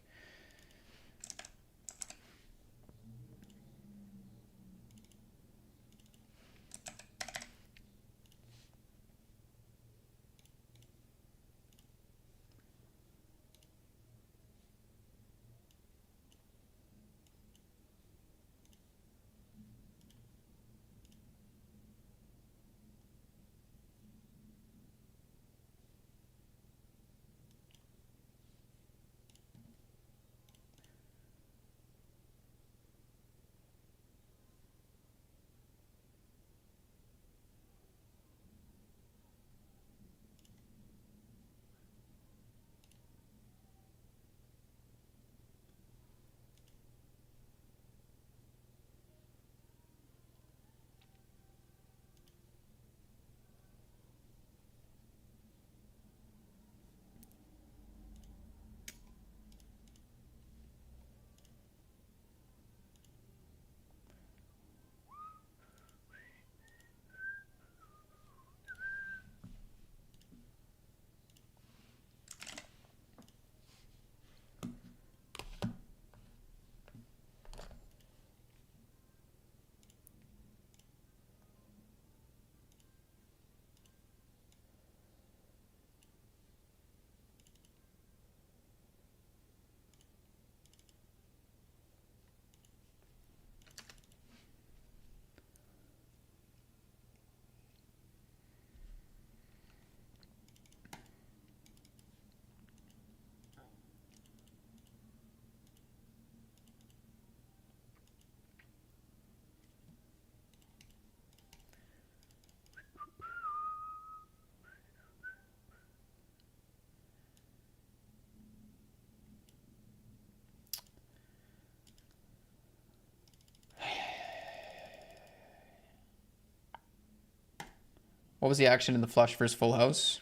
What was the action in the flush versus full house?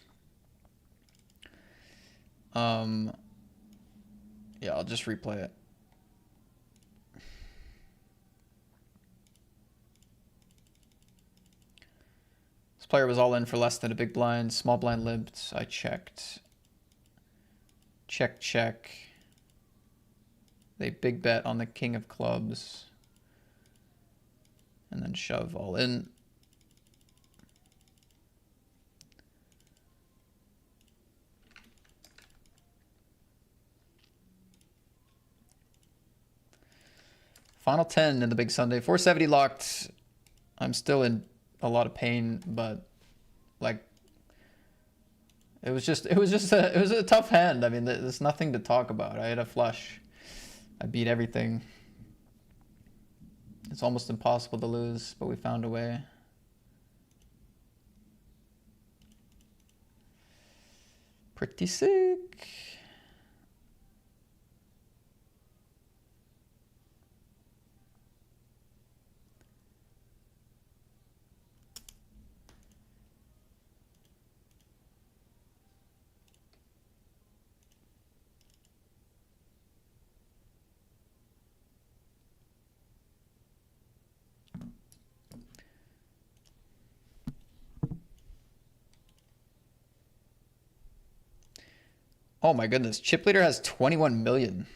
Yeah, I'll just replay it. This player was all in for less than a big blind. Small blind limped. I checked. Check, check. They big bet on the king of clubs. And then shove all in. Final 10 in the big Sunday. 470 locked. I'm still in a lot of pain, but like it was a tough hand. I mean, there's nothing to talk about. I had a flush. I beat everything. It's almost impossible to lose, but we found a way. Pretty sick. Oh my goodness. Chip leader has 21 million.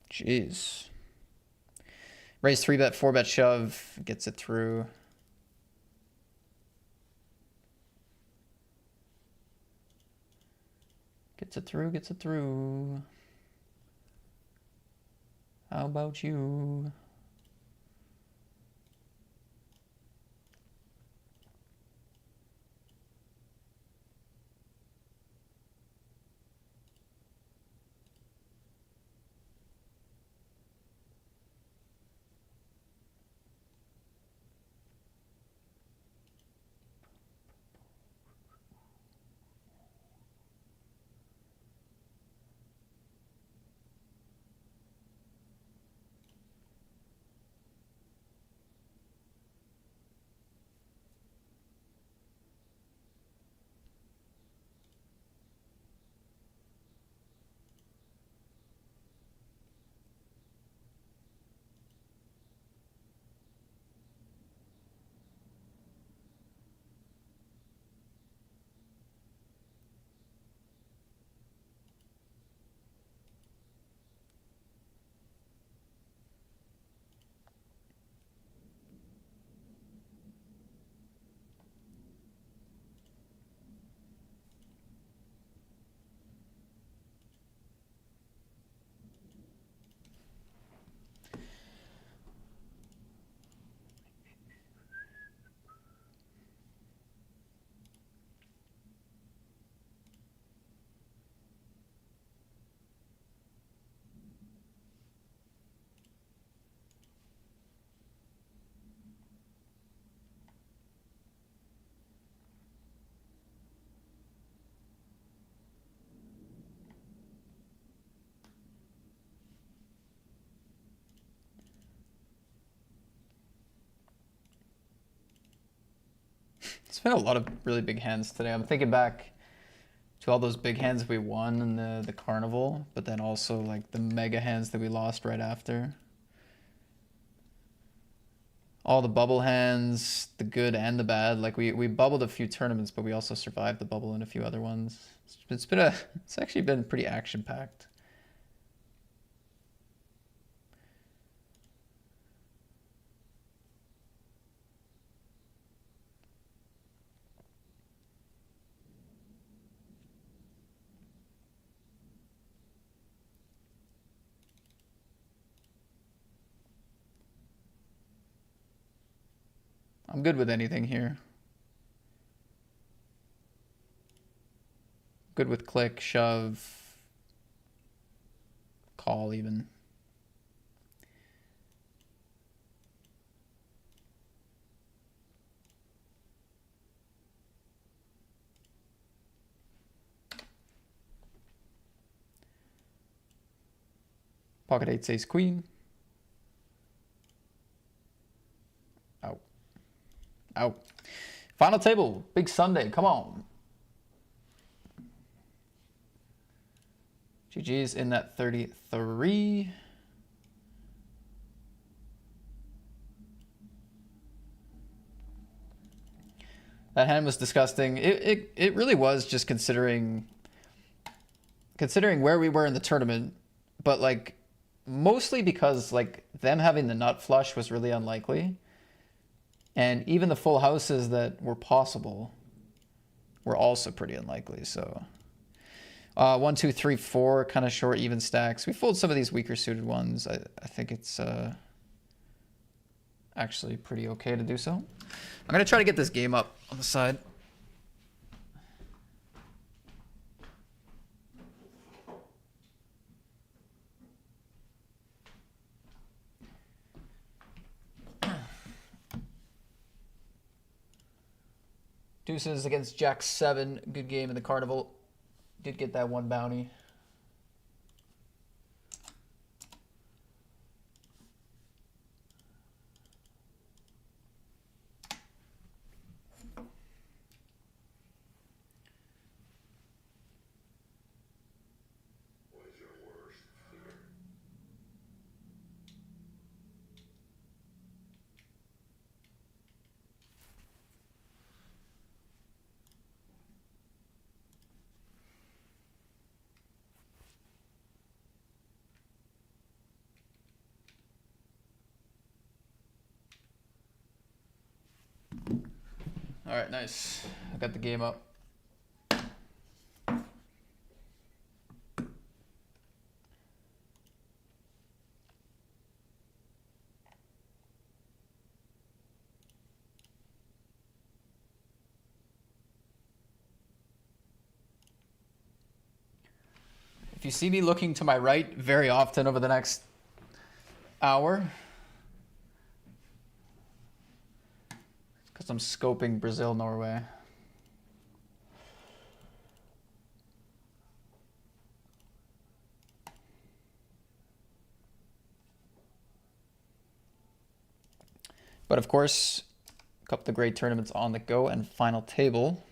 Jeez. Raise 3-bet, 4-bet shove. Gets it through. Gets it through, gets it through. How about you? It's been a lot of really big hands today. I'm thinking back to all those big hands we won in the carnival, but then also like the mega hands that we lost right after. All the bubble hands, the good and the bad. Like we bubbled a few tournaments, but we also survived the bubble in a few other ones. It's actually been pretty action packed. I'm good with anything here. Good with click, shove, call even. Pocket eights, ace, queen. Out. Out. Final table, big Sunday, come on. GG's in that 33. That hand was disgusting. It really was, just considering where we were in the tournament, but like mostly because like them having the nut flush was really unlikely. And even the full houses that were possible were also pretty unlikely. So 1, 2, 3, 4 kind of short even stacks. We fold some of these weaker suited ones. I think it's actually pretty okay to do so. I'm going to try to get this game up on the side. Deuces against Jack 7. Good game in the carnival. Did get that one bounty. All right, nice. I got the game up. If you see me looking to my right very often over the next hour, because I'm scoping Brazil, Norway. But of course, a couple of great tournaments on the go and final table.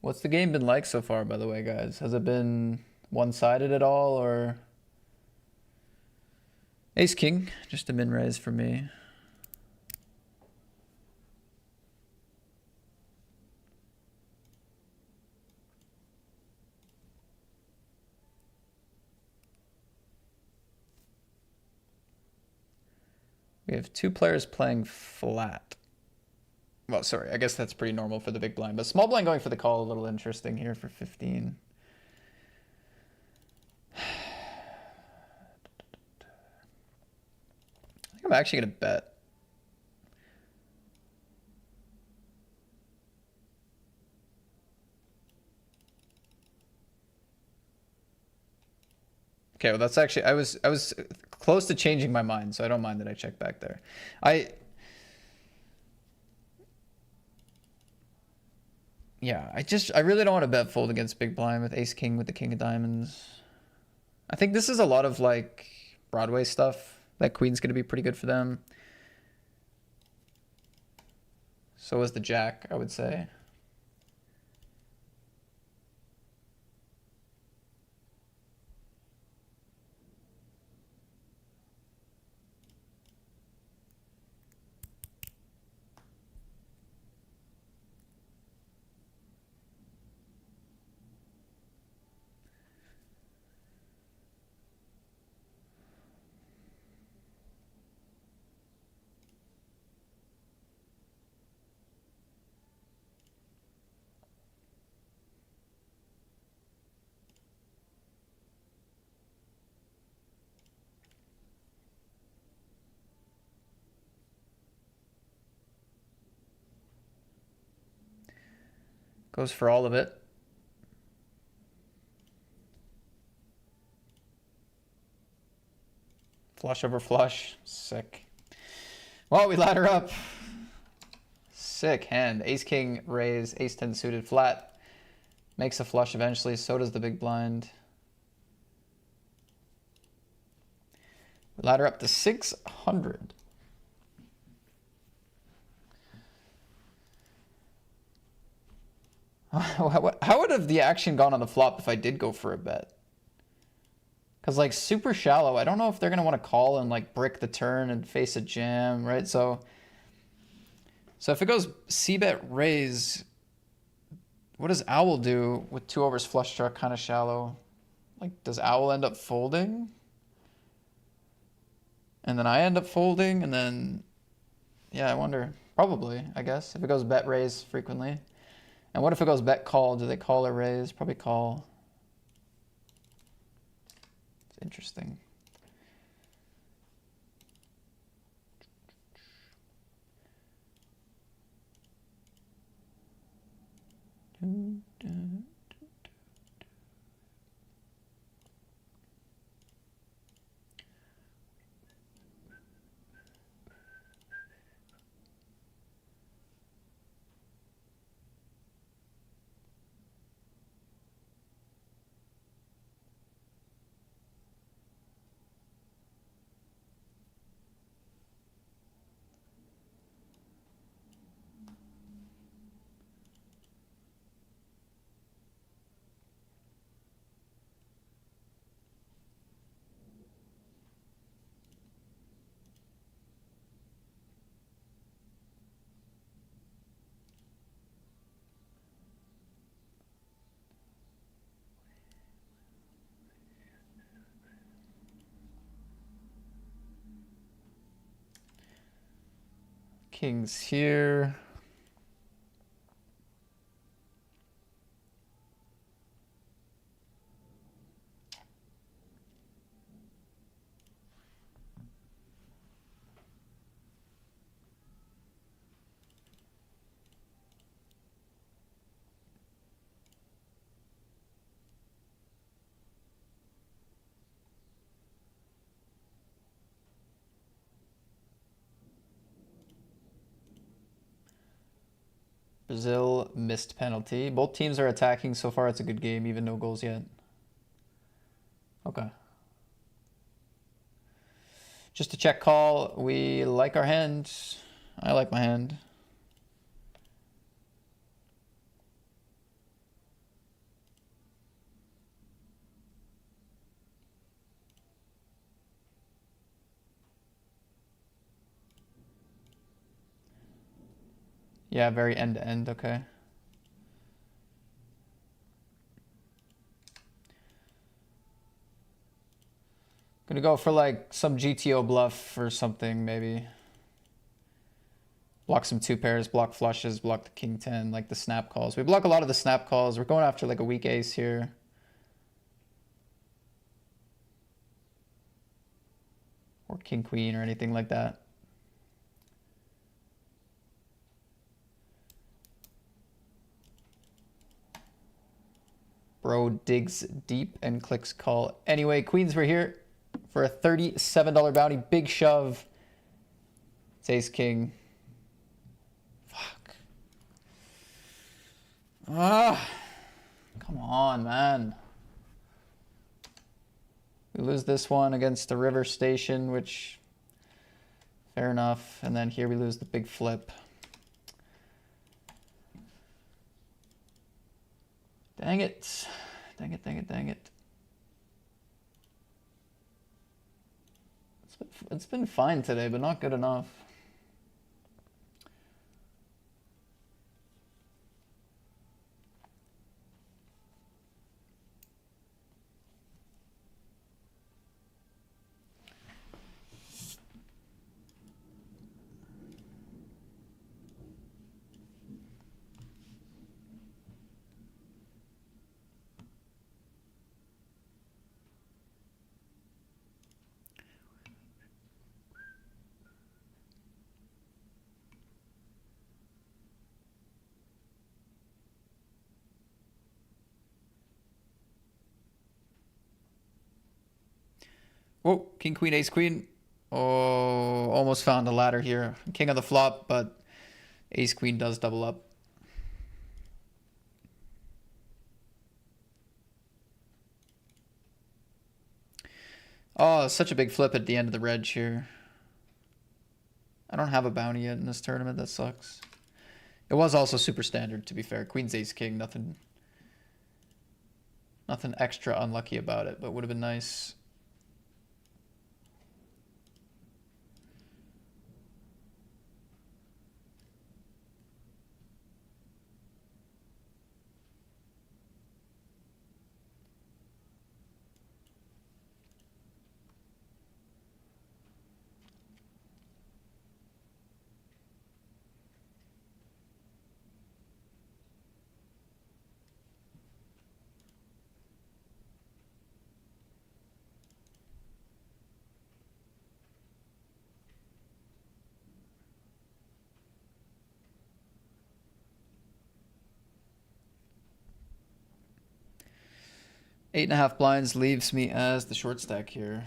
What's the game been like so far, by the way, guys? Has it been one-sided at all, or ace king? Just a min raise for me. We have 2 players playing flat. Well, sorry, I guess that's pretty normal for the big blind, but small blind going for the call, a little interesting here for 15. I think I'm actually going to bet. Okay, well that's actually I was close to changing my mind, so I don't mind that I check back there. Yeah, I really don't want to bet fold against big blind with ace king with the king of diamonds. I think this is a lot of like Broadway stuff. That queen's gonna be pretty good for them. So is the jack, I would say. Goes for all of it. Flush over flush. Sick. Well, we ladder up. Sick hand. Ace king raise, ace 10 suited flat. Makes a flush eventually, so does the big blind. We ladder up to 600. How would have the action gone on the flop if I did go for a bet? Because like super shallow, I don't know if they're going to want to call and like brick the turn and face a jam, right? So if it goes c-bet raise, what does owl do with 2 overs flush draw kind of shallow? Like does owl end up folding? And then I end up folding and then, yeah, I wonder. Probably, I guess, if it goes bet raise frequently. And what if it goes bet call? Do they call or raise? Probably call. It's interesting. King's here. Brazil missed penalty. Both teams are attacking. So far, it's a good game, even no goals yet. Okay. Just a check call. We like our hand. I like my hand. Yeah, very end to end. Okay. Gonna go for like some GTO bluff or something, maybe. Block some 2 pairs, block flushes, block the king 10, like the snap calls. We block a lot of the snap calls. We're going after like a weak ace here. Or king queen or anything like that. Bro digs deep and clicks call. Anyway, Queens, we're here for a $37 bounty. Big shove. It's ace king. Fuck. Ah, come on, man. We lose this one against the River Station, which, fair enough. And then here we lose the big flip. Dang it. Dang it, dang it, dang it. It's been fine today, but not good enough. Whoa, king, queen, ace, queen. Oh, almost found the ladder here. King of the flop, but ace, queen does double up. Oh, such a big flip at the end of the reg here. I don't have a bounty yet in this tournament. That sucks. It was also super standard, to be fair. Queen's ace, king. Nothing extra unlucky about it, but would have been nice. Eight and a half blinds leaves me as the short stack here.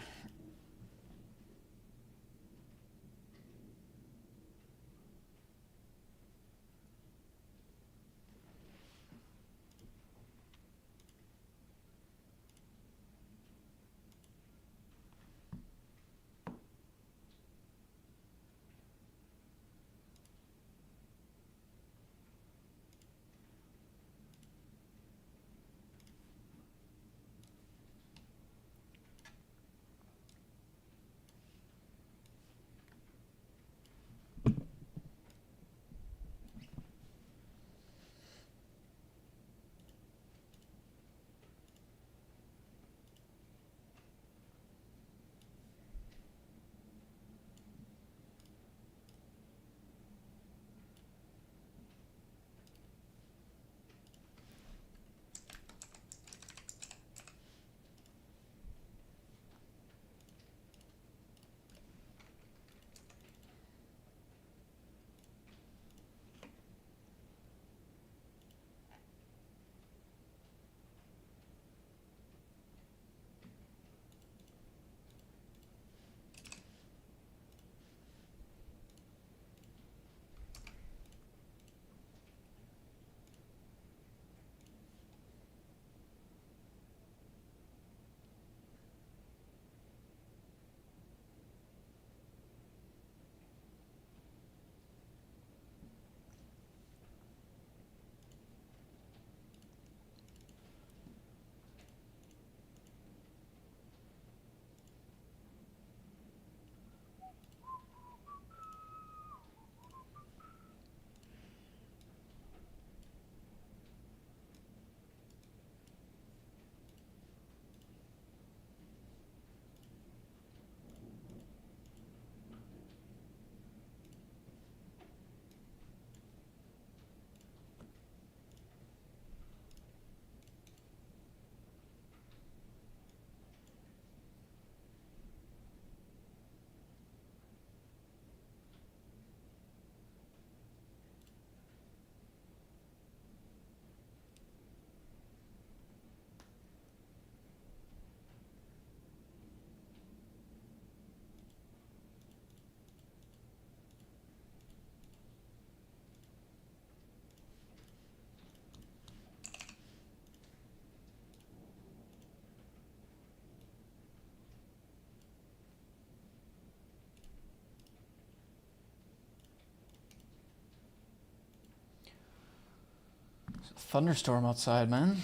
Thunderstorm outside, man.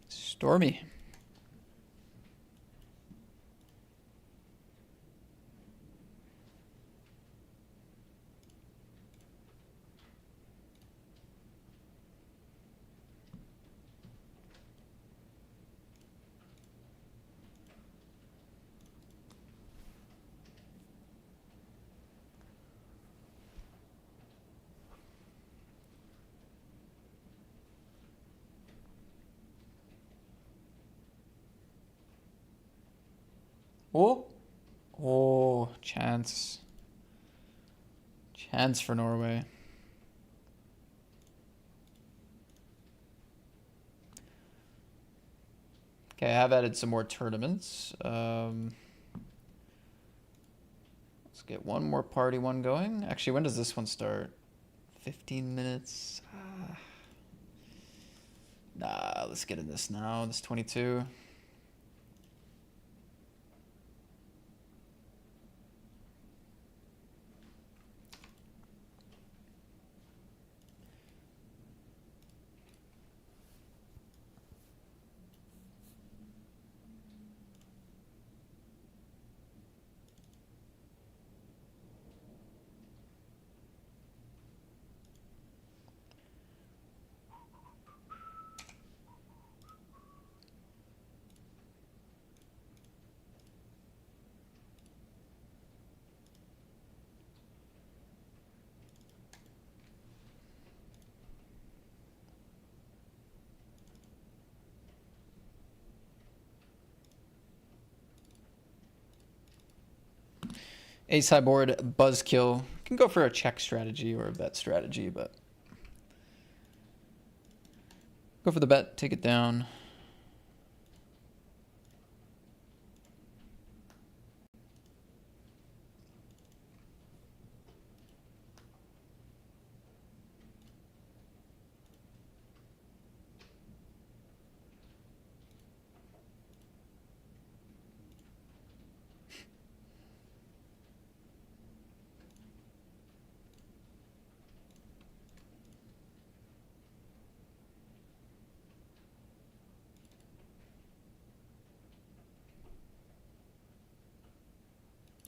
Stormy. Oh. Oh, chance. Chance for Norway. Okay, I have added some more tournaments. Let's get one more party one going. Actually, when does this one start? 15 minutes. Nah, let's get in this now. This 22. Ace high board, buzzkill. Can go for a check strategy or a bet strategy, but go for the bet, take it down.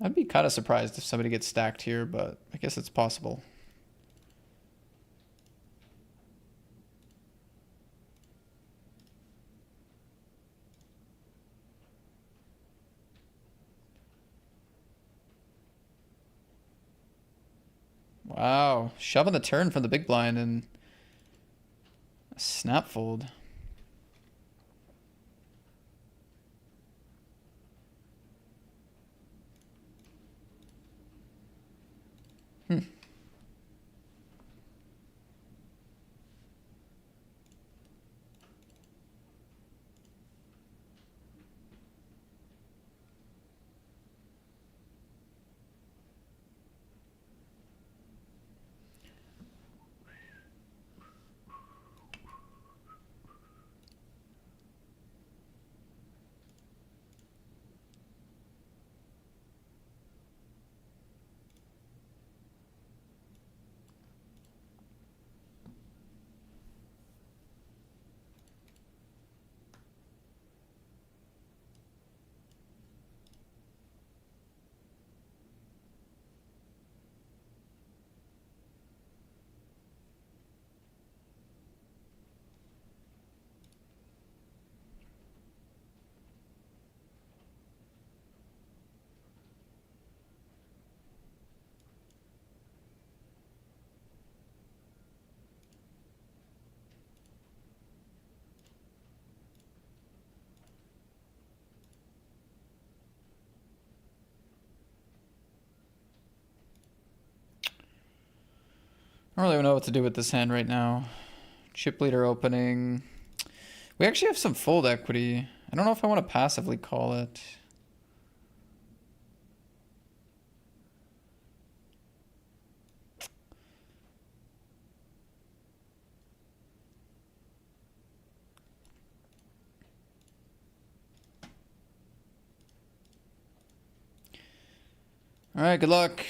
I'd be kind of surprised if somebody gets stacked here, but I guess it's possible. Wow, shoving the turn from the big blind and a snap fold. I don't really know what to do with this hand right now. Chip leader opening. We actually have some fold equity. I don't know if I want to passively call it. All right, good luck.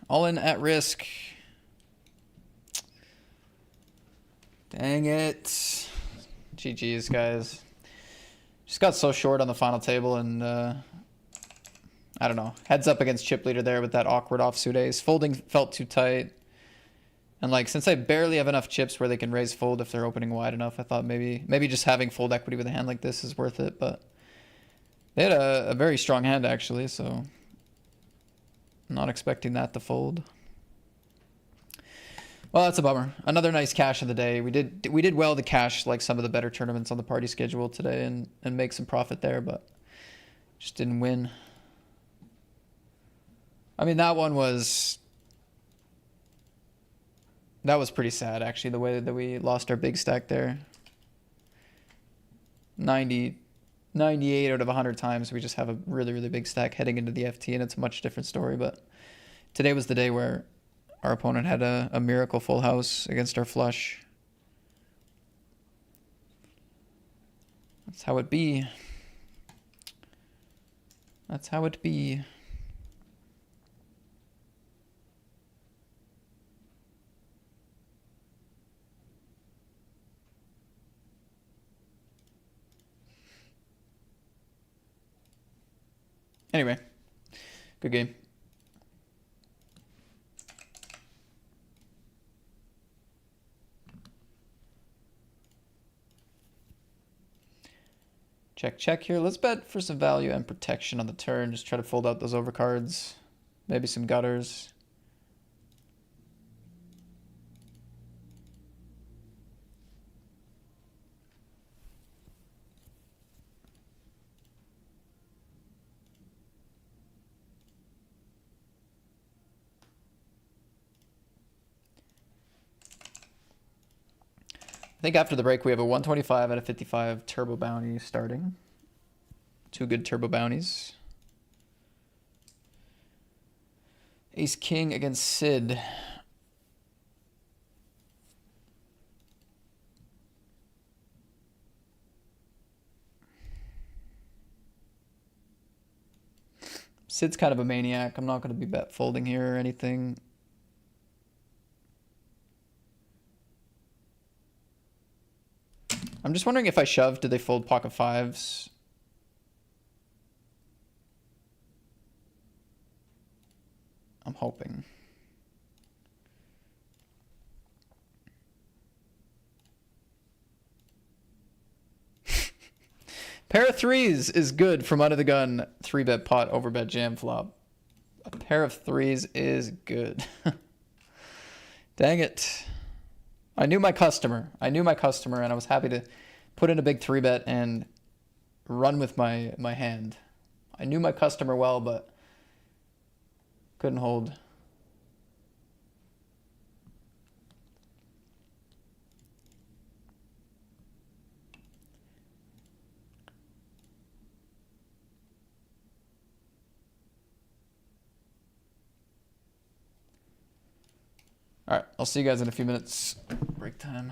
All in at risk. Dang it. GG's, guys. Just got so short on the final table, and I don't know. Heads up against chip leader there with that awkward offsuit ace. Folding felt too tight. And like, since I barely have enough chips where they can raise fold if they're opening wide enough, I thought maybe just having fold equity with a hand like this is worth it. But they had a very strong hand, actually, so I'm not expecting that to fold. Well, that's a bummer. Another nice cash of the day. We did well to cash like some of the better tournaments on the party schedule today and make some profit there, but just didn't win. I mean, that was pretty sad, actually, the way that we lost our big stack there. 98 out of 100 times we just have a really, really big stack heading into the FT, and it's a much different story. But today was the day where our opponent had a miracle full house against our flush. That's how it be. That's how it be. Anyway, good game. Check, check here. Let's bet for some value and protection on the turn. Just try to fold out those overcards. Maybe some gutters. I think after the break we have a 125 out of 55 turbo bounty starting. 2 good turbo bounties. Ace King against Sid. Sid's kind of a maniac. I'm not going to be bet folding here or anything. I'm just wondering if I shove, do they fold pocket fives? I'm hoping. Pair of threes is good from under the gun. 3-bet pot, overbet jam flop. A pair of threes is good. Dang it. I knew my customer. And I was happy to put in a big 3-bet and run with my hand. I knew my customer well, but couldn't hold. All right, I'll see you guys in a few minutes. Break time.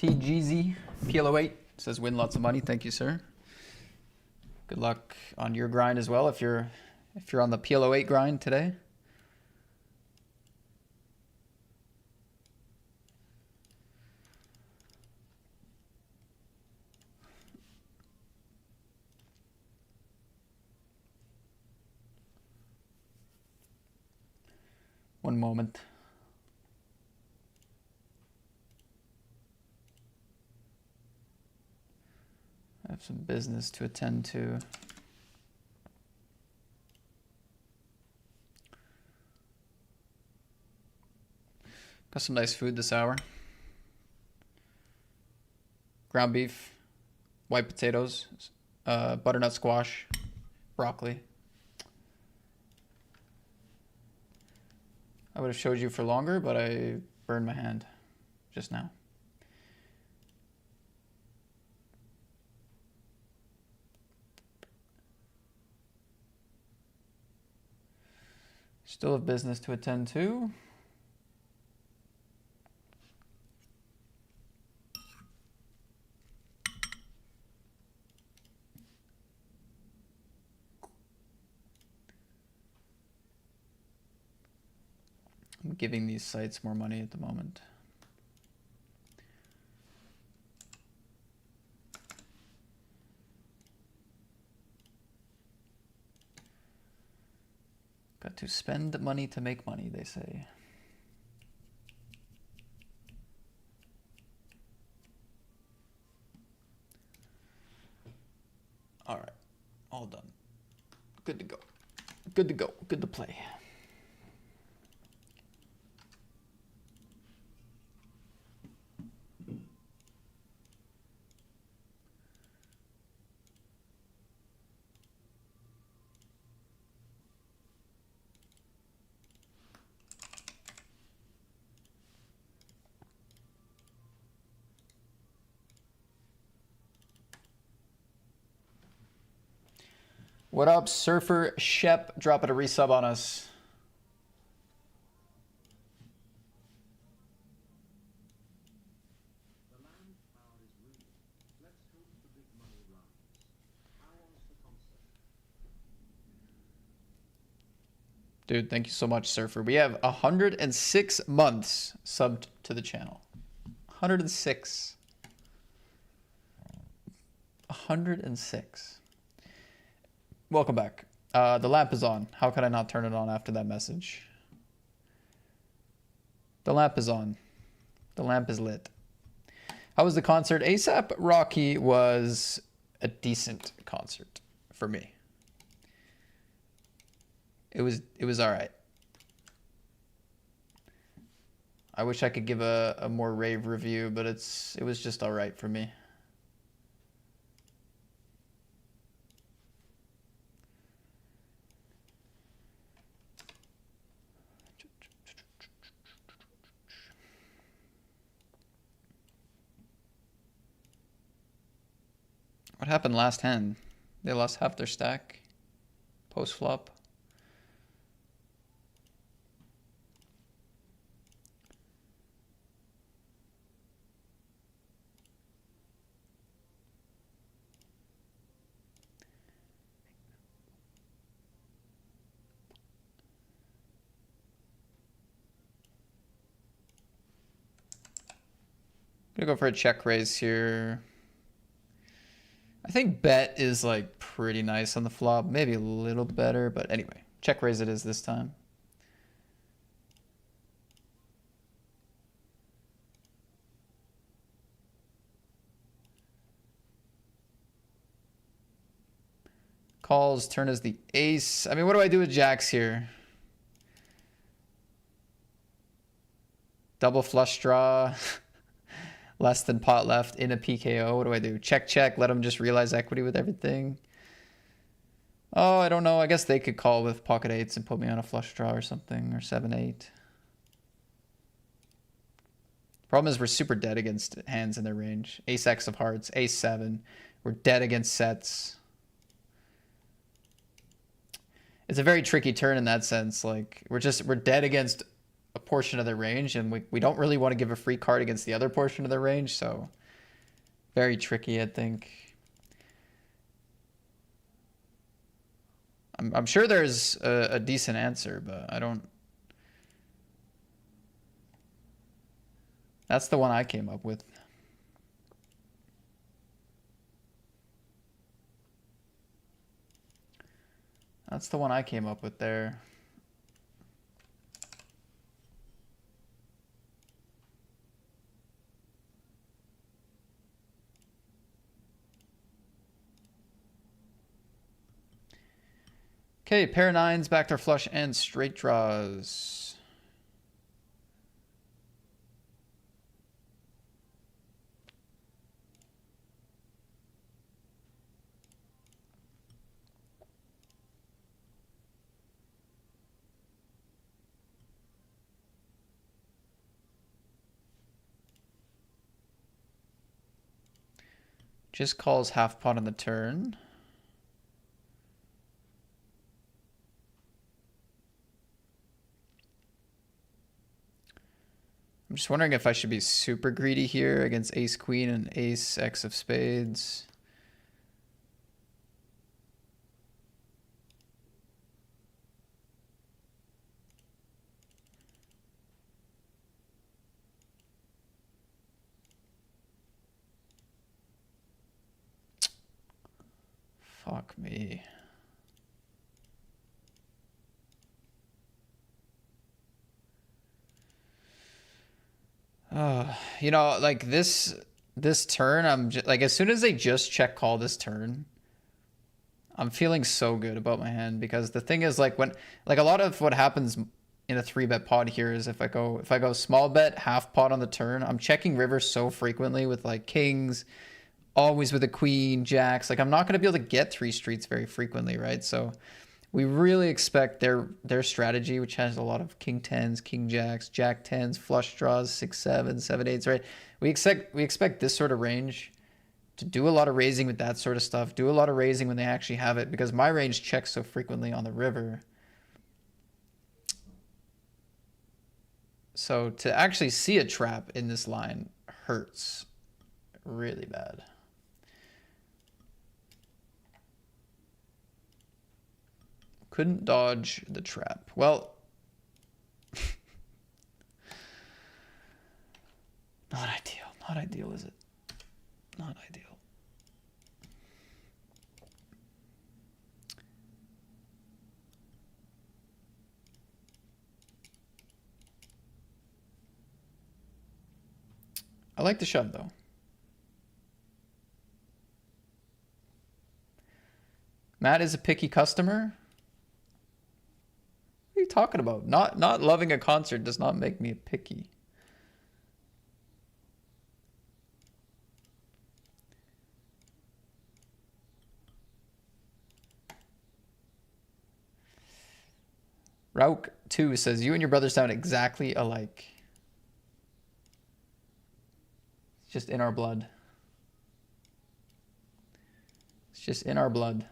TGZ PLO8 says win lots of money. Thank you, sir. Good luck on your grind as well if you're on the PLO8 grind today. One moment. I have some business to attend to. Got some nice food this hour. Ground beef, white potatoes, butternut squash, broccoli. I would have showed you for longer, but I burned my hand just now. Still have business to attend to. I'm giving these sites more money at the moment. Got to spend money to make money, they say. All right, all done. Good to go. Good to go. Good to play. What up, Surfer Shep? Dropping a resub on us. Dude, thank you so much, Surfer. We have 106 months subbed to the channel. 106. 106. Welcome back. The lamp is on. How could I not turn it on after that message? The lamp is on. The lamp is lit. How was the concert? A$AP Rocky was a decent concert for me. It was all right. I wish I could give a more rave review, but it was just all right for me. What happened last hand? They lost half their stack post flop. I'm gonna go for a check raise here. I think bet is like pretty nice on the flop. Maybe a little better, but anyway. Check raise it is this time. Calls, turn as the ace. I mean, what do I do with jacks here? Double flush draw. Less than pot left in a PKO. What do I do? Check, check. Let them just realize equity with everything. Oh, I don't know. I guess they could call with pocket eights and put me on a flush draw or something, or 7-8. Problem is we're super dead against hands in their range. Ace X of hearts, ace 7. We're dead against sets. It's a very tricky turn in that sense. Like we're dead against a portion of their range, and we don't really want to give a free card against the other portion of their range, so very tricky, I think. I'm sure there's a decent answer, but I don't. That's the one I came up with. That's the one I came up with there. Okay, pair of nines, backdoor flush, and straight draws. Just calls half pot on the turn. I'm just wondering if I should be super greedy here against ace queen and ace x of spades. Fuck me. You know, like this turn, I'm just, like, as soon as they just check call this turn, I'm feeling so good about my hand, because the thing is, like, when, like, a lot of what happens in a 3-bet pot here is if I go small bet half pot on the turn, I'm checking river so frequently with like kings, always with a queen, jacks. Like, I'm not going to be able to get 3 streets very frequently, right? So we really expect their strategy, which has a lot of king tens, king jacks, jack tens, flush draws, 6-7, 7-8s, right? We expect this sort of range to do a lot of raising with that sort of stuff, do a lot of raising when they actually have it, because my range checks so frequently on the river. So to actually see a trap in this line hurts really bad. Couldn't dodge the trap. Well, not ideal. Not ideal, is it? Not ideal. I like the shove, though. Matt is a picky customer. What are you talking about? Not loving a concert does not make me picky. Rauk2 says, you and your brother sound exactly alike. It's just in our blood. It's just in our blood.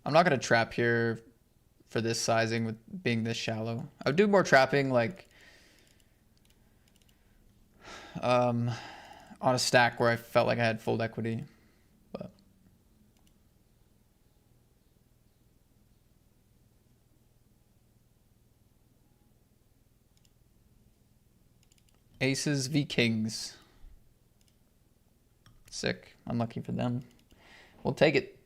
I'm not going to trap here for this sizing with being this shallow. I would do more trapping, like, on a stack where I felt like I had fold equity. But aces v kings. Sick. Unlucky for them. We'll take it.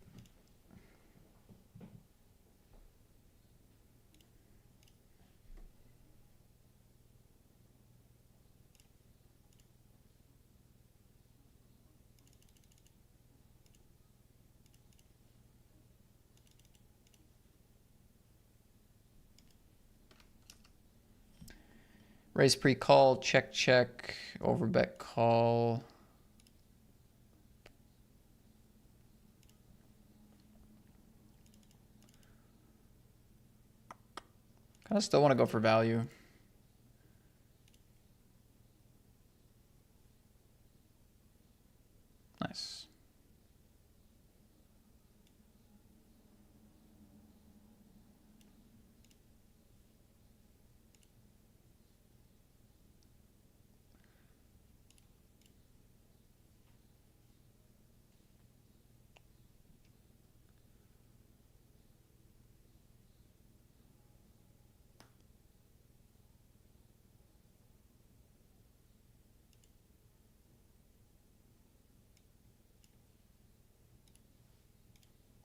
Raise pre-call, check, check, overbet call. Kind of still want to go for value. Nice.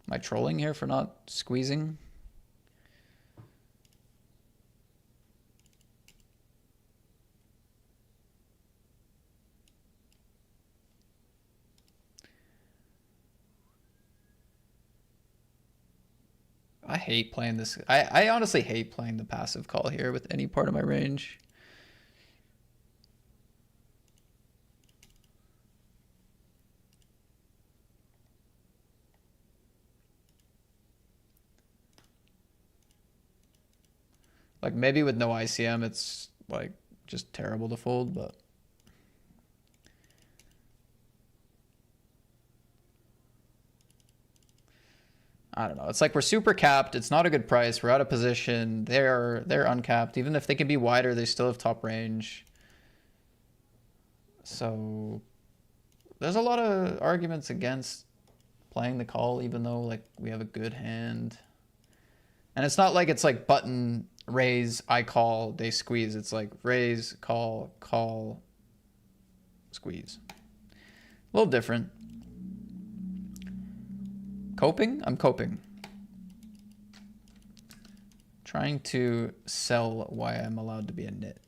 Am I trolling here for not squeezing? I hate playing this. I honestly hate playing the passive call here with any part of my range. Like maybe with no ICM, it's like just terrible to fold, but I don't know. It's like we're super capped. It's not a good price. We're out of position. They're uncapped. Even if they can be wider, they still have top range. So there's a lot of arguments against playing the call, even though like we have a good hand. And it's not like it's like button raise, I call, they squeeze. It's like raise, call, call, squeeze. A little different. Coping? I'm coping. Trying to sell why I'm allowed to be a nit.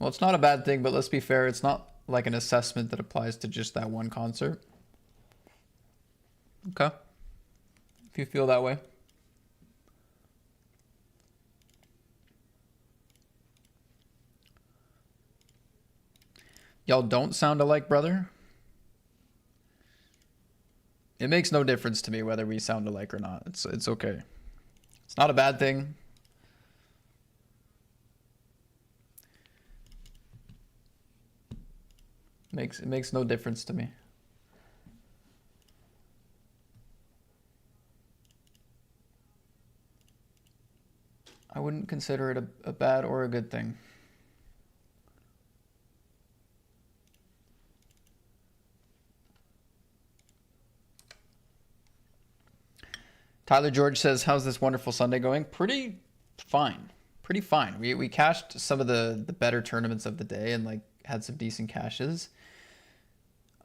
Well, it's not a bad thing, but let's be fair. It's not like an assessment that applies to just that one concert. Okay. If you feel that way. Y'all don't sound alike, brother. It makes no difference to me whether we sound alike or not. It's okay. It's not a bad thing. It makes no difference to me. I wouldn't consider it a bad or a good thing. Tyler George says, how's this wonderful Sunday going? Pretty fine. Pretty fine. We cashed some of the better tournaments of the day and like had some decent cashes.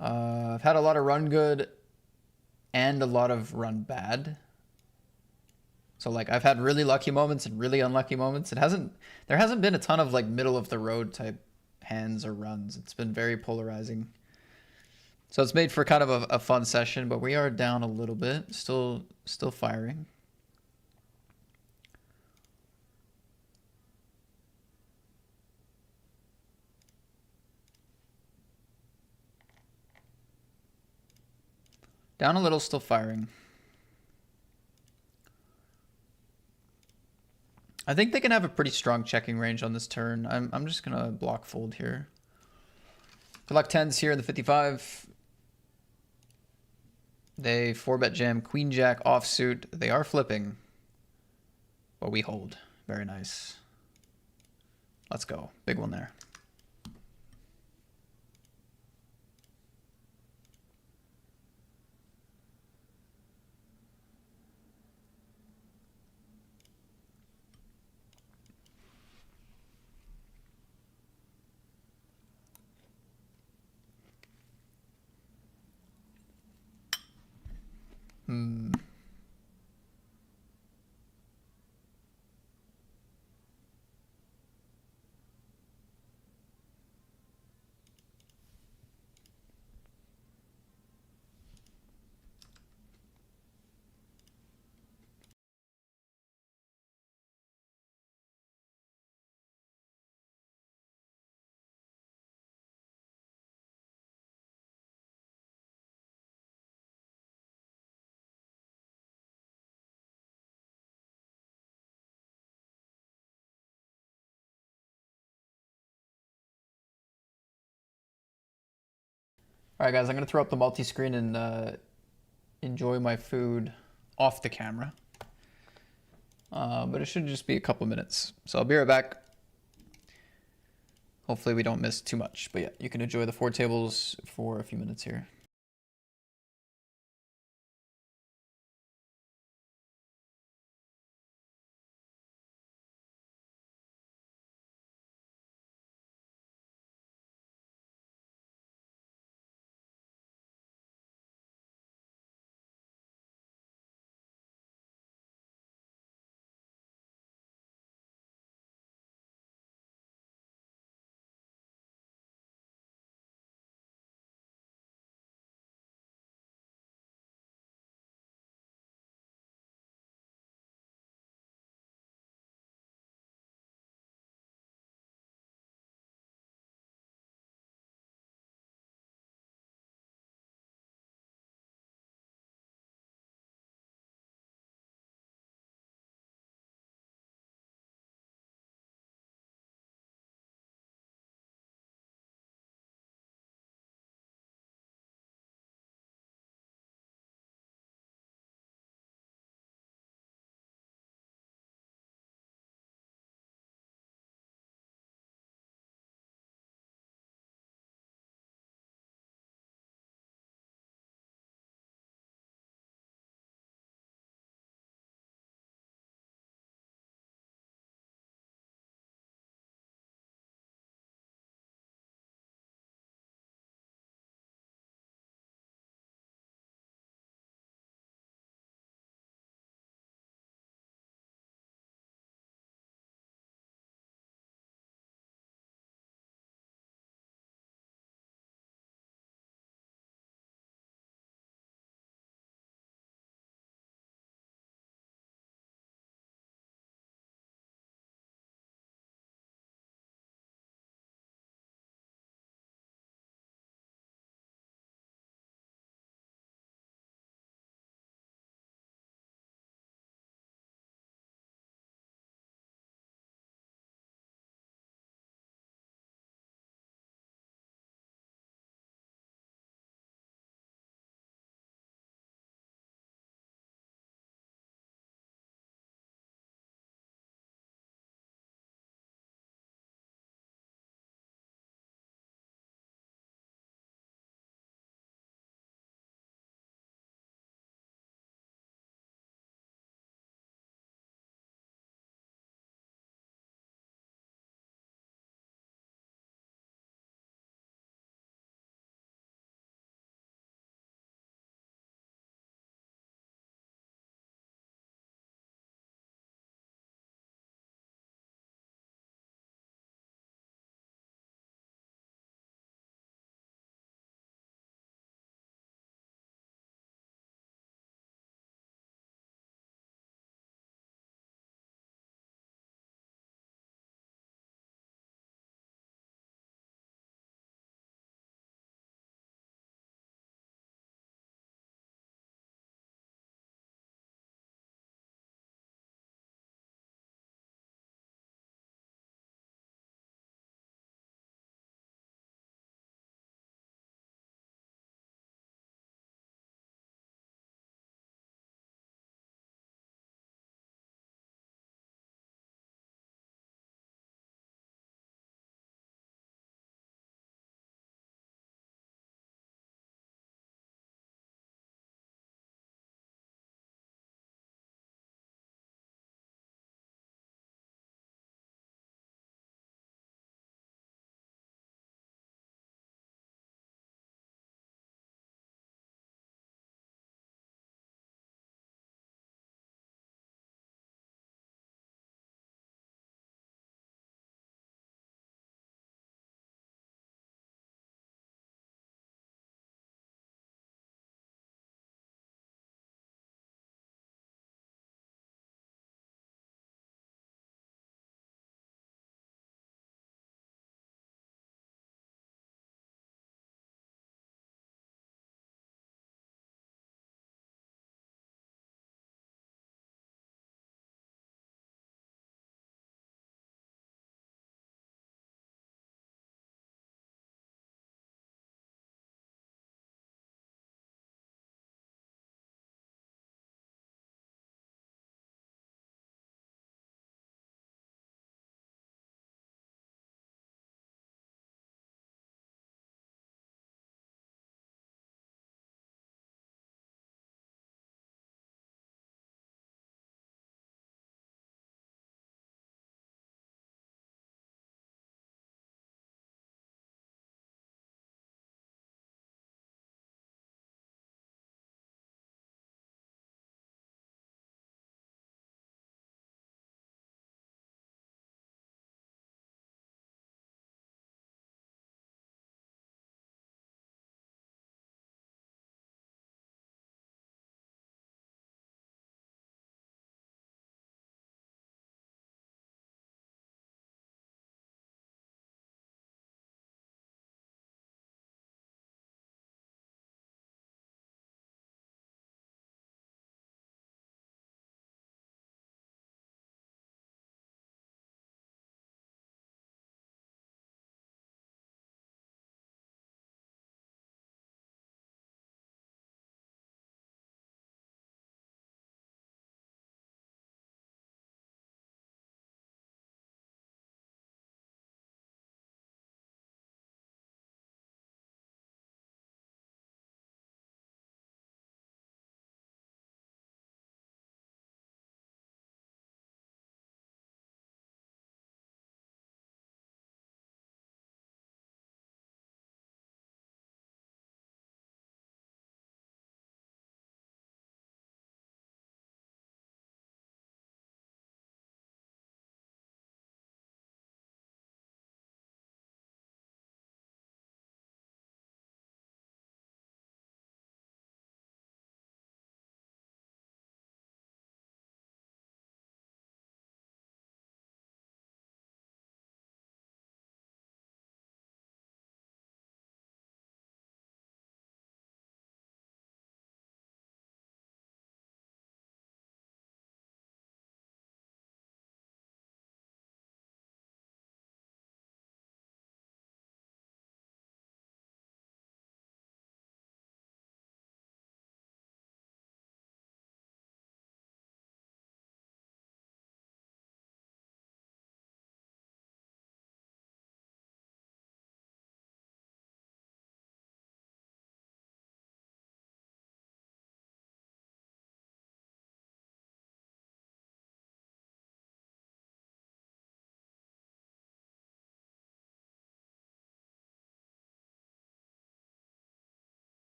I've had a lot of run good and a lot of run bad. So like I've had really lucky moments and really unlucky moments. There hasn't been a ton of like middle of the road type hands or runs. It's been very polarizing. So it's made for kind of a fun session, but we are down a little bit. Still firing. Down a little, still firing. I think they can have a pretty strong checking range on this turn. I'm just gonna block fold here. Good luck 10s here in the 55. They 4-bet jam queen jack offsuit. They are flipping, but we hold. Very nice. Let's go. Big one there. Hmm. All right, guys, I'm going to throw up the multi-screen and enjoy my food off the camera. But it should just be a couple minutes. So I'll be right back. Hopefully we don't miss too much. But yeah, you can enjoy the 4 tables for a few minutes here.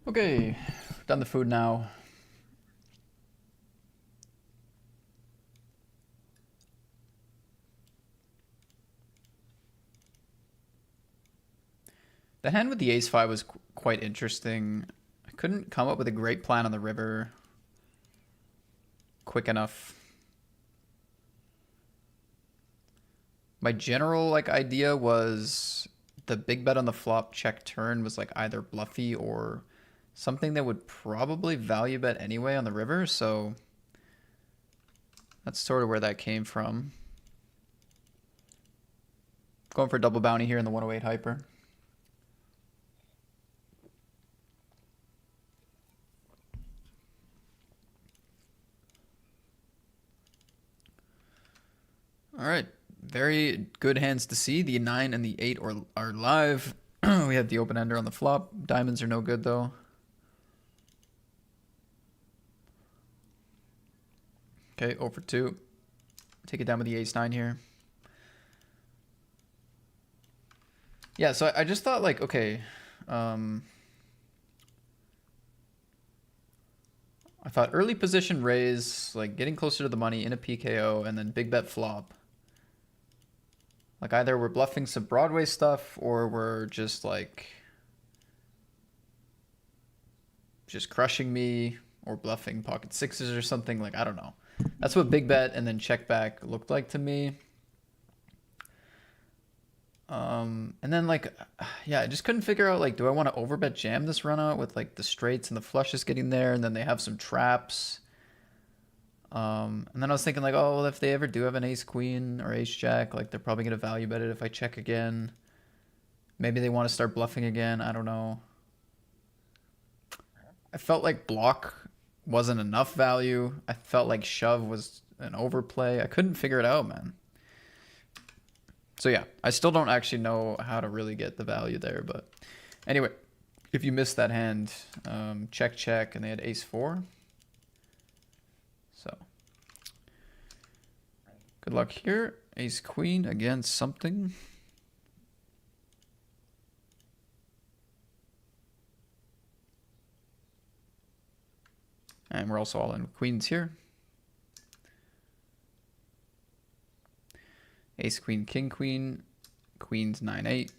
Okay, done the food now. The hand with the ace-5 was quite interesting. I couldn't come up with a great plan on the river quick enough. My general idea was the big bet on the flop check turn was either bluffy or something that would probably value bet anyway on the river, so that's sort of where that came from. Going for double bounty here in the 108 hyper. All right, very good hands to see. The 9 and the 8 are live. We have the open ender on the flop. Diamonds are no good though. Okay, 0 for 2. Take it down with the ace-9 here. Yeah, so I just thought okay, I thought early position raise, getting closer to the money in a PKO, and then big bet flop. Either we're bluffing some Broadway stuff or we're just just crushing me or bluffing pocket sixes or something. I don't know. That's what big bet and then check back looked like to me. And then yeah, I just couldn't figure out do I want to overbet jam this run out with the straights and the flushes getting there, and then they have some traps. And then I was thinking oh, well, if they ever do have an ace queen or ace jack, they're probably gonna value bet it if I check again. Maybe they want to start bluffing again. I don't know. I felt like block wasn't enough value. I felt like shove was an overplay. I couldn't figure it out, man. So yeah, I still don't actually know how to really get the value there. But anyway, if you missed that hand, check, check, and they had ace-4. So good luck here. Ace-queen against something. And we're also all in with queens here. Ace, queen, king, queen. Queens 9-8.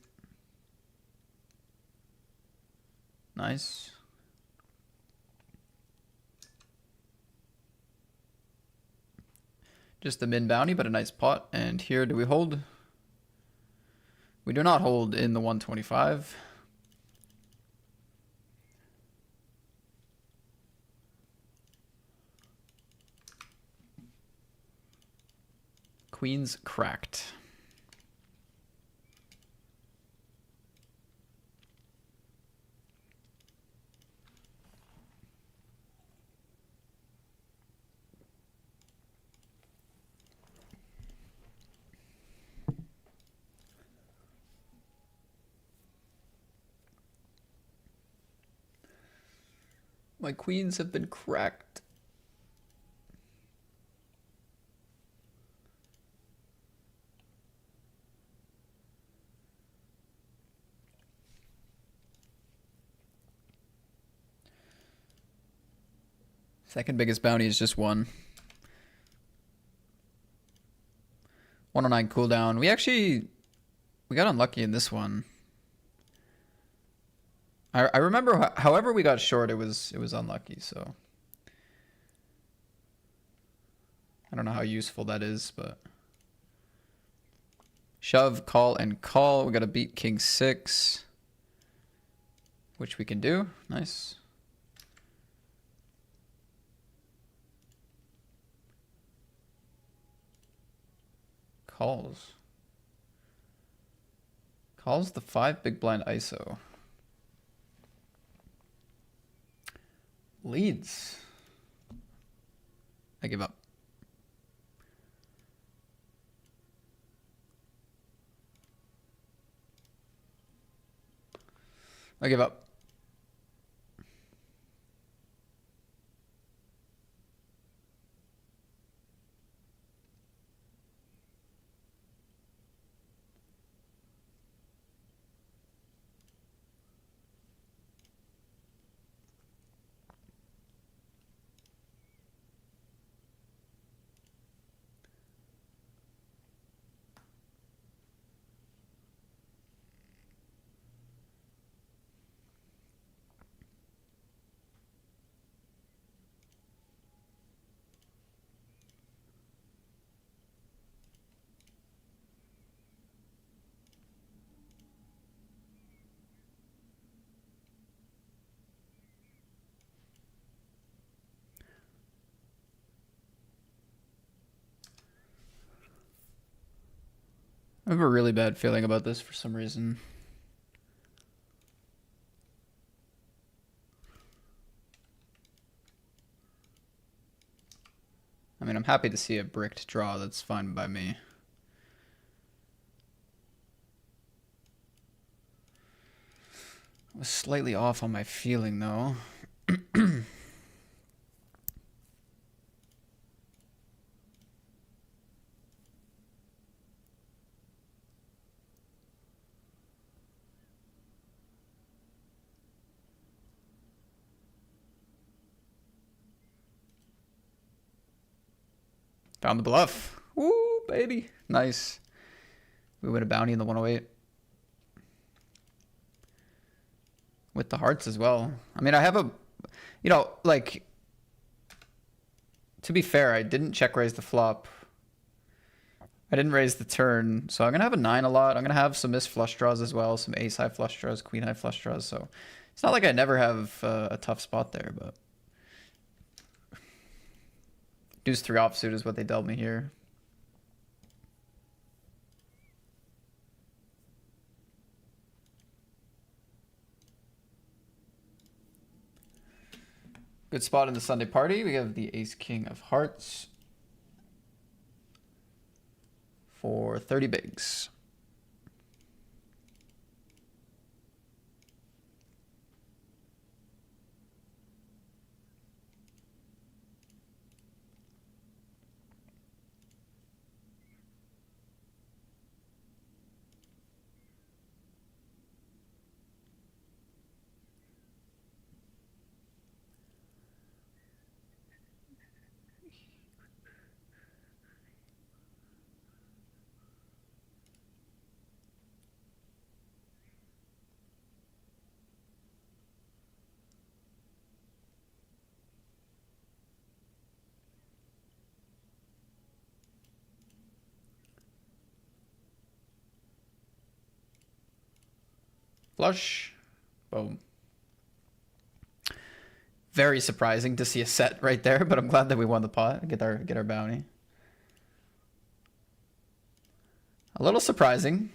Nice. Just a min bounty, but a nice pot. And here, do we hold? We do not hold in the 125. Queens cracked. My queens have been cracked. Second biggest bounty is just 1. 109 cooldown. We got unlucky in this one. I remember however we got short, it was unlucky, so I don't know how useful that is, but shove, call, and call. We gotta beat king 6, which we can do. Nice. Calls. Calls the 5 big blind ISO. Leads. I give up. I give up. I have a really bad feeling about this for some reason. I mean, I'm happy to see a bricked draw. That's fine by me. I was slightly off on my feeling, though. Found the bluff. Woo, baby. Nice. We win a bounty in the 108. With the hearts as well. I mean, I have a, you know, like, to be fair, I didn't check raise the flop. I didn't raise the turn, so I'm going to have a 9 a lot. I'm going to have some missed flush draws as well, some ace high flush draws, queen high flush draws, so it's not like I never have a tough spot there, but deuce 3 offsuit is what they dealt me here. Good spot in the Sunday party. We have the ace king of hearts for 30 bigs. Flush. Boom. Very surprising to see a set right there, but I'm glad that we won the pot. Get our bounty. A little surprising.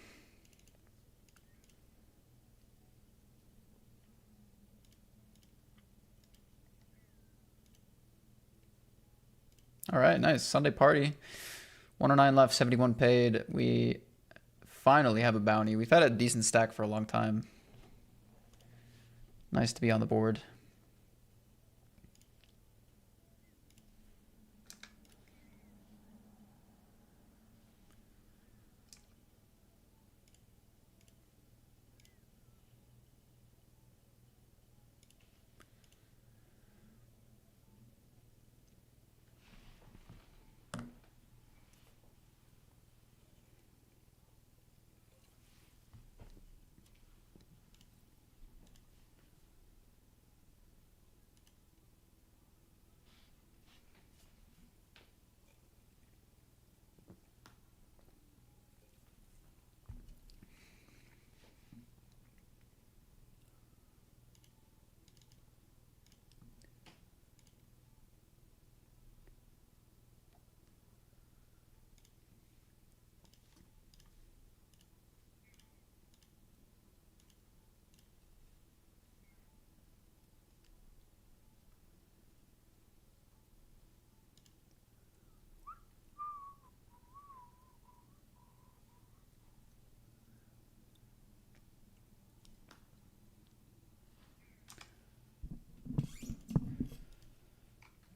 All right, nice. Sunday party. 109 left, 71 paid. We finally have a bounty. We've had a decent stack for a long time. Nice to be on the board.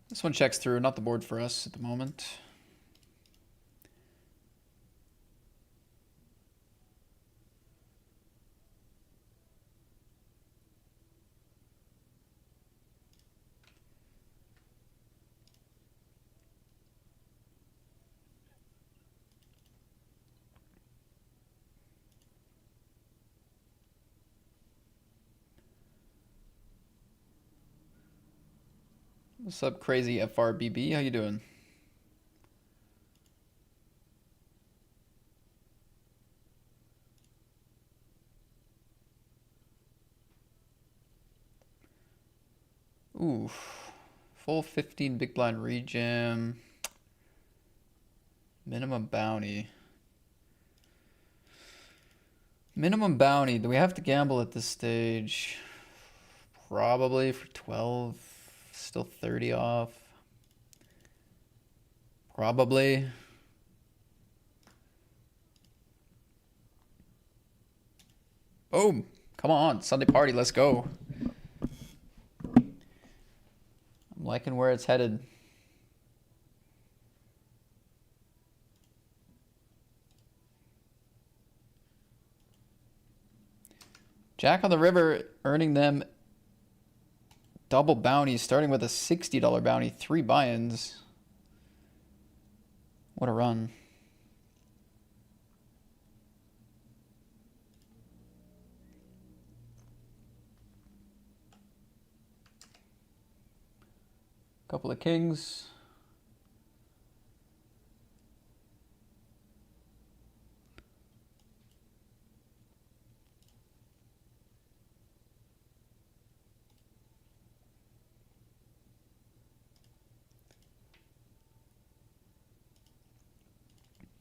This one checks through, not the board for us at the moment. What's up, crazy FRBB? How you doing? Ooh, full 15 big blind rejam. Minimum bounty. Minimum bounty. Do we have to gamble at this stage? Probably for 12. Still 30 off. Probably. Boom. Come on. Sunday party. Let's go. I'm liking where it's headed. Jack on the River earning them double bounties, starting with a $60 bounty, 3 buy-ins. What a run. Couple of kings.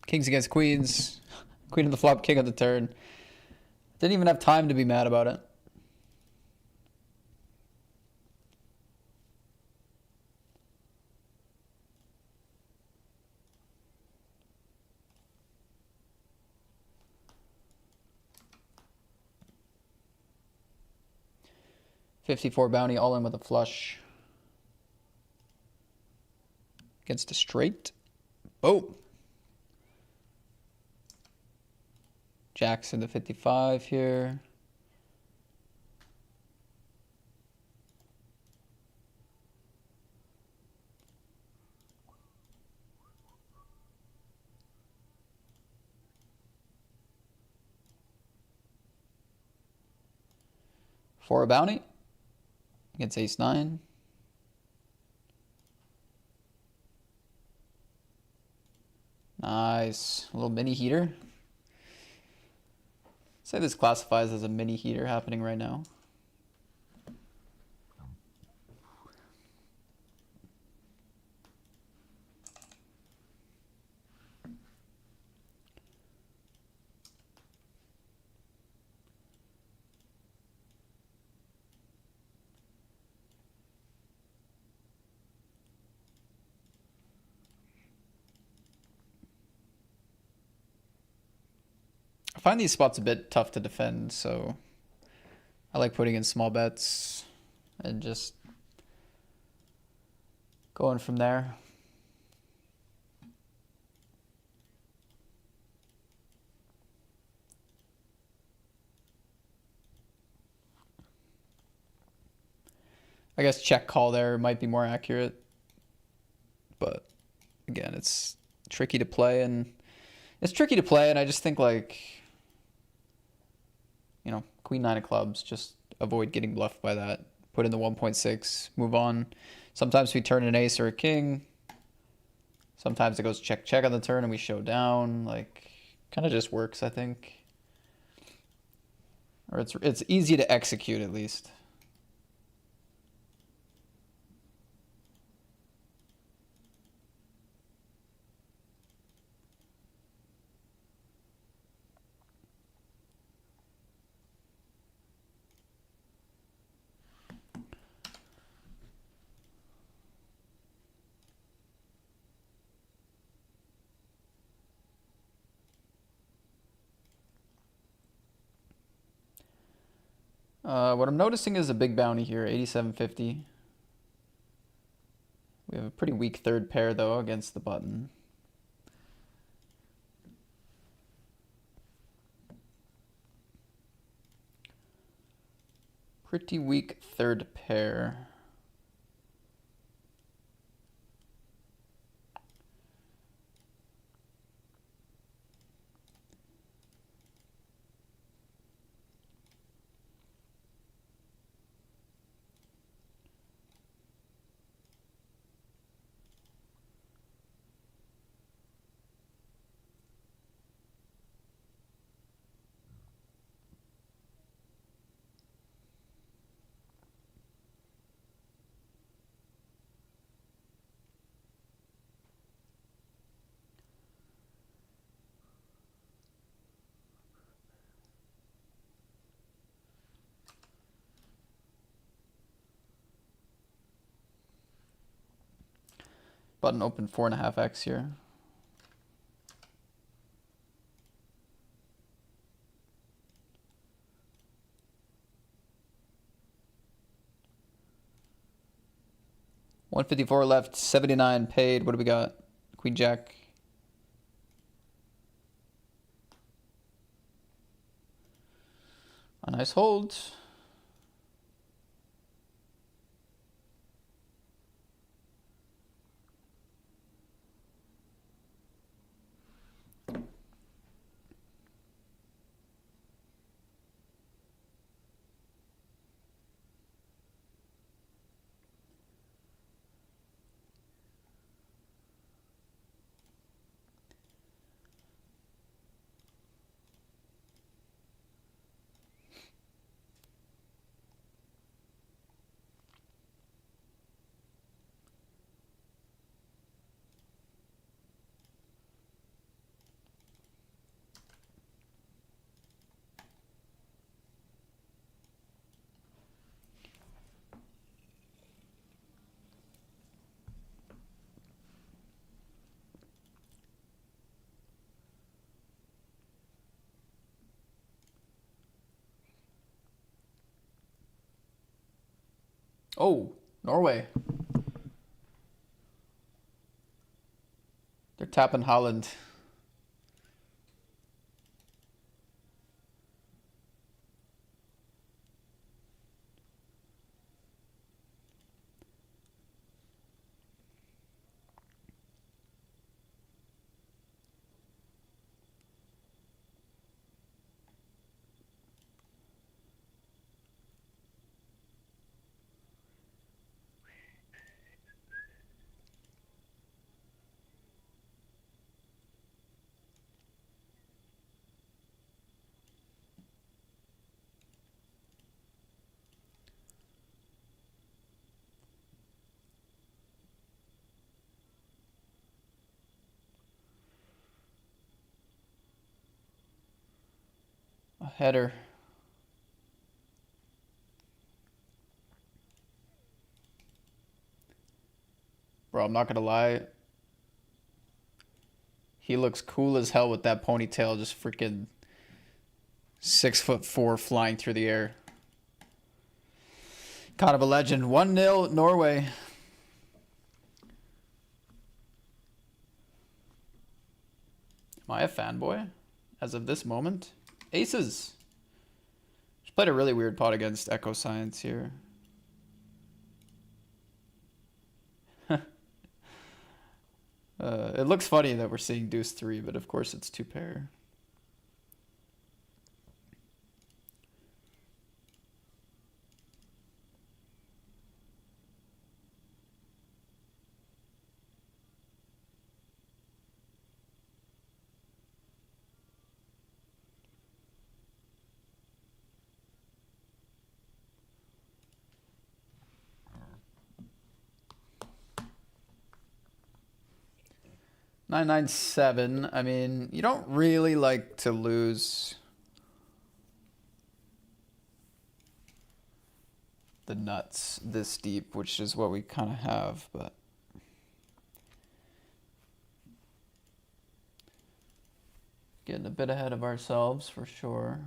Kings against queens. Queen of the flop, king of the turn. Didn't even have time to be mad about it. $54 bounty, all in with a flush. Against a straight. Boom. Jack's in the 55 here. For a bounty. Against ace-9. Nice. A little mini heater. Say this classifies as a mini heater happening right now. I find these spots a bit tough to defend, so I like putting in small bets and just going from there. I guess check call there might be more accurate, but again, it's tricky to play, and I just think, like, you know, queen 9 of clubs, just avoid getting bluffed by that. Put in the 1.6, move on. Sometimes we turn an ace or a king. Sometimes it goes check check on the turn and we show down. Like, kind of just works, I think. Or it's easy to execute at least. What I'm noticing is a big bounty here, 87.50. We have a pretty weak third pair, though, against the button. Pretty weak third pair. Button open 4.5x here. $154 left, 79 paid. What do we got? Queen Jack. A nice hold. Oh, Norway. They're tapping Holland. A header. Bro, I'm not gonna lie. He looks cool as hell with that ponytail, just freaking 6'4" flying through the air. Kind of a legend. 1-0 Norway. Am I a fanboy as of this moment? Aces. Just played a really weird pot against Echo Science here. It looks funny that we're seeing deuce 3, but of course it's 2 pair. $997. I mean, you don't really like to lose the nuts this deep, which is what we kind of have, but getting a bit ahead of ourselves for sure.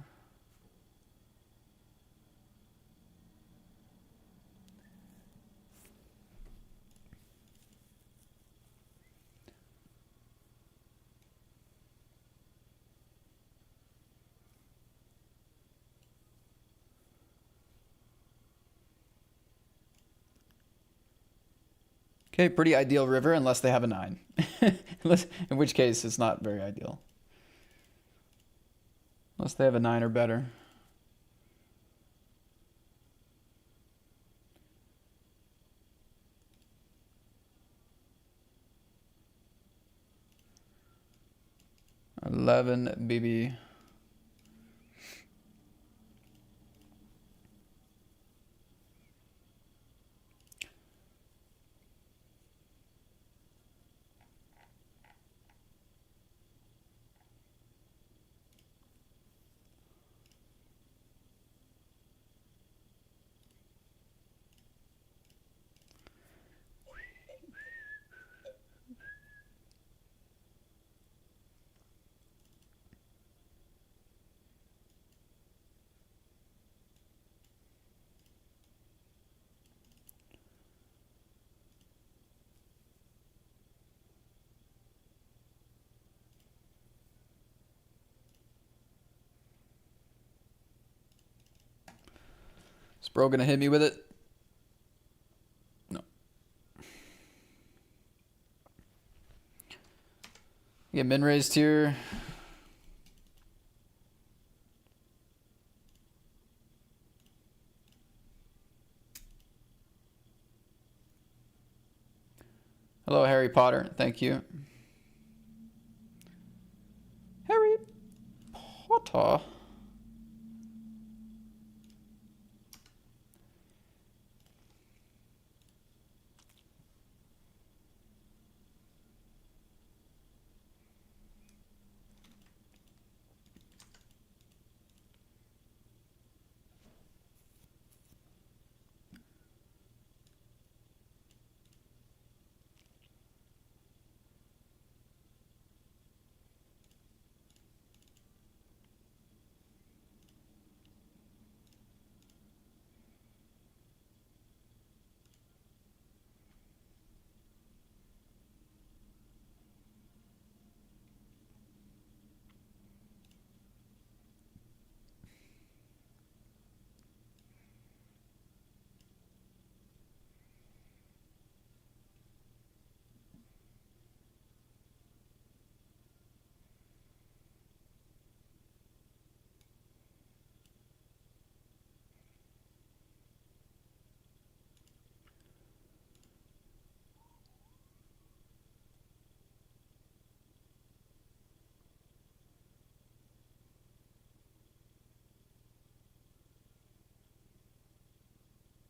Okay, pretty ideal river unless they have a 9. In which case it's not very ideal. Unless they have a 9 or better. $11 BB. Is bro gonna hit me with it? No. Get min raised here. Hello, Harry Potter. Thank you. Harry Potter.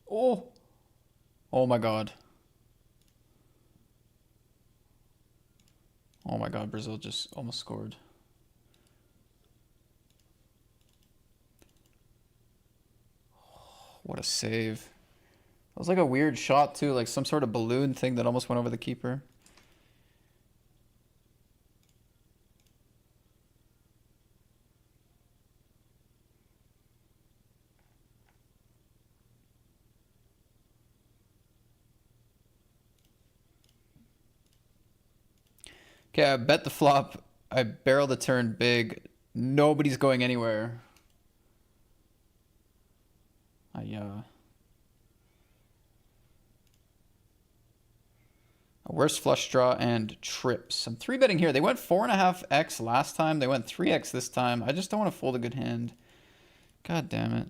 Oh. Oh my god. Oh my god, Brazil just almost scored. What a save. That was like a weird shot too, like some sort of balloon thing that almost went over the keeper. Okay, I bet the flop. I barrel the turn big. Nobody's going anywhere. Worst flush draw and trips. I'm 3-betting here. They went 4.5x last time. They went 3x this time. I just don't want to fold a good hand. God damn it.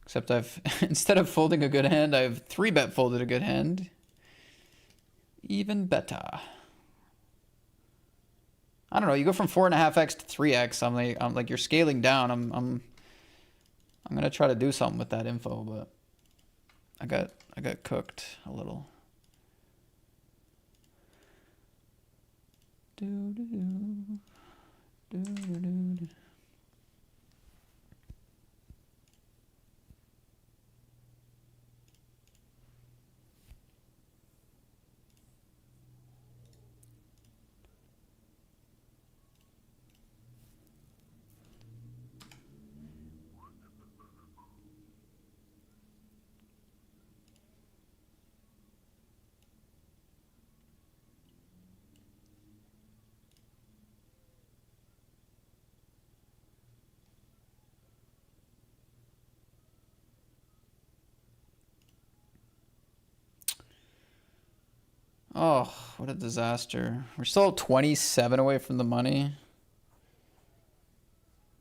Except I've, instead of folding a good hand, I've 3-bet folded a good hand. Even better. I don't know. You go from 4.5x to 3x. I'm like you're scaling down. I'm gonna try to do something with that info, but I got cooked a little. Oh, what a disaster. We're still 27 away from the money.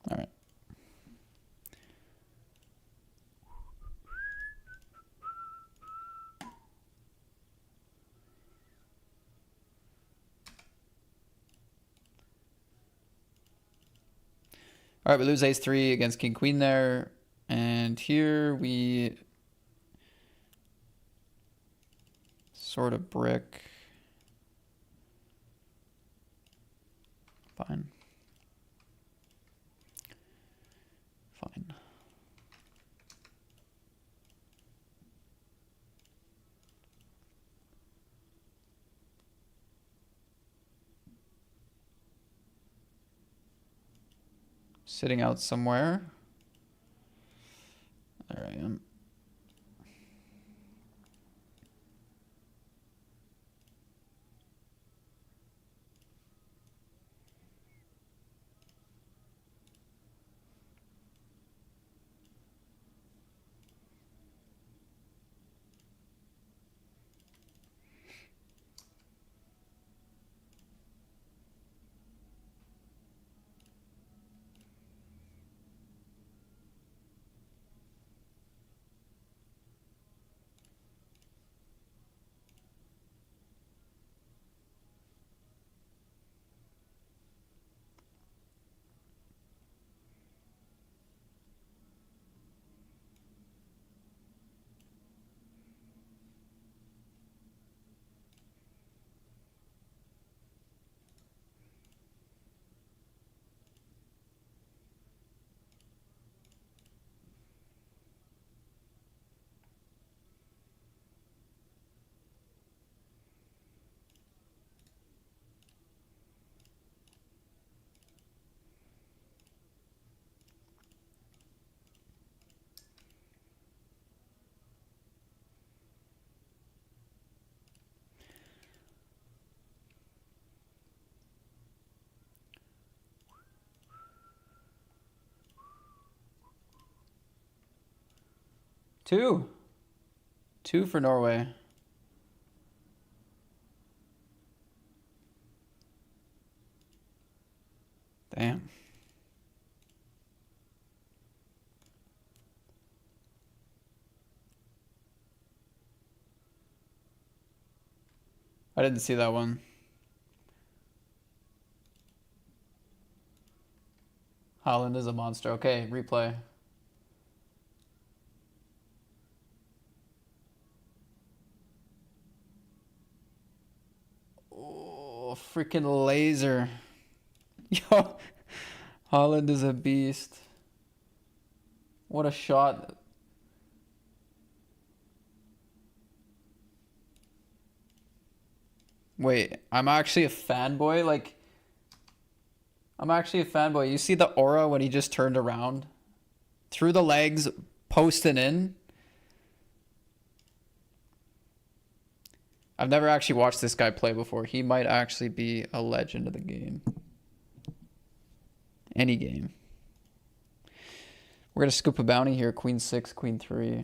All right. All right, we lose ace-3 against king-queen there. And here we sort of brick. Fine. Fine. Sitting out somewhere. There I am. Two. Two for Norway. Damn. I didn't see that one. Haaland is a monster. Okay, replay. Oh, freaking laser. Yo, Haaland is a beast. What a shot. Wait, I'm actually a fanboy? Like, I'm actually a fanboy. You see the aura when he just turned around? Through the legs, posting in? I've never actually watched this guy play before. He might actually be a legend of the game. Any game. We're going to scoop a bounty here. Queen 6, Queen 3.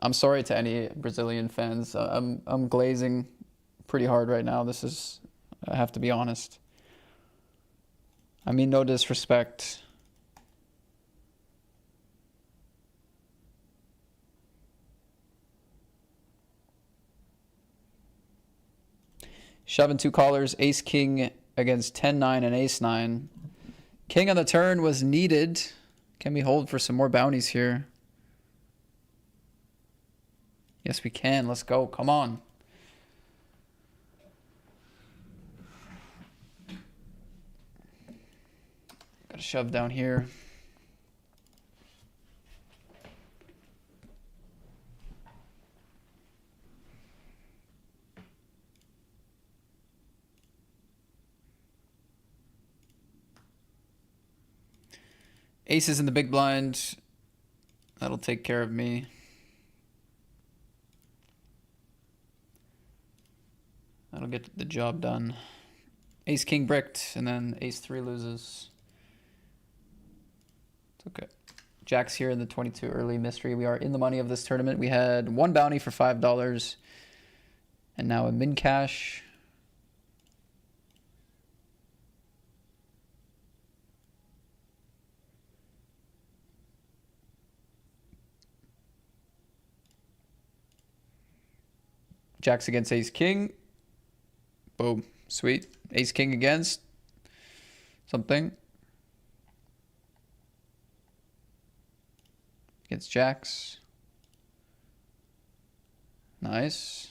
I'm sorry to any Brazilian fans. I'm glazing pretty hard right now. This is, I have to be honest. I mean, no disrespect. Shoving 2 callers, ace king against 10-9 and ace-9. King on the turn was needed. Can we hold for some more bounties here? Yes, we can. Let's go. Come on. Got to shove down here. Aces in the big blind. That'll take care of me. That'll get the job done. Ace king bricked, and then ace 3 loses. It's okay. Jack's here in the 22 early mystery. We are in the money of this tournament. We had 1 bounty for $5, and now a min cash. Jack's against ace king. Boom. Sweet. Ace king against something. Against jacks. Nice.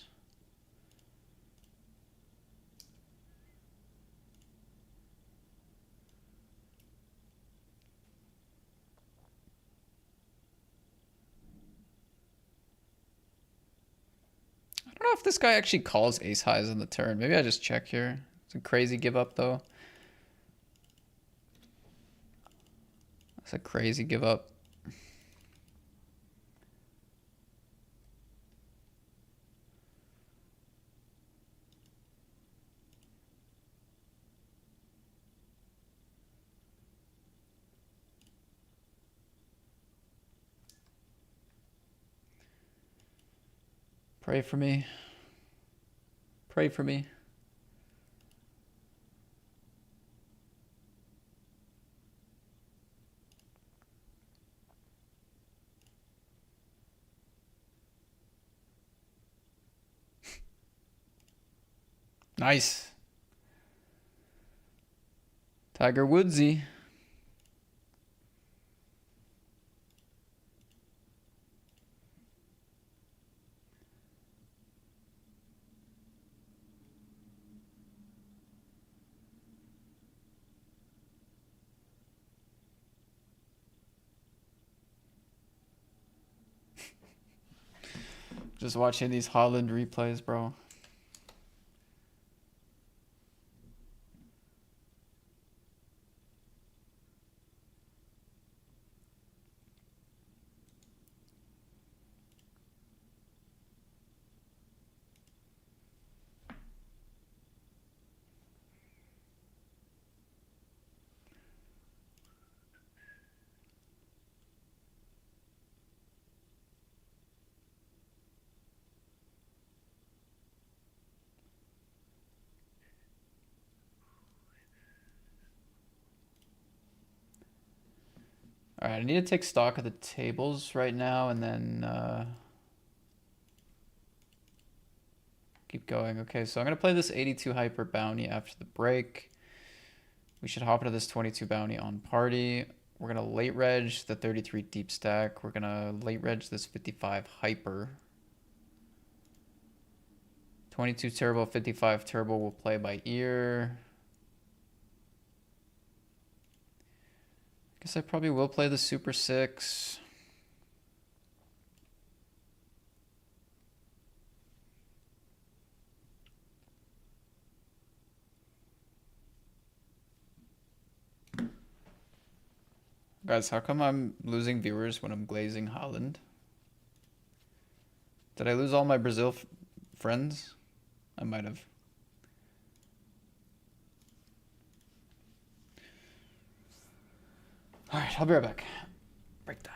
I don't know if this guy actually calls ace highs on the turn. Maybe I just check here. It's a crazy give up though. That's a crazy give up. Pray for me. Pray for me. Nice. Tiger Woodsy. Just watching these Haaland replays, bro. All right, I need to take stock of the tables right now and then keep going. Okay, so I'm going to play this 82 hyper bounty after the break. We should hop into this 22 bounty on party. We're going to late reg the 33 deep stack. We're going to late reg this 55 hyper. 22 turbo, 55 turbo will play by ear. Guess I probably will play the Super 6. Guys, how come I'm losing viewers when I'm glazing Holland? Did I lose all my Brazil friends? I might have. All right, I'll be right back. Break that.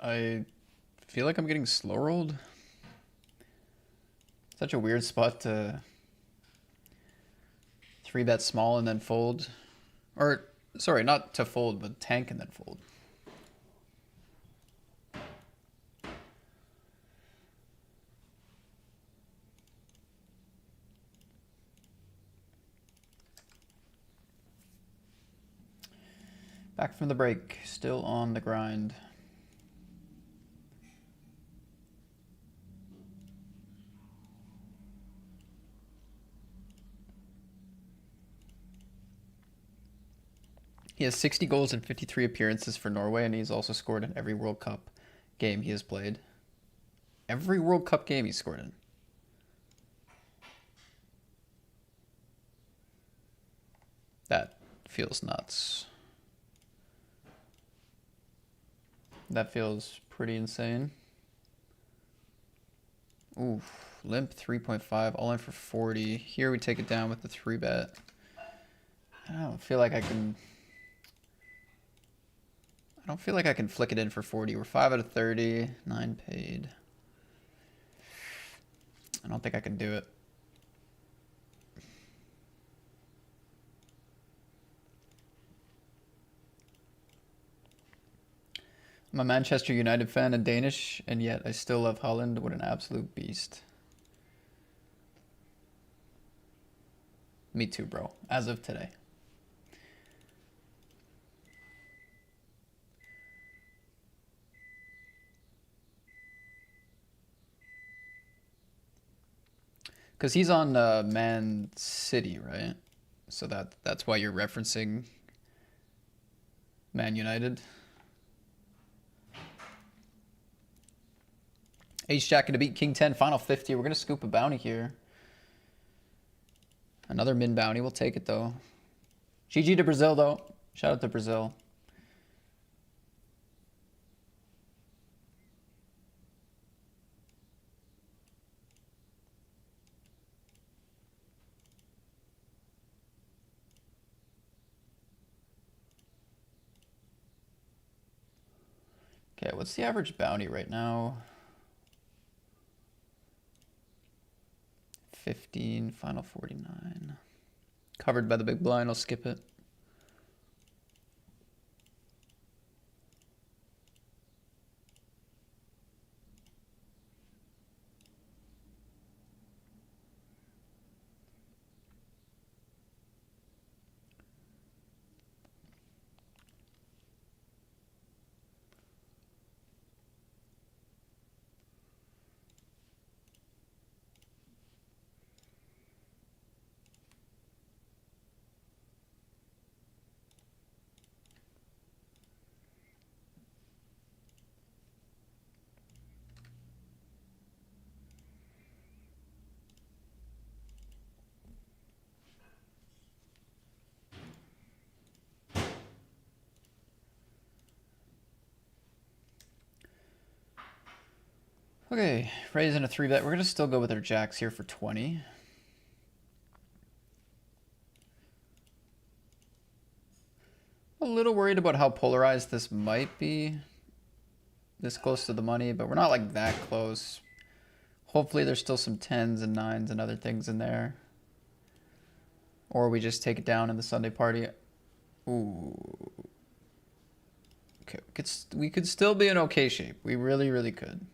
I feel like I'm getting slow rolled. Such a weird spot to 3-bet small and then fold. Or, sorry, not to fold, but tank and then fold. Back from the break, still on the grind. He has 60 goals and 53 appearances for Norway, and he's also scored in every World Cup game he has played. Every World Cup game he's scored in. That feels nuts. That feels pretty insane. Oof, limp 3.5, all in for 40. Here we take it down with the 3-bet. I don't feel like I can flick it in for 40. We're 5 out of 30, 9 paid. I don't think I can do it. I'm a Manchester United fan and Danish, and yet I still love Haaland. What an absolute beast. Me too, bro. As of today. Because he's on Man City, right? So that's why you're referencing Man United. Ace-Jack to beat King 10, final 50. We're going to scoop a bounty here. Another min bounty. We'll take it, though. GG to Brazil, though. Shout out to Brazil. Okay, what's the average bounty right now? 15, final 49. Covered by the big blind, I'll skip it. Okay, raising a 3-bet. We're going to still go with our jacks here for 20. A little worried about how polarized this might be. This close to the money, but we're not like that close. Hopefully there's still some 10s and 9s and other things in there. Or we just take it down in the Sunday party. Ooh. Okay, we could still be in okay shape. We really, really could.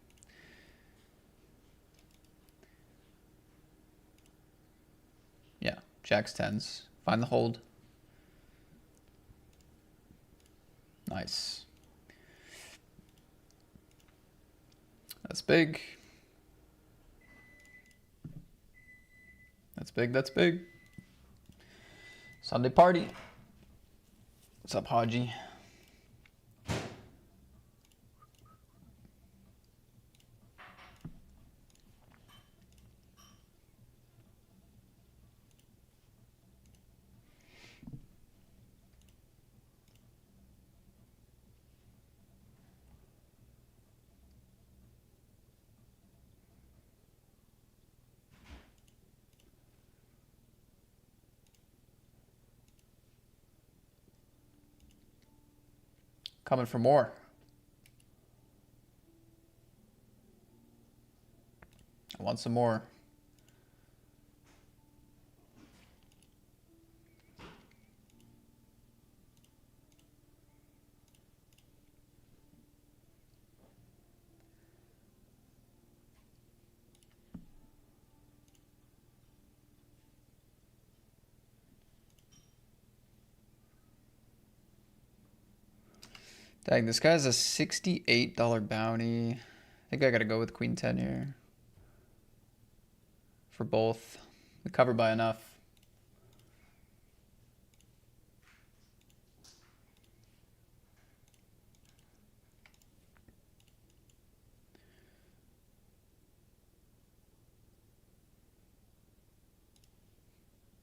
Yeah, jacks, 10s. Find the hold. Nice. That's big. That's big, that's big. Sunday party. What's up, Haji? Coming for more. Want some more? Dang, this guy's a $68 bounty. I think I gotta go with Queen 10 here. For both. We cover by enough.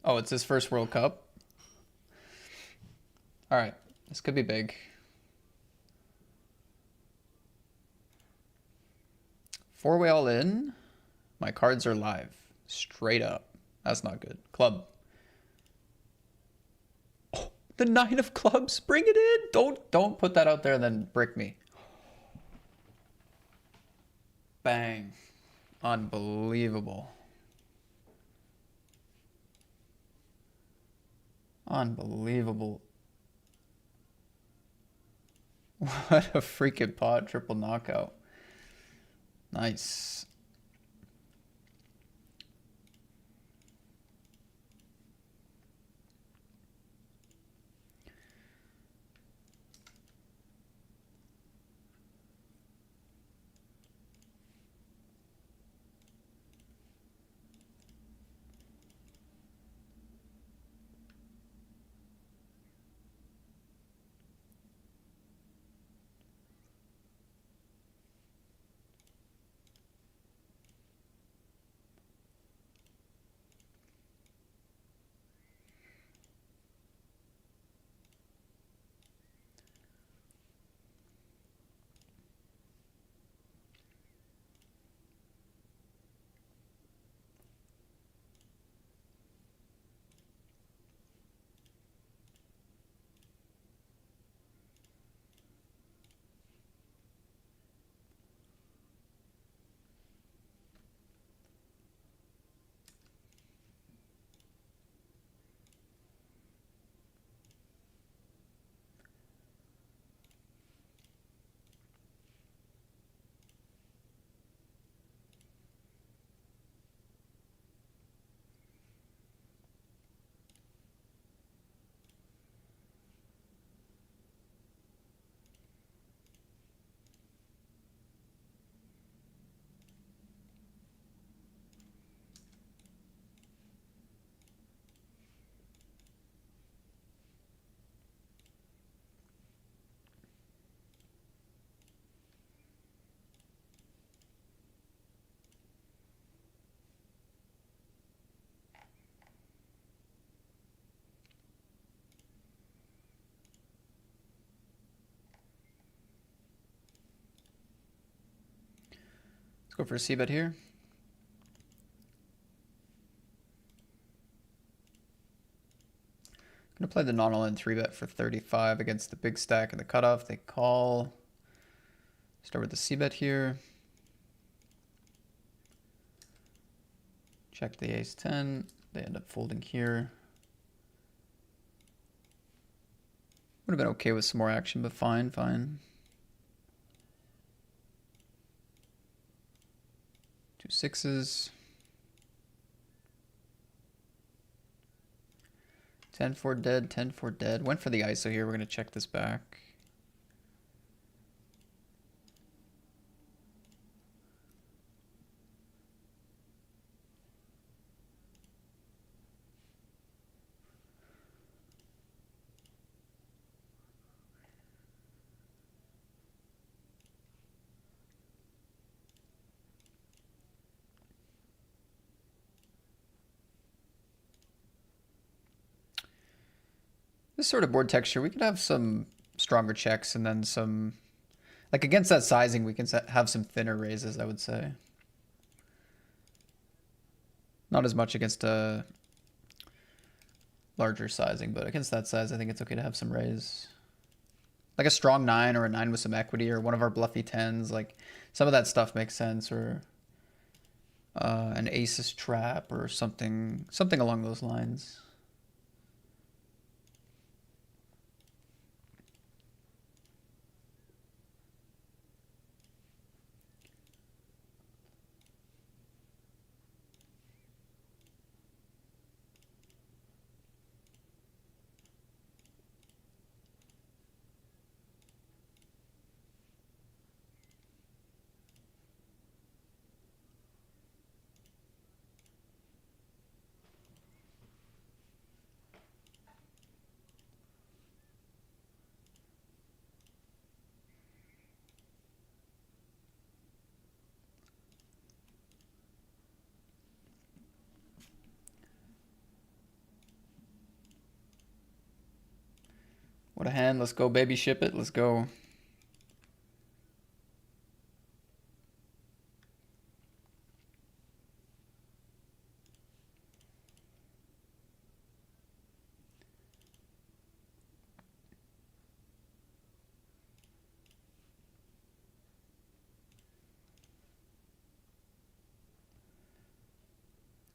Oh, it's his first World Cup? Alright, this could be big. Four-way all in. My cards are live. Straight up. That's not good. Club. Oh, the 9 of clubs. Bring it in. Don't put that out there and then brick me. Bang. Unbelievable. Unbelievable. What a freaking pot. Triple knockout. Nice. Let's go for a C-bet here. Gonna play the non-all-in 3-bet for 35 against the big stack and the cutoff. They call. Start with the C-bet here. Check the ace-10. They end up folding here. Would have been okay with some more action, but fine. 2 6s. 10-4 dead, 10-4 dead. Went for the ISO here. We're going to check this back. This sort of board texture, we could have some stronger checks and then some, like against that sizing, we can have some thinner raises, I would say. Not as much against a larger sizing, but against that size, I think it's okay to have some raise. Like a strong 9 or a 9 with some equity or one of our bluffy 10s, like some of that stuff makes sense. Or an aces trap or something along those lines. What a hand. Let's go, baby. Ship it. Let's go.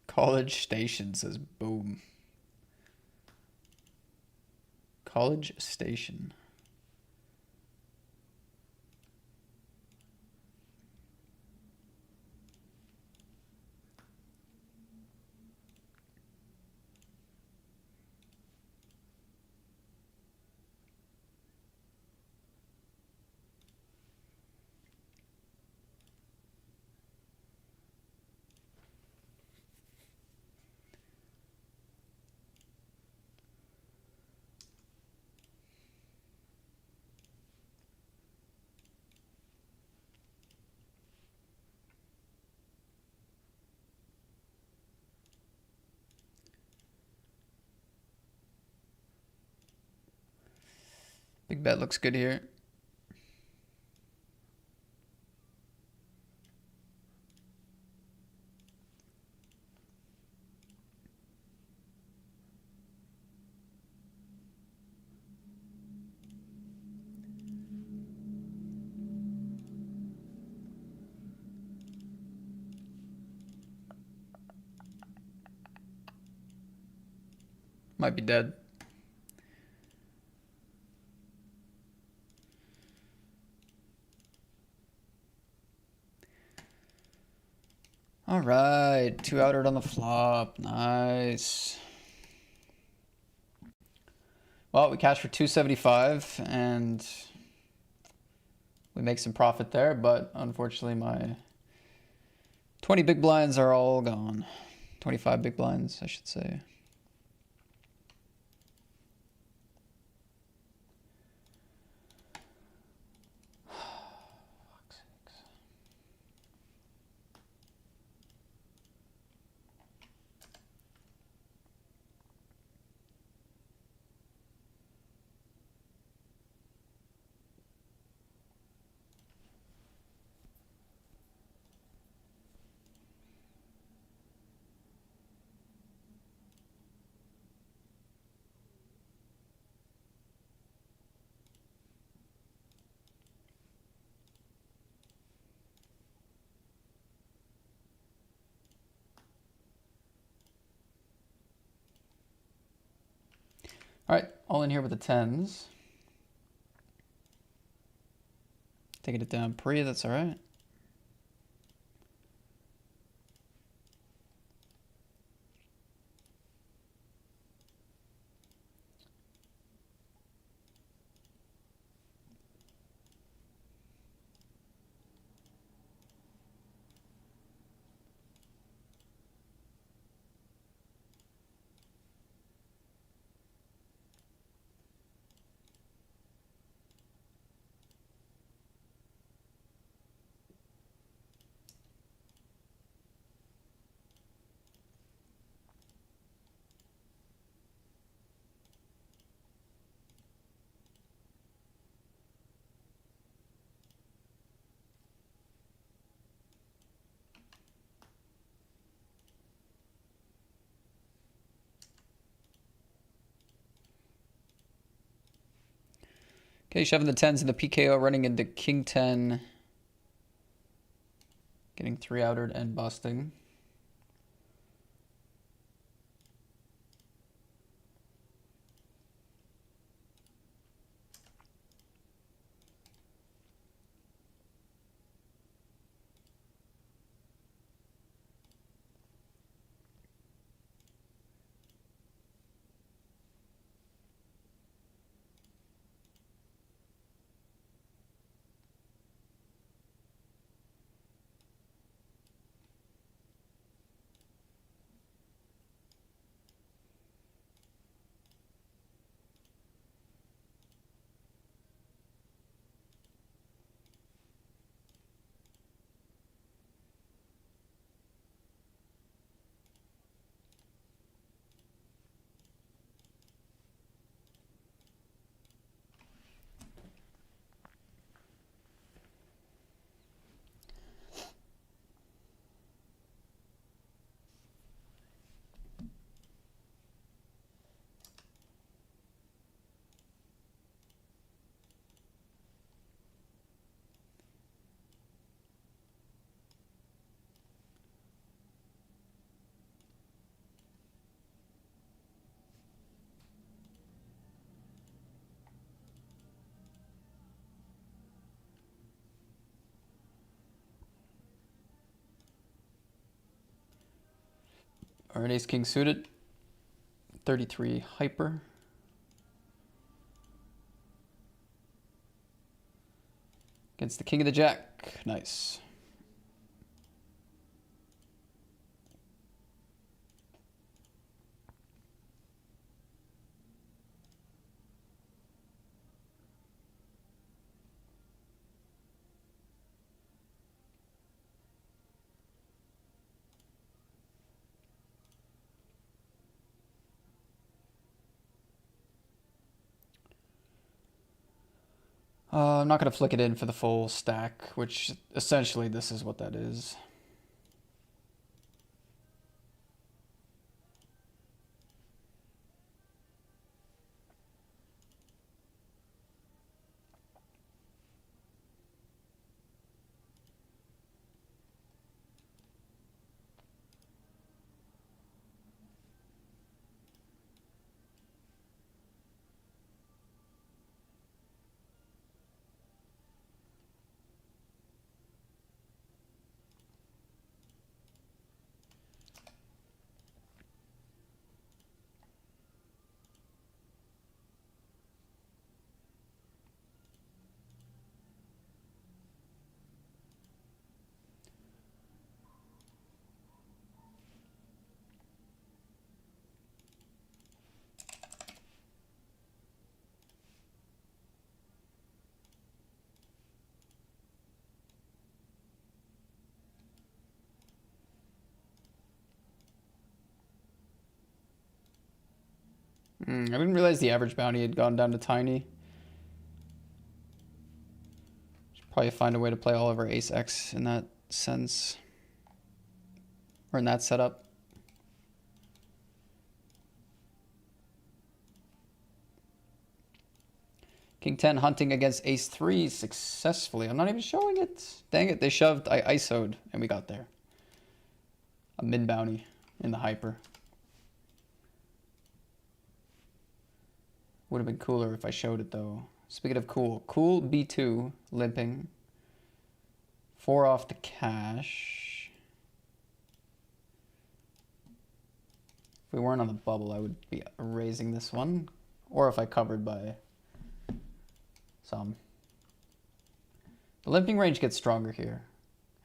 College Station says boom. College Station. Big bet looks good here. Might be dead. All right, 2 outed on the flop. Nice. Well, we cashed for 275 and we make some profit there, but unfortunately my 20 big blinds are all gone. 25 big blinds, I should say. All right, all in here with the 10s. Taking it down pre, that's all right. Okay, shoving the 10s in the PKO, running into King 10. Getting 3 outered and busting. Or an ace king suited. 33 hyper. Against the king of the jack. Nice. I'm not going to flick it in for the full stack, which essentially this is what that is. I didn't realize the average bounty had gone down to tiny. Should probably find a way to play all over ace X in that sense. Or in that setup. King 10 hunting against ace 3 successfully. I'm not even showing it. Dang it, they shoved. I ISO'd and we got there. A min bounty in the hyper. Would have been cooler if I showed it though. Speaking of cool, cool B2 limping. 4 off the cash. If we weren't on the bubble, I would be raising this one. Or if I covered by some. The limping range gets stronger here.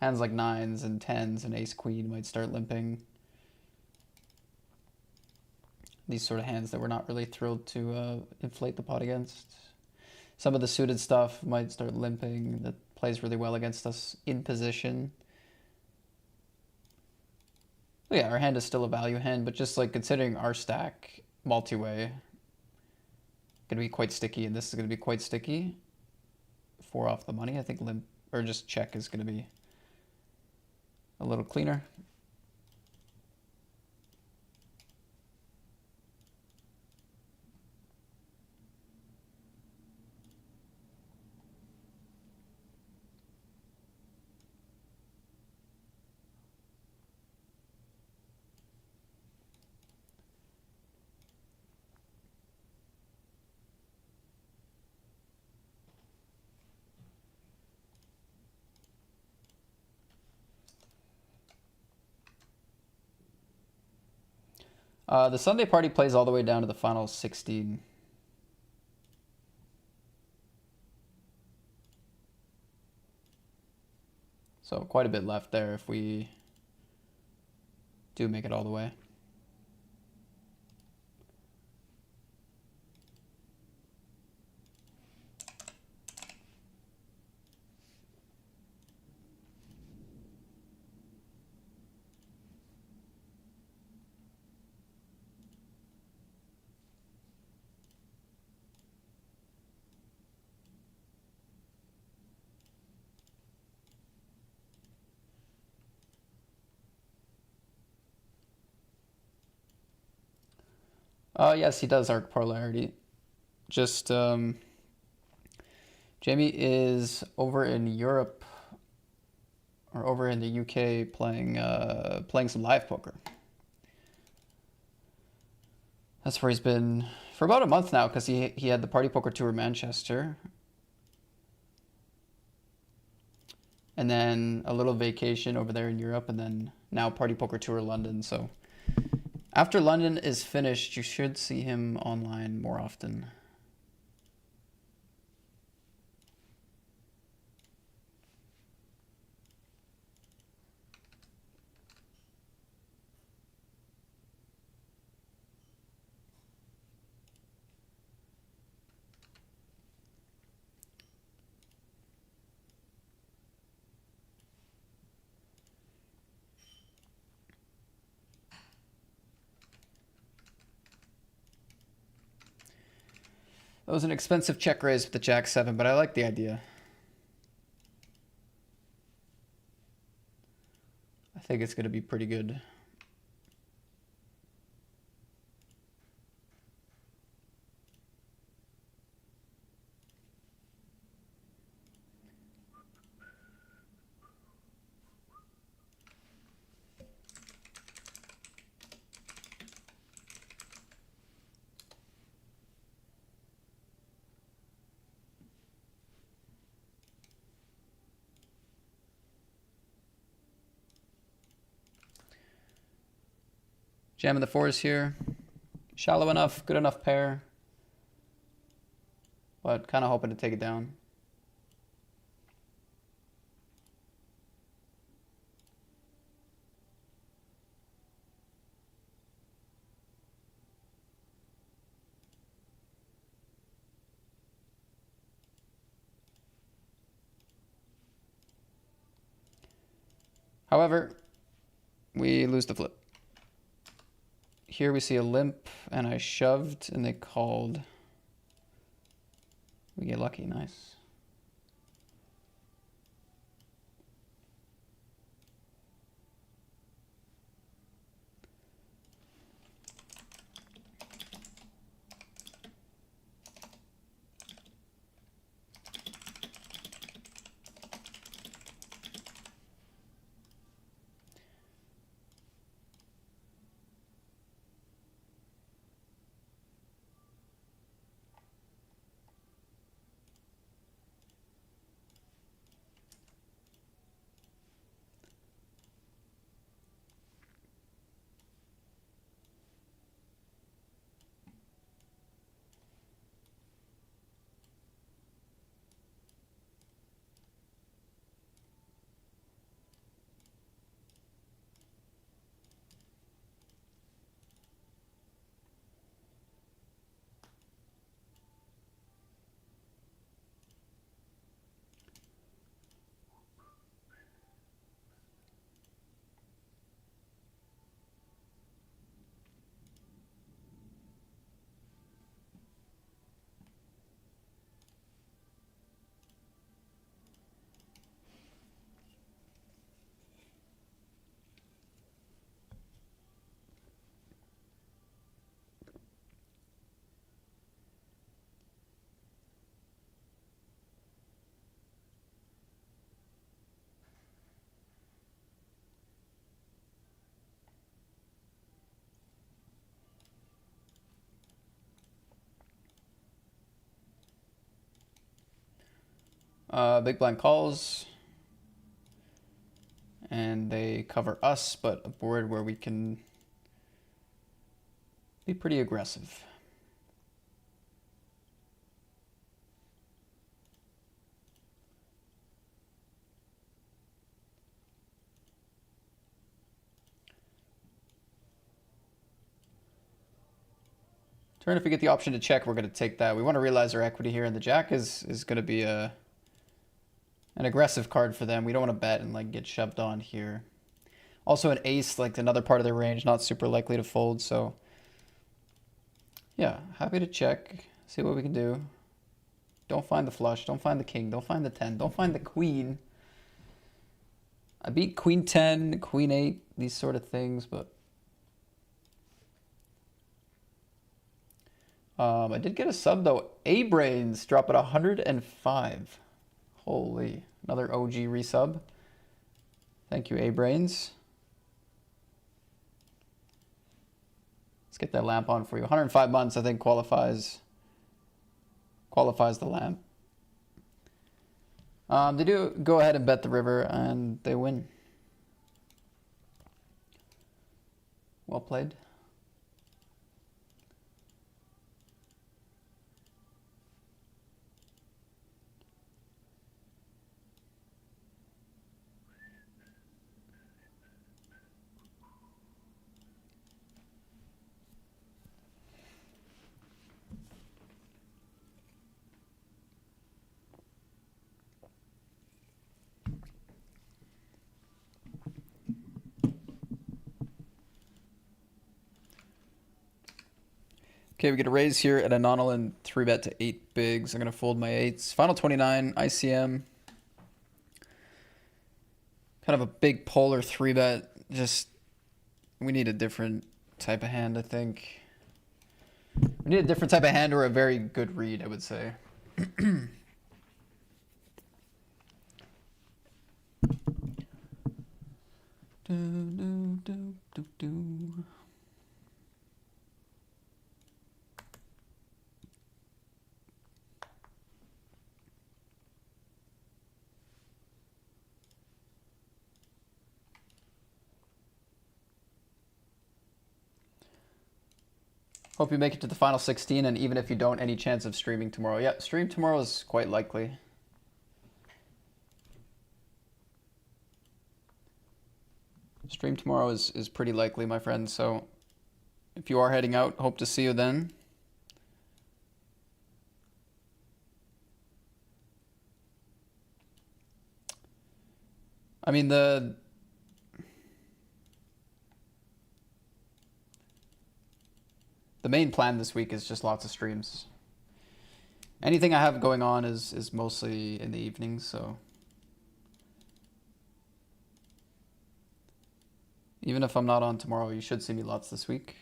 Hands like 9s and 10s and ace queen might start limping. These sort of hands that we're not really thrilled to inflate the pot against. Some of the suited stuff might start limping. That plays really well against us in position. But yeah, our hand is still a value hand, but just like considering our stack multi-way, gonna be quite sticky, and this is gonna be quite sticky. 4 off the money. I think limp or just check is gonna be a little cleaner. The Sunday party plays all the way down to the final 16. So quite a bit left there if we do make it all the way. Yes, he does arc polarity. Just Jamie is over in Europe or over in the UK playing some live poker. That's where he's been for about a month now because he had the Party Poker Tour Manchester. And then a little vacation over there in Europe, and then now Party Poker Tour London. So After London is finished, you should see him online more often. That was an expensive check raise with the Jack 7, but I like the idea. I think it's going to be pretty good. Jamming the fours here. Shallow enough, good enough pair. But kind of hoping to take it down. However, we lose the flip. Here we see a limp, and I shoved, and they called. We get lucky, nice. Big blind calls. And they cover us, but a board where we can be pretty aggressive. Turn, if we get the option to check, we're going to take that. We want to realize our equity here, and the Jack is going to be an aggressive card for them. We don't want to bet and like get shoved on here. Also an ace, like another part of their range, not super likely to fold, so yeah, happy to check, see what we can do. Don't find the flush, don't find the king, don't find the 10, don't find the queen. I beat queen 10, queen 8, these sort of things, but I did get a sub though. A-Brains drop at 105. Holy, another OG resub. Thank you, A-Brains. Let's get that lamp on for you. 105 months, I think, qualifies the lamp. They do go ahead and bet the river, and they win. Well played. Okay, we get a raise here at a non-all-in 3-bet to 8 bigs. I'm going to fold my 8s. Final 29, ICM. Kind of a big polar 3-bet. Just, we need a different type of hand, I think. We need a different type of hand or a very good read, I would say. Hope you make it to the final 16, and even if you don't, any chance of streaming tomorrow? Yeah, stream tomorrow is quite likely. Stream tomorrow is pretty likely, my friend, so if you are heading out, hope to see you then. I mean, the main plan this week is just lots of streams. Anything I have going on is mostly in the evenings, so even if I'm not on tomorrow, you should see me lots this week.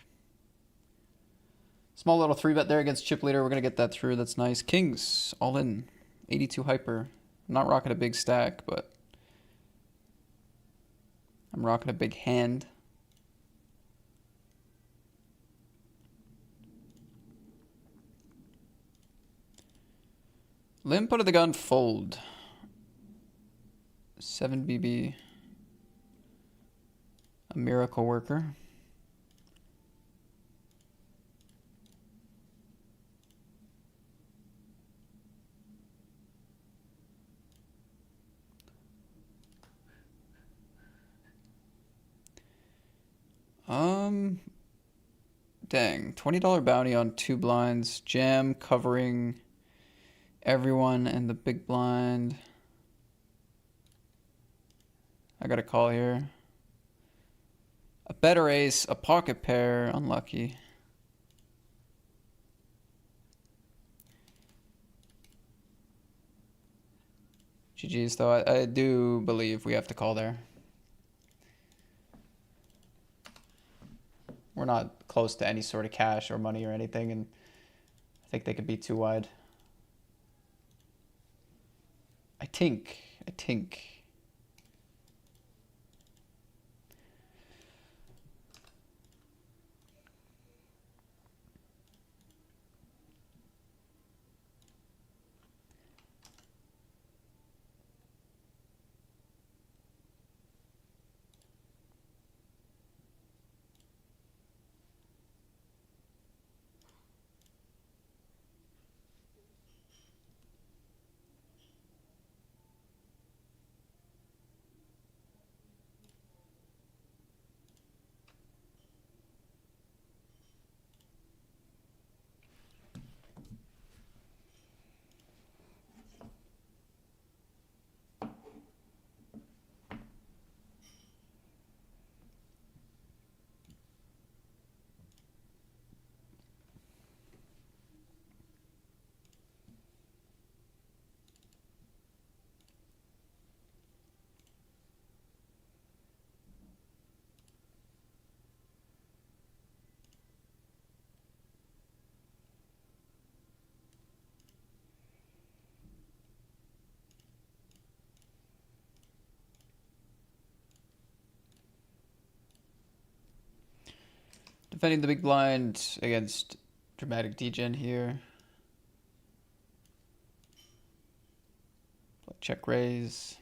Small little 3-bet there against Chip Leader. We're going to get that through. That's nice. Kings, all in. 82 hyper. I'm not rocking a big stack, but I'm rocking a big hand. Limp out of the gun, fold. 7 BB. A miracle worker. Dang. $20 bounty on 2 blinds. Jam covering everyone and the big blind. I got a call here. A better ace, a pocket pair, unlucky. GG's though, I do believe we have to call there. We're not close to any sort of cash or money or anything, and I think they could be too wide. I think. Defending the big blind against dramatic degen here. Check raise.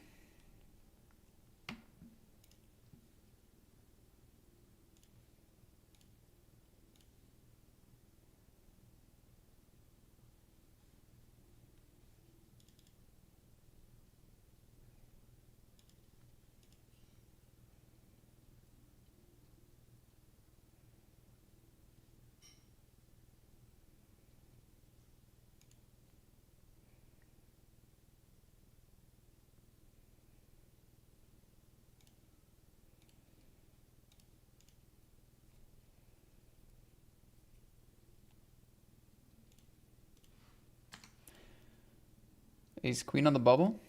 Ace queen on the bubble.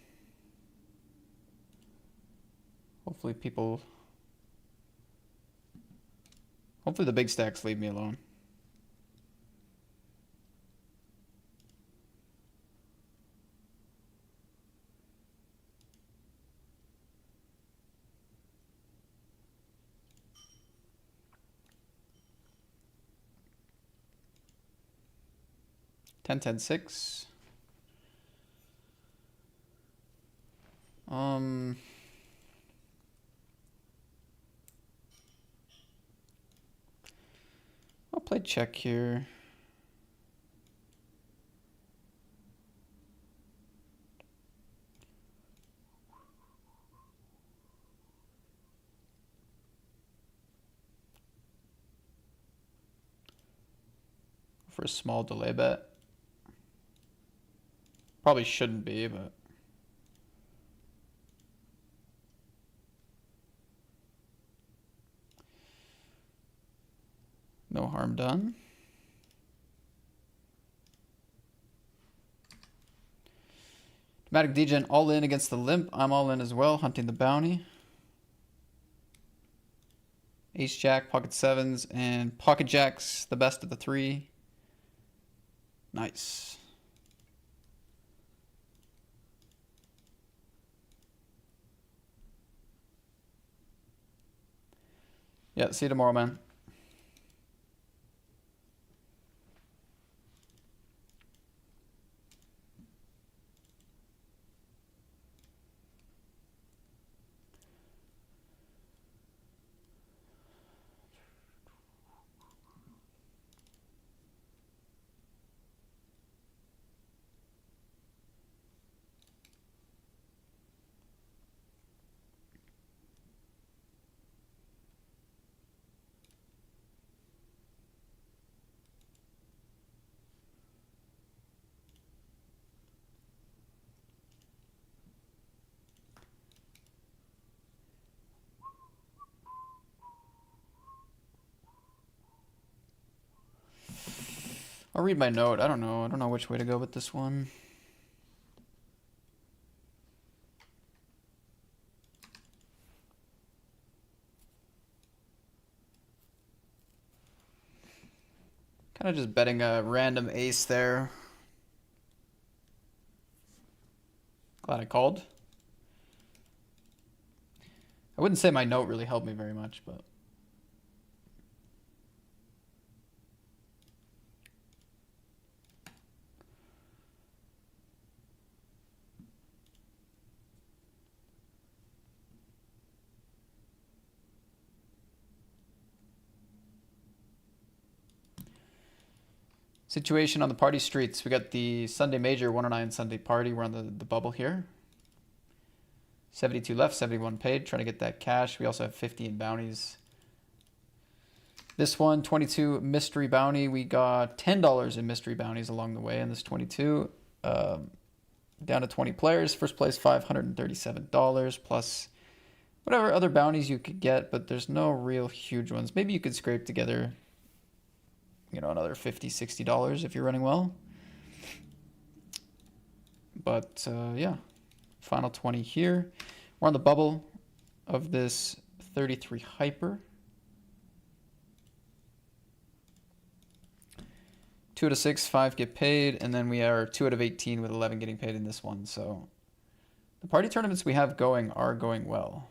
Hopefully the big stacks leave me alone. Ten, 10, 6. I'll play check here. For a small delay bet. Probably shouldn't be, but no harm done. Dramatic Degen all in against the limp. I'm all in as well, hunting the bounty. Ace Jack, pocket sevens, and pocket jacks, the best of the three. Nice. Yeah, see you tomorrow, man. I'll read my note. I don't know which way to go with this one. Kind of just betting a random ace there. Glad I called. I wouldn't say my note really helped me very much, but situation on the party streets. We got the Sunday Major 109 Sunday Party. We're on the bubble here. 72 left, 71 paid. Trying to get that cash. We also have 50 in bounties. This one, 22 mystery bounty. We got $10 in mystery bounties along the way in this 22. Down to 20 players. First place, $537 plus whatever other bounties you could get, but there's no real huge ones. Maybe you could scrape together, you know, another $50, $60 if you're running well. But yeah, final 20 here. We're on the bubble of this 33 hyper. 2 out of 6, 5 get paid, and then we are 2 out of 18 with 11 getting paid in this one. So the party tournaments we have going are going well.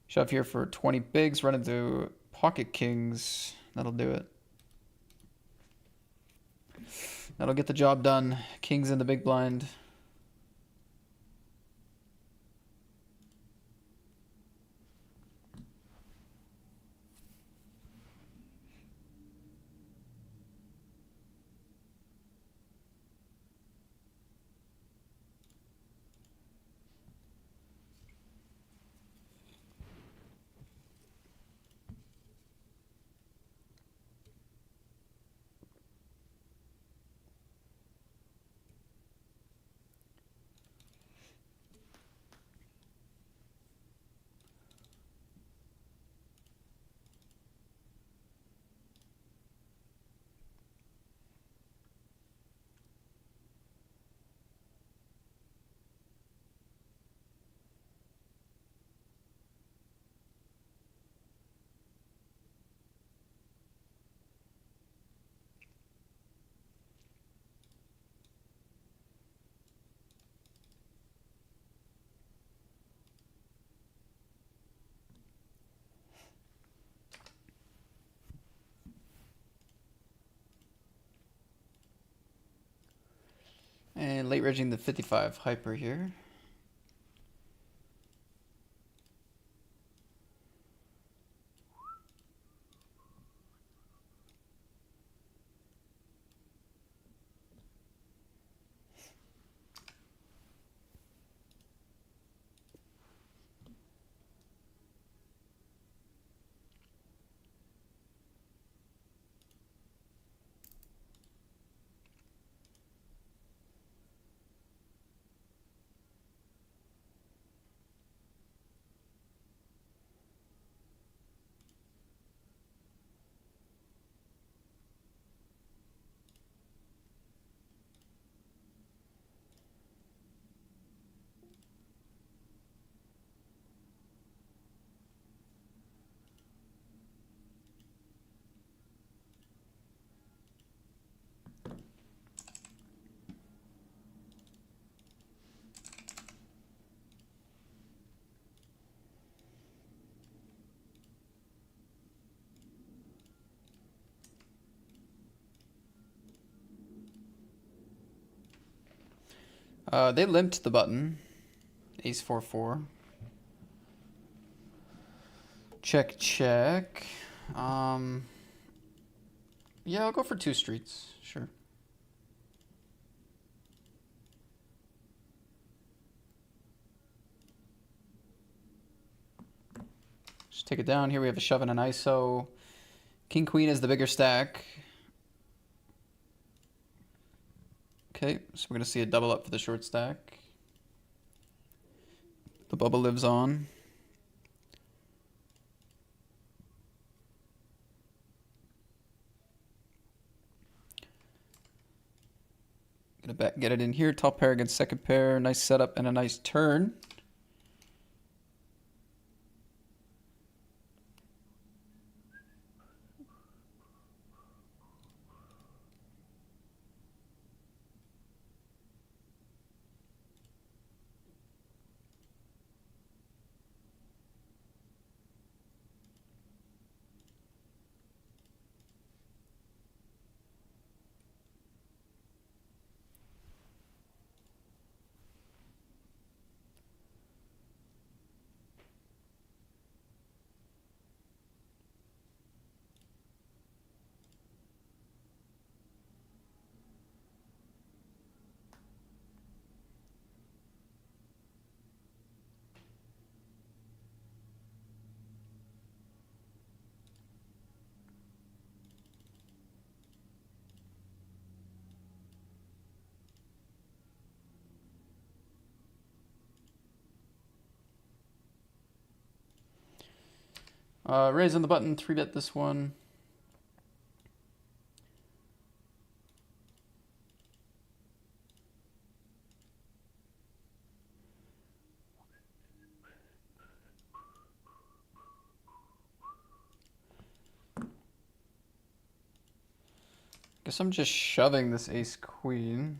Shove here for 20 bigs, run into pocket kings. That'll do it. That'll get the job done. Kings in the big blind. And late regging the 55 hyper here. They limped the button. Ace 4-4. Check, check. Yeah, I'll go for 2 streets. Sure. Just take it down. Here we have a shove and an ISO. King Queen is the bigger stack. Okay, so we're going to see a double up for the short stack. The bubble lives on. Gonna get it in here. Top pair against second pair. Nice setup and a nice turn. Raise on the button, 3-bet this one. Guess I'm just shoving this ace queen.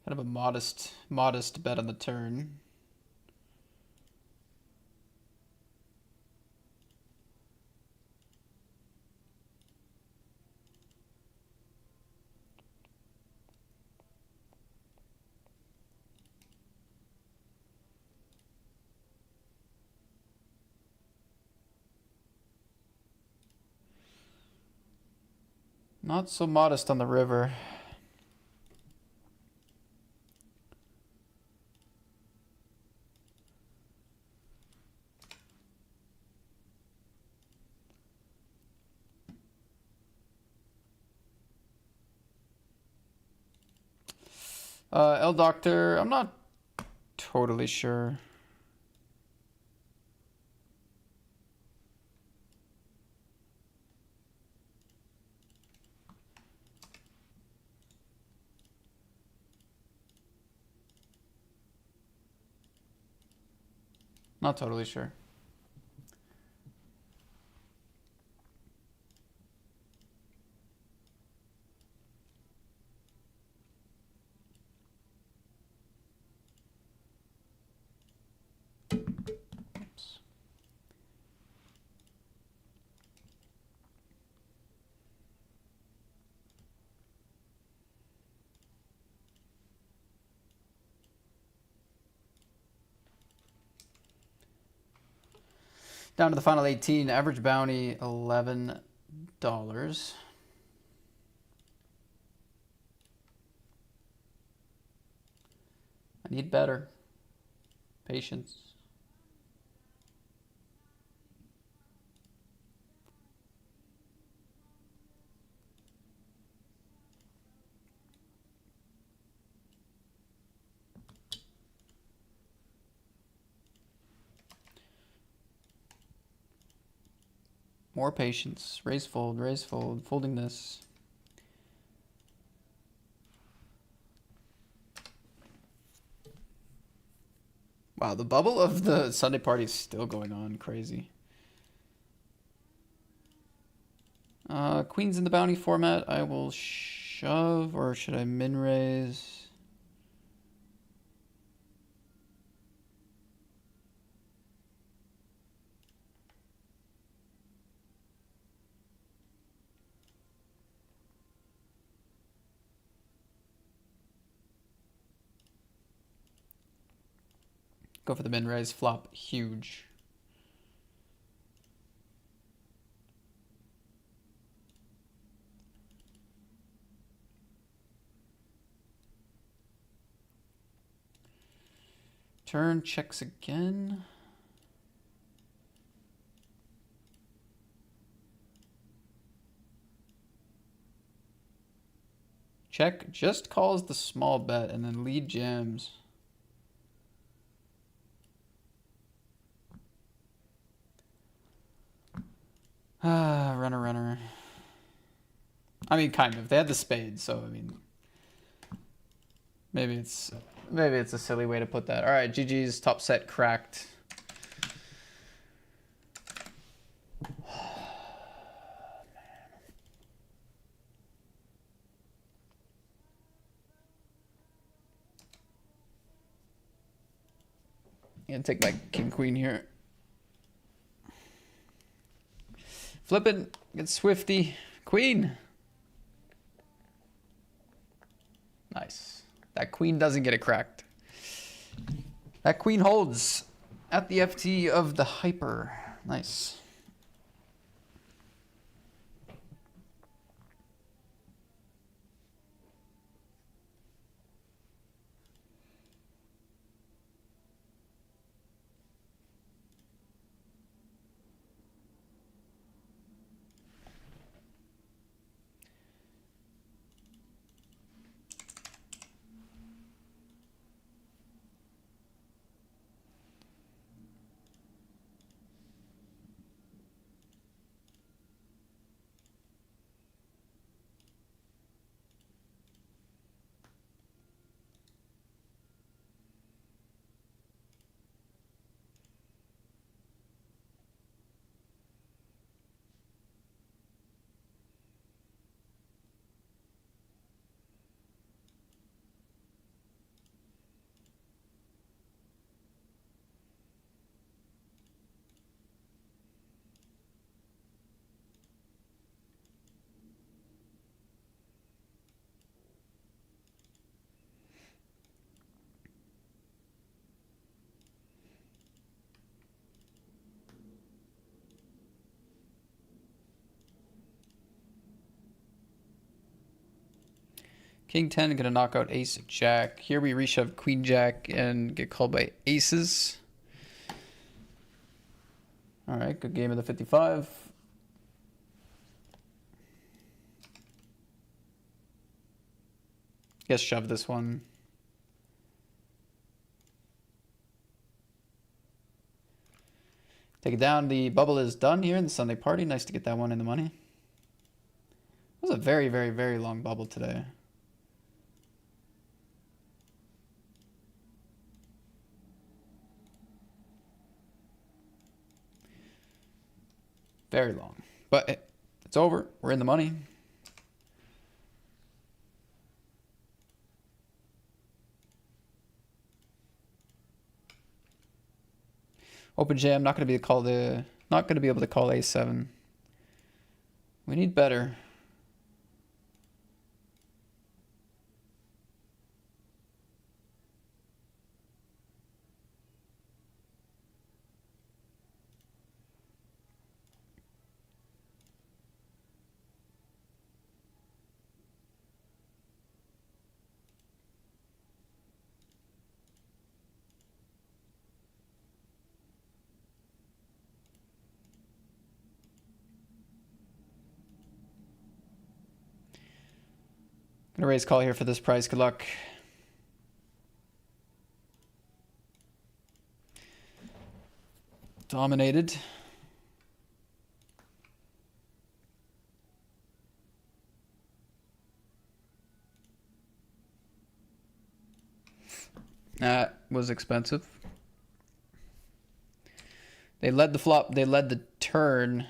Kind of a modest bet on the turn. Not so modest on the river. L Doctor, I'm not totally sure. Not totally sure. Oops. Down to the final 18. Average bounty, $11. I need better. Patience. More patience. Raise, fold, folding this. Wow, the bubble of the Sunday party is still going on. Crazy. Queens in the bounty format. I will shove, or should I min raise? Go for the min raise. Flop huge. Turn checks again. Check just calls the small bet and then lead jams. Runner. I mean, kind of. They had the spade, so I mean, maybe it's a silly way to put that. All right, GG's top set cracked. I'm gonna take my king queen here. Flipping, get Swifty. Queen. Nice. That queen doesn't get it cracked. That queen holds at the FT of the hyper. Nice. King 10 gonna knock out ace jack. Here we reshove queen jack and get called by aces. All right, good game of the 55. Guess shove this one. Take it down. The bubble is done here in the Sunday party. Nice to get that one in the money. It was a very, very, very long bubble today. Very long. But it's over. We're in the money. Open jam, not going to be able to call A7. We need better. Gonna raise call here for this price. Good luck. Dominated. That was expensive. They led the flop. They led the turn.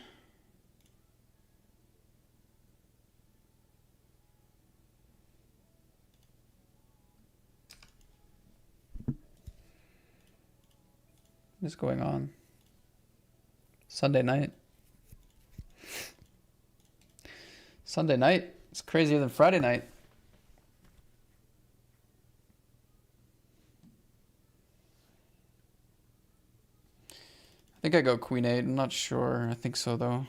What is going on? Sunday night. Sunday night. It's crazier than Friday night. I think I go queen eight. I'm not sure. I think so though.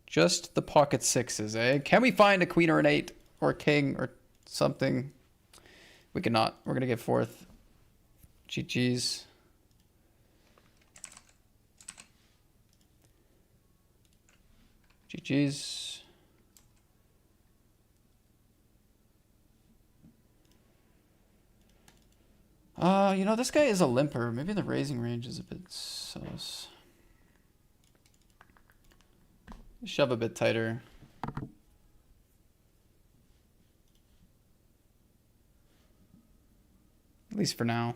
Just the pocket sixes, eh? Can we find a queen or an eight or a king or something? We cannot. We're gonna get fourth. GG's. GG's. You know, this guy is a limper. Maybe the raising range is a bit sus. Shove a bit tighter. At least for now.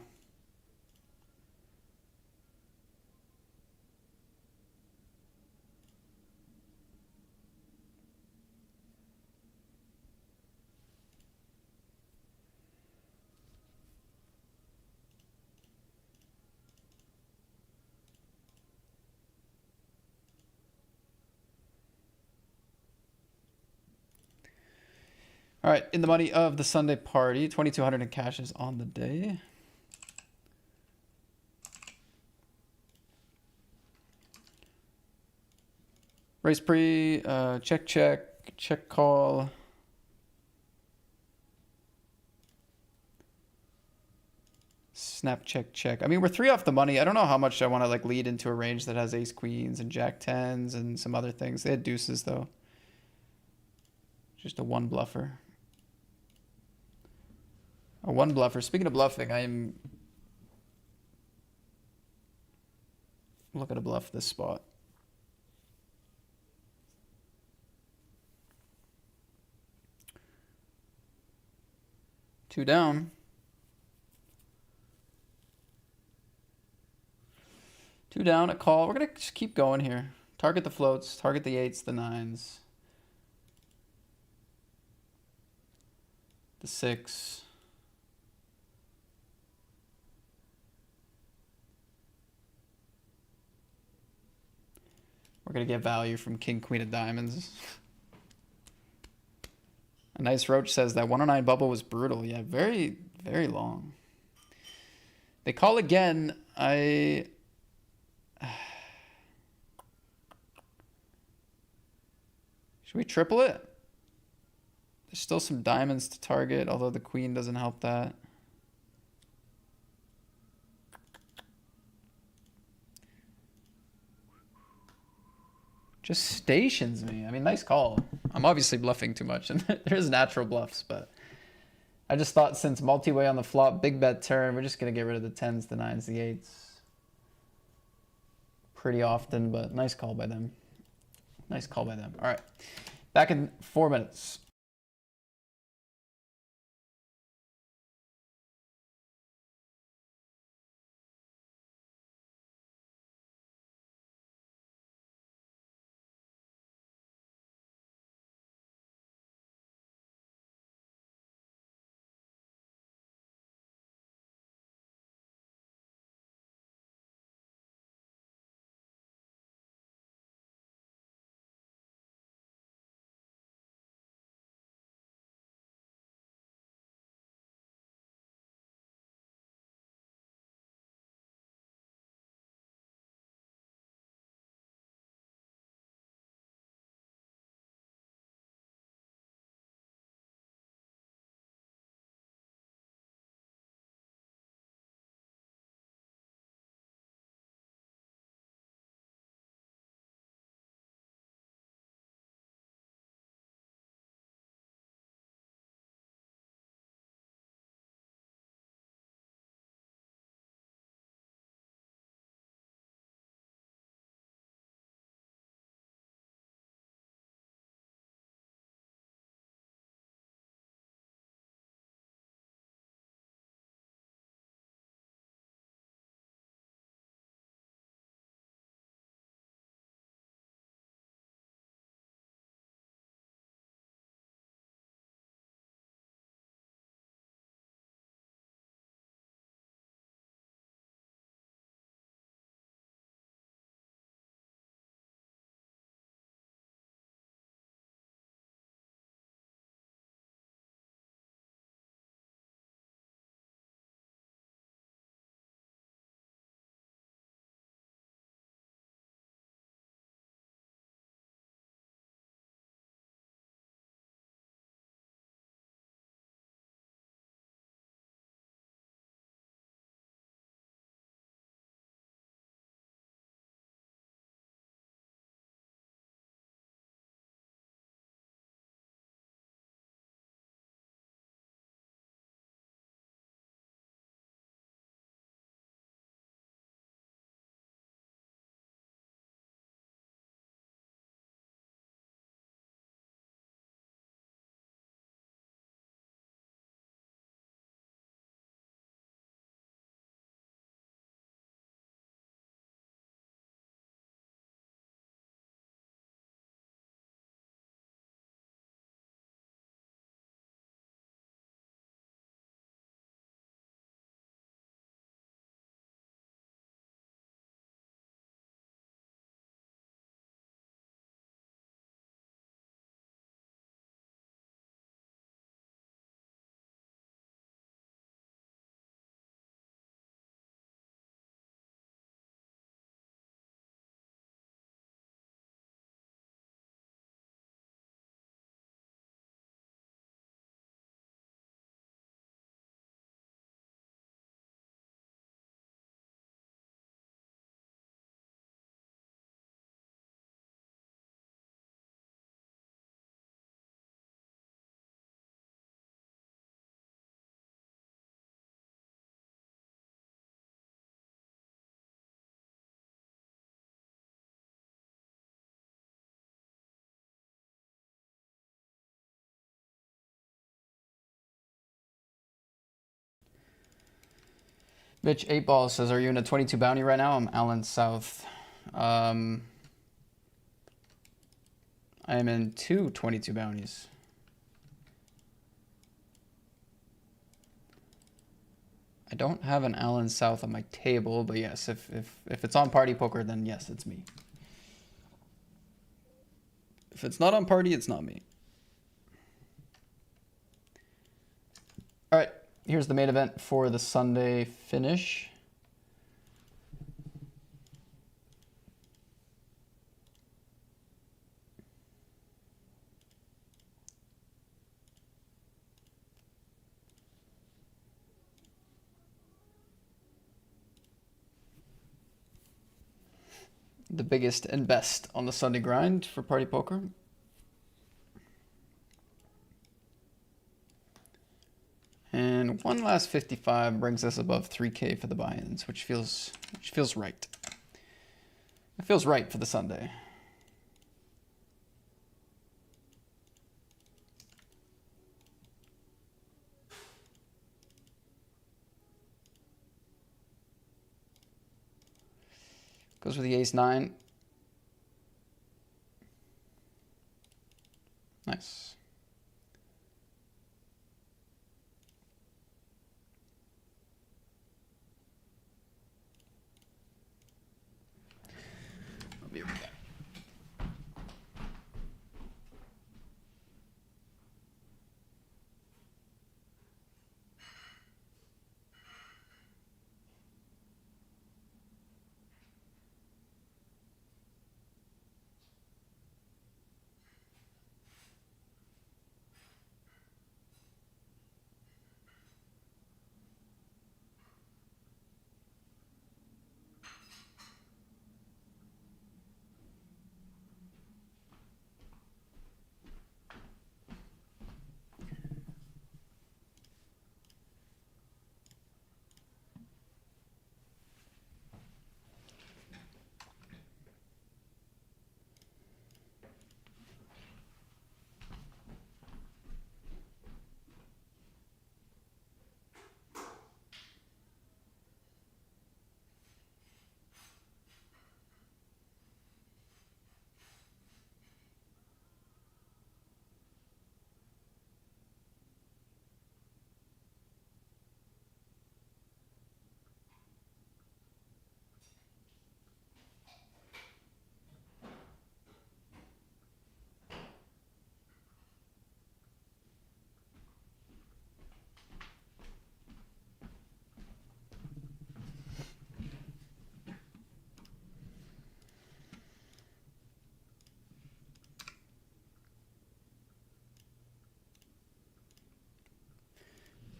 All right, in the money of the Sunday party, 2,200 in cash is on the day. Race pre, check, check call. Snap, check. I mean, we're 3 off the money. I don't know how much I want to like lead into a range that has ace queens and jack tens and some other things. They had deuces though. Just a one bluffer. A one bluffer. Speaking of bluffing, I'm looking to bluff this spot. Two down. Two down, a call. We're going to just keep going here. Target the floats, target the eights, the nines. The six. We're going to get value from king, queen of diamonds. A nice roach says that 109 bubble was brutal. Yeah, very, very long. They call again. Should we triple it? There's still some diamonds to target, although the queen doesn't help that. Just stations me. I mean, nice call. I'm obviously bluffing too much, and there's natural bluffs, but I just thought since multi-way on the flop, big bet turn, we're just going to get rid of the tens, the nines, the eights. Pretty often, but nice call by them. Nice call by them. All right. Back in 4 minutes. Mitch 8 Ball says, are you in a 22 bounty right now? I'm Alan South. I am in two 22 bounties. I don't have an Alan South on my table, but yes, if it's on Party Poker, then yes, it's me. If it's not on Party, it's not me. All right, here's the main event for the Sunday finish. The biggest and best on the Sunday grind for Party Poker. And one last 55 brings us above 3K for the buy-ins, which feels right. It feels right for the Sunday. Goes with the ace-9. Nice. I'll be right back.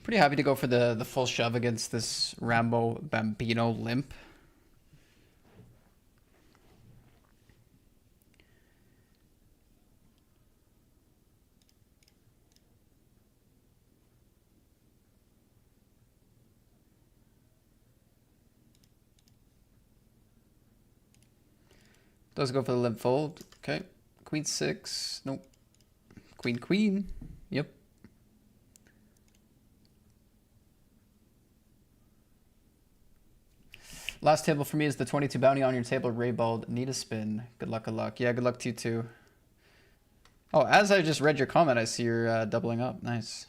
Pretty happy to go for the full shove against this Rambo Bambino limp. Does go for the limp fold. Okay. Queen 6. Nope. Queen. Yep. Last table for me is the 22 bounty on your table. Raybald, need a spin. Good luck, good luck. Yeah, good luck to you too. Oh, as I just read your comment, I see you're doubling up. Nice.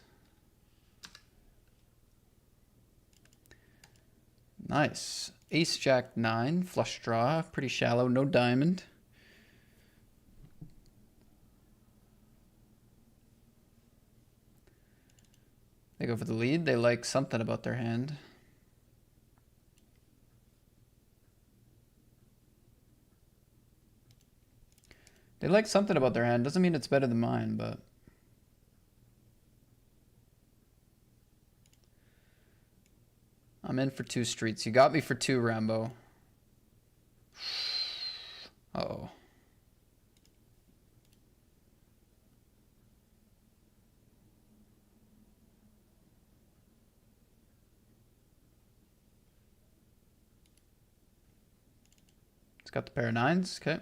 Nice. Ace, Jack, 9. Flush draw. Pretty shallow. No diamond. They go for the lead. They like something about their hand. They like something about their hand. Doesn't mean it's better than mine, but... I'm in for 2 streets. You got me for 2, Rambo. Uh-oh. It's got the pair of 9s. Okay.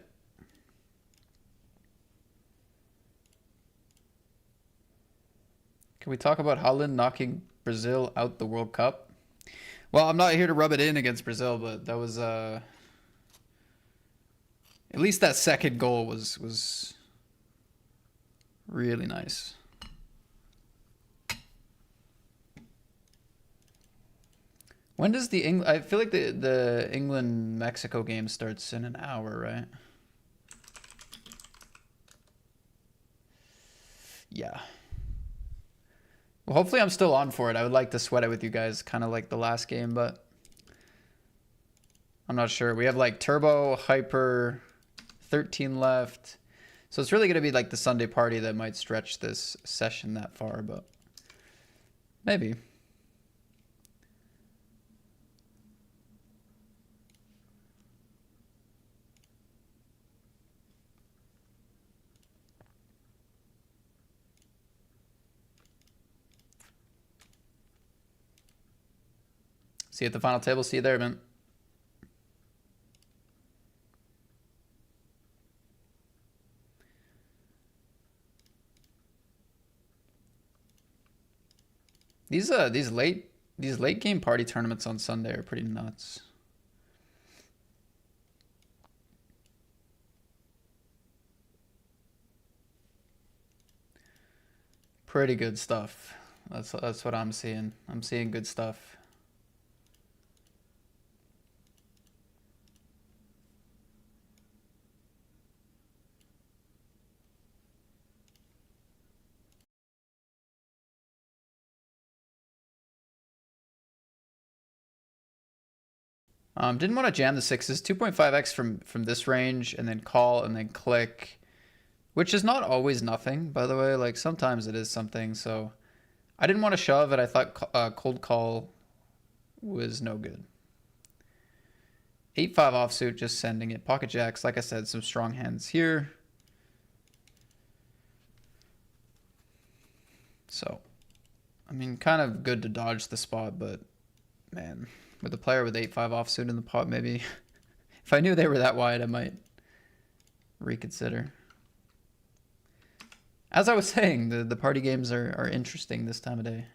Can we talk about Haaland knocking Brazil out the World Cup? Well, I'm not here to rub it in against Brazil, but that was at least that second goal was really nice. When does the England? I feel like the England Mexico game starts in an hour, right? Yeah. Well, hopefully I'm still on for it. I would like to sweat it with you guys, kind of like the last game, but I'm not sure. We have like Turbo, Hyper, 13 left. So it's really going to be like the Sunday party that might stretch this session that far, but maybe. See you at the final table. See you there, man. These late game party tournaments on Sunday are pretty nuts. Pretty good stuff. That's what I'm seeing. I'm seeing good stuff. Didn't want to jam the sixes. 2.5x from this range, and then call, and then click, which is not always nothing, by the way. Like sometimes it is something. So I didn't want to shove it. I thought cold call was no good. 8-5 offsuit, just sending it. Pocket jacks, like I said, some strong hands here. So, I mean, kind of good to dodge the spot, but man, with a player with 8-5 offsuit in the pot, maybe if I knew they were that wide, I might reconsider. As I was saying, the party games are interesting this time of day.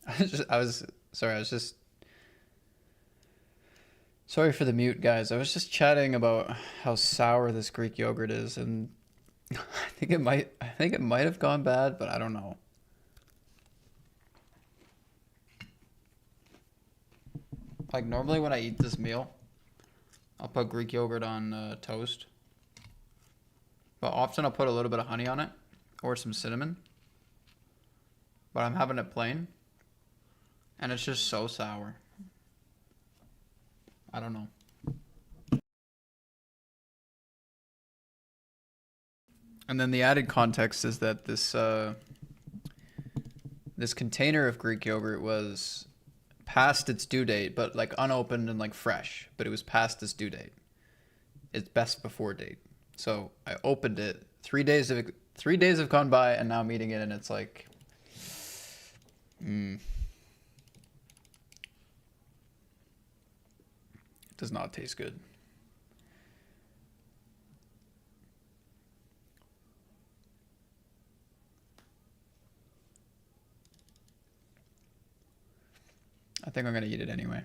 Sorry, I was just, sorry for the mute, guys. I was just chatting about how sour this Greek yogurt is, and I think it might have gone bad, but I don't know. Like normally when I eat this meal, I'll put Greek yogurt on toast. But often I'll put a little bit of honey on it or some cinnamon. But I'm having it plain. And it's just so sour. I don't know. And then the added context is that this container of Greek yogurt was past its due date, but like unopened and like fresh, but it was past its due date. It's best before date. So I opened it. 3 days have gone by, and now I'm eating it, and it's like, it does not taste good. I think I'm gonna eat it anyway.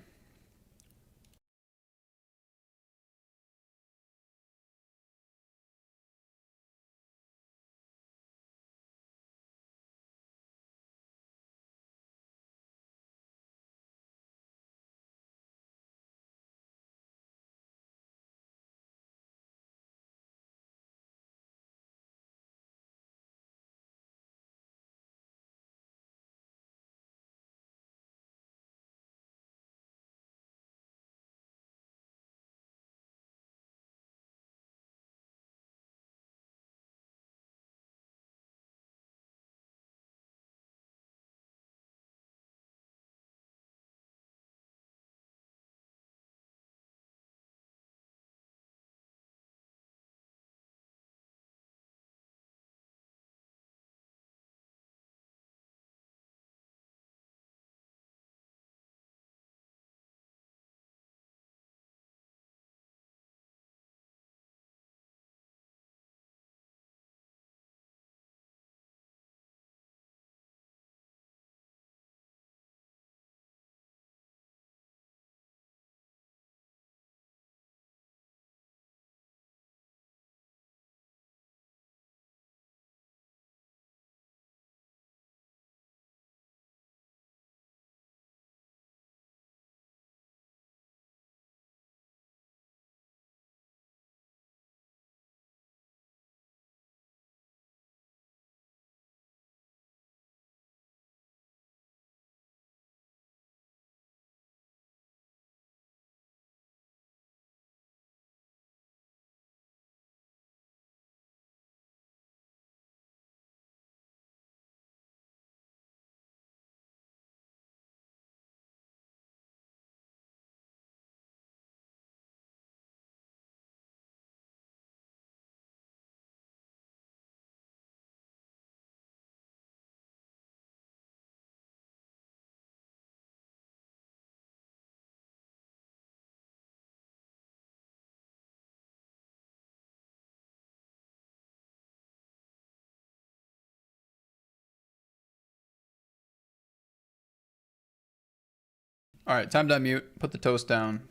All right, time to unmute. Put the toast down.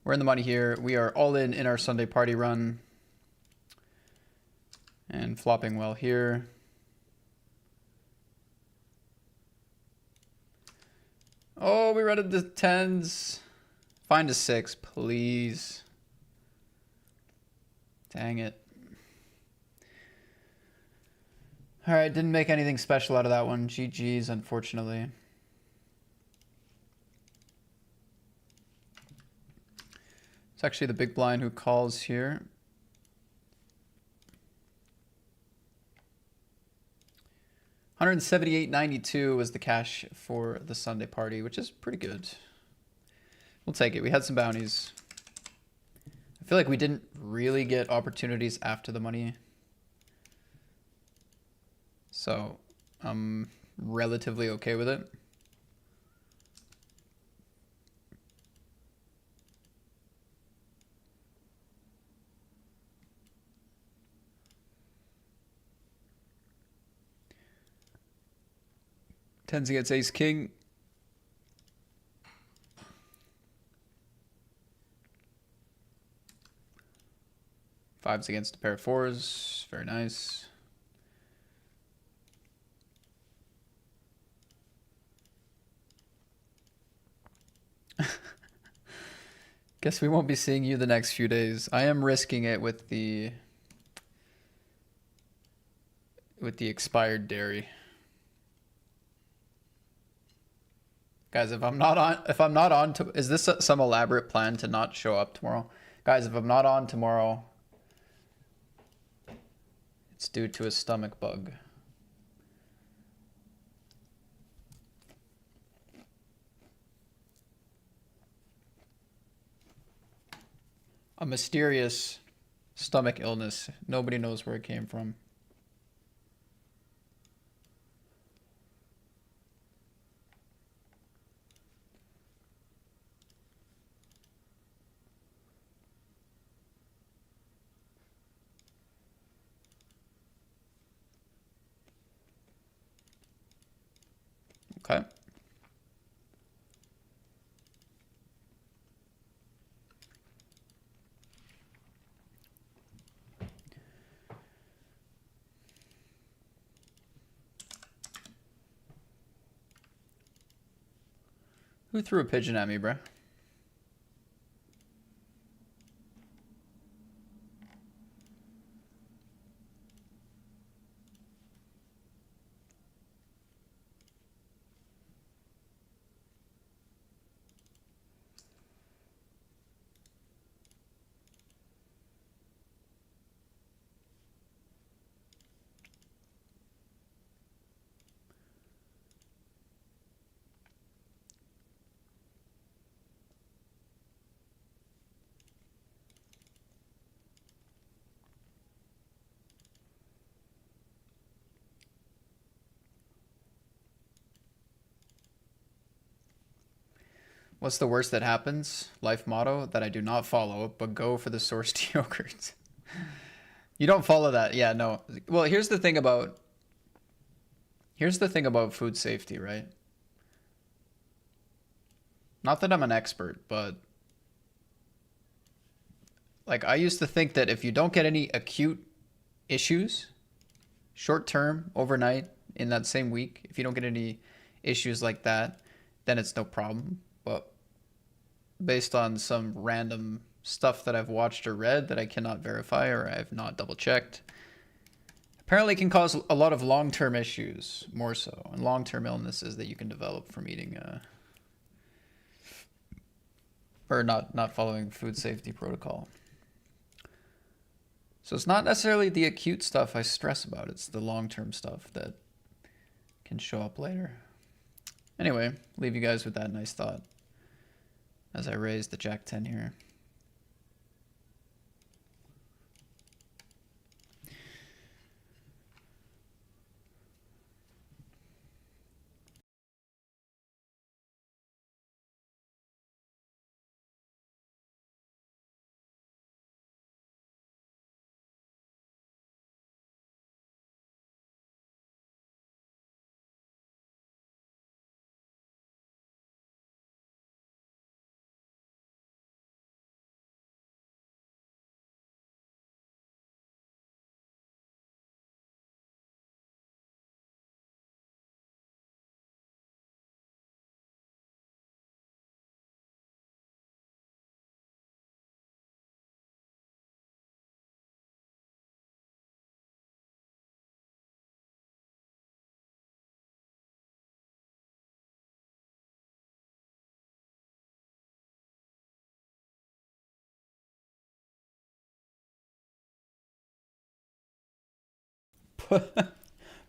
We're in the money here. We are all in our Sunday party run. And flopping well here. Oh, we read the tens. Find a 6, please. Dang it. All right, didn't make anything special out of that one. GG's, unfortunately. It's actually the big blind who calls here. $178.92 was the cash for the Sunday party, which is pretty good. We'll take it. We had some bounties. I feel like we didn't really get opportunities after the money. So I'm relatively okay with it. Tens against ace king. Fives against a pair of fours. Very nice. Guess we won't be seeing you the next few days. I am risking it with the expired dairy. Guys, if I'm not on to, is this some elaborate plan to not show up tomorrow? Guys, if I'm not on tomorrow, it's due to a stomach bug. A mysterious stomach illness. Nobody knows where it came from. Okay. Who threw a pigeon at me, bruh? What's the worst that happens? Life motto that I do not follow, but go for the sourced yogurt. You don't follow that. Yeah, no. Well, here's the thing about food safety, right? Not that I'm an expert, but like I used to think that if you don't get any acute issues, short term, overnight, in that same week, if you don't get any issues like that, then it's no problem. But based on some random stuff that I've watched or read that I cannot verify or I have not double checked, apparently can cause a lot of long-term issues, more so, and long-term illnesses that you can develop from eating or not following food safety protocol. So it's not necessarily the acute stuff I stress about, it's the long-term stuff that can show up later. Anyway, leave you guys with that nice thought as I raise the Jack 10 here.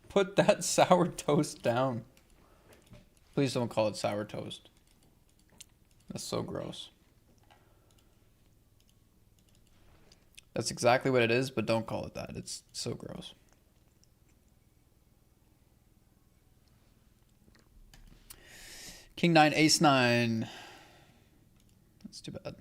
Put that sour toast down. Please don't call it sour toast. That's so gross. That's exactly what it is, but don't call it that. It's so gross. King 9, ace 9. That's too bad.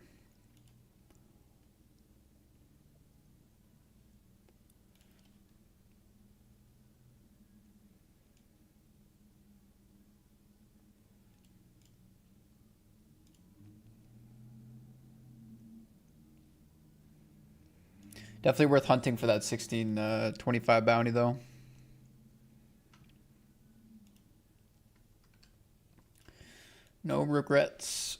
Definitely worth hunting for that 1625 bounty though. No regrets.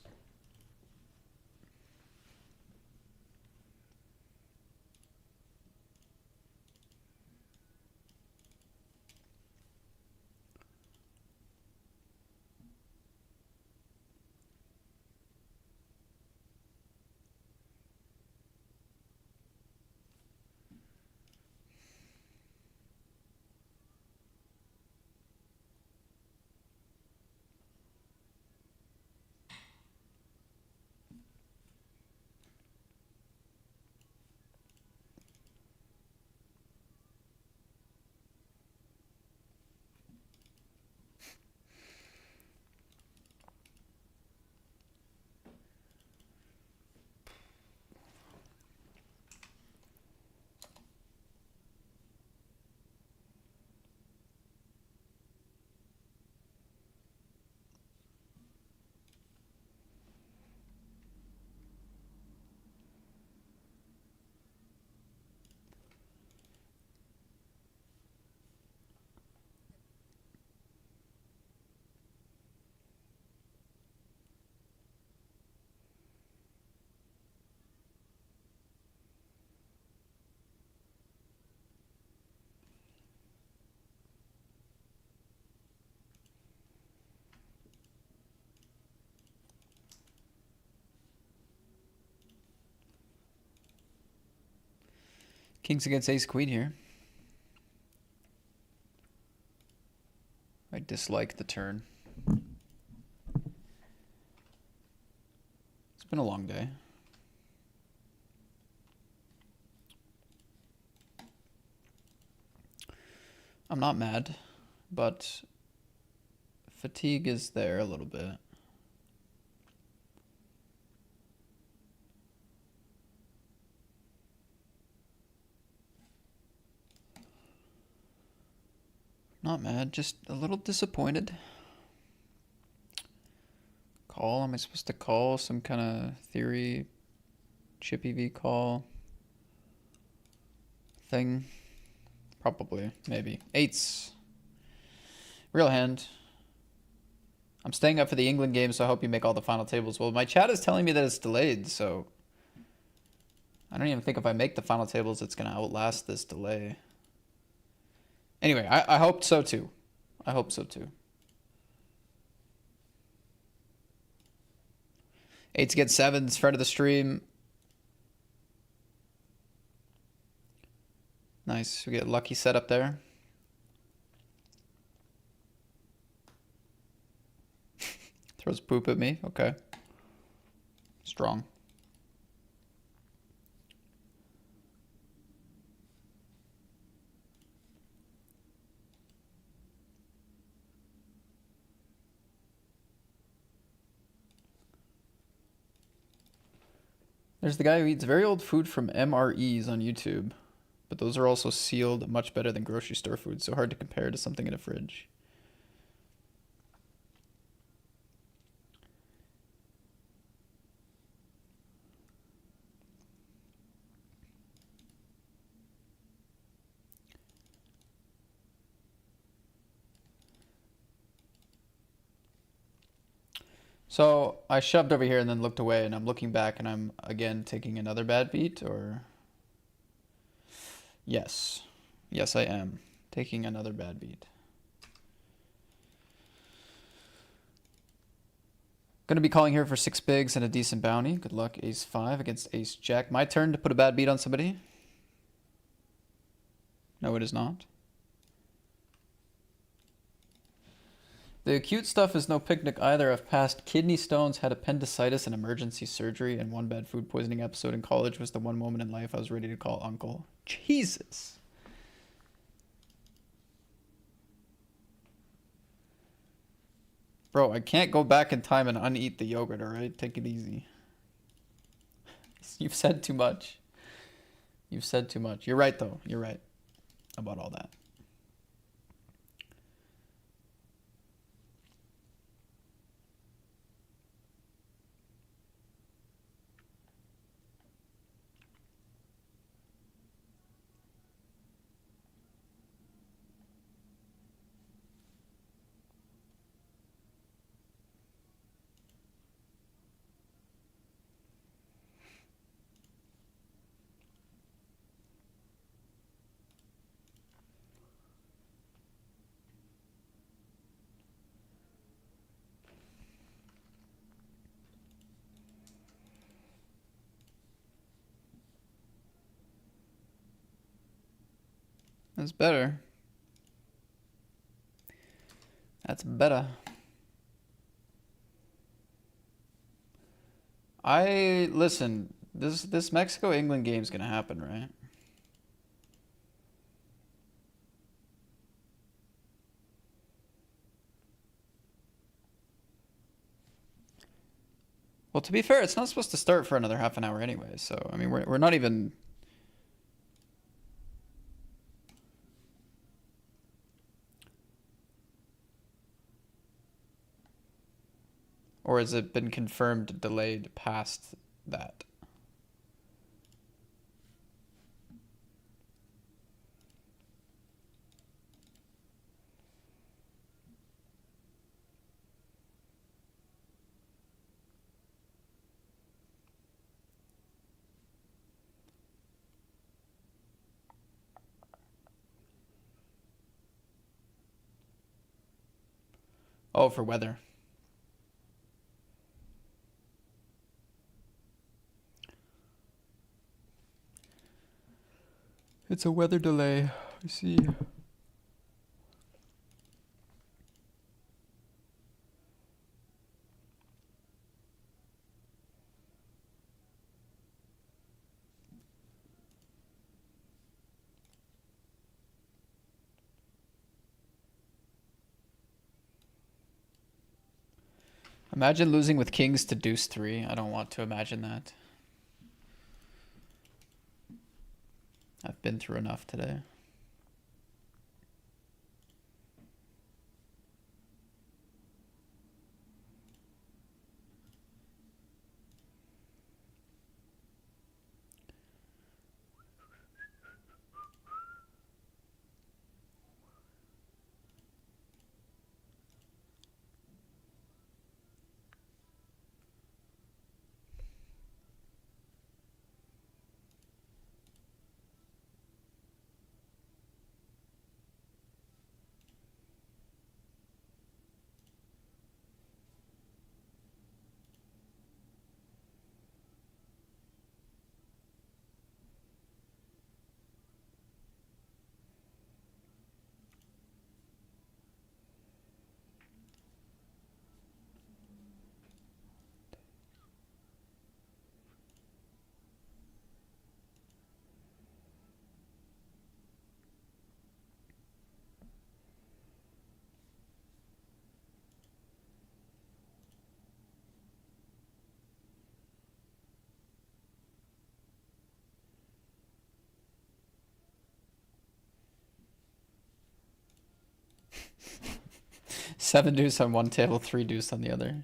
Kings against ace queen here. I dislike the turn. It's been a long day. I'm not mad, but fatigue is there a little bit. Not mad, just a little disappointed. Call, am I supposed to call some kind of theory chip EV call thing? Probably, maybe. Eights. Real hand. I'm staying up for the England game, so I hope you make all the final tables. Well, my chat is telling me that it's delayed, so I don't even think if I make the final tables, it's going to outlast this delay. Anyway, I hope so too. I hope so too. Eights get sevens, friend of the stream. Nice, we get lucky setup there. Throws poop at me, okay. Strong. There's the guy who eats very old food from MREs on YouTube. But those are also sealed much better than grocery store food, so hard to compare to something in a fridge. So I shoved over here and then looked away, and I'm looking back and I'm again taking another bad beat, or... Yes. Yes, I am taking another bad beat. Going to be calling here for 6 bigs and a decent bounty. Good luck, ace 5 against ace jack. My turn to put a bad beat on somebody? No, it is not. The acute stuff is no picnic either. I've passed kidney stones, had appendicitis and emergency surgery, and one bad food poisoning episode in college was the one moment in life I was ready to call uncle. Jesus. Bro, I can't go back in time and uneat the yogurt, alright? Take it easy. You've said too much. You've said too much. You're right, though. You're right about all that. That's better. That's better. Listen, this Mexico England game's gonna happen, right? Well, to be fair, it's not supposed to start for another half an hour anyway, so I mean we're not even. Or has it been confirmed delayed past that? Oh, for weather. It's a weather delay. I see. Imagine losing with kings to deuce 3. I don't want to imagine that. I've been through enough today. Seven deuce on one table, 3 deuce on the other.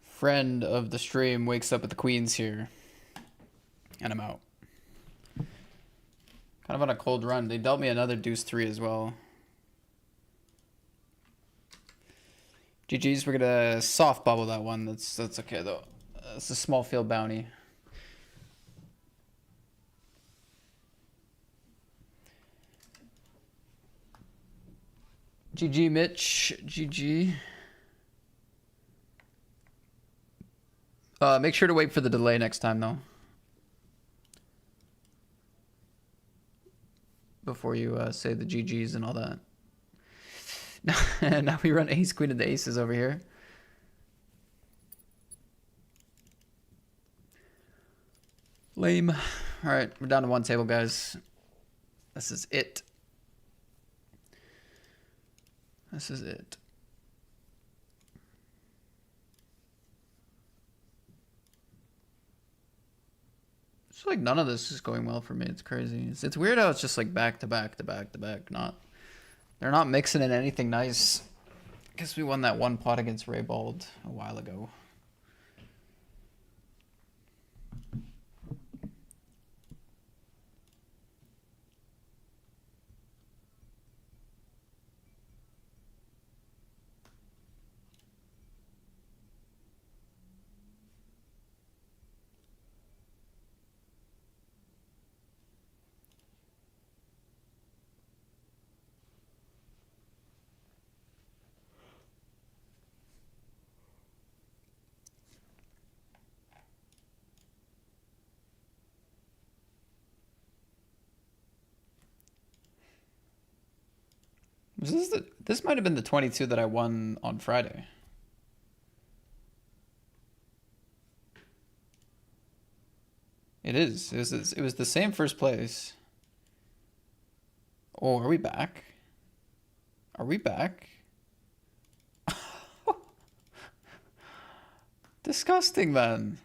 Friend of the stream wakes up with the queens here. And I'm out. Kind of on a cold run. They dealt me another deuce 3 as well. GG's, we're gonna soft bubble that one. That's okay though. It's a small field bounty. GG Mitch. GG. Make sure to wait for the delay next time, though. Before you say the GGs and all that. Now we run ace queen of the aces over here. Lame. All right, we're down to one table, guys. This is it. This is it. It's like none of this is going well for me. It's crazy. It's weird how it's just like back to back to back to back. They're not mixing in anything nice. I guess we won that one pot against Raybald a while ago. This might have been the 22 that I won on Friday. It is. It was the same first place. Oh, are we back? Are we back? Disgusting, man.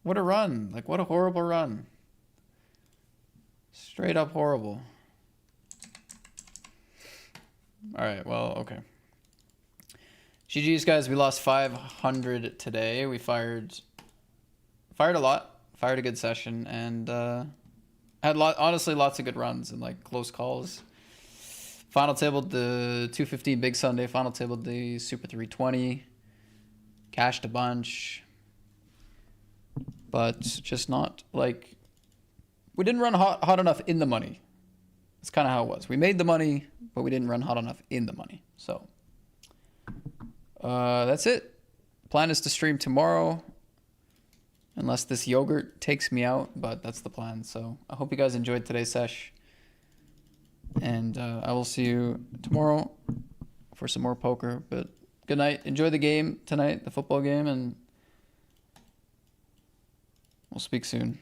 What a run. Like, what a horrible run. Straight up horrible. All right, well, okay. GG's, guys. We lost 500 today. We fired a lot. Fired a good session, and had honestly lots of good runs and like close calls. Final tabled the 215 Big Sunday. Final tabled the Super 320. Cashed a bunch, but just not like we didn't run hot enough in the money. That's kind of how it was. We made the money, but we didn't run hot enough in the money. So that's it. Plan is to stream tomorrow, unless this yogurt takes me out, but that's the plan. So I hope you guys enjoyed today's sesh, and I will see you tomorrow for some more poker. But good night. Enjoy the game tonight, the football game, and we'll speak soon.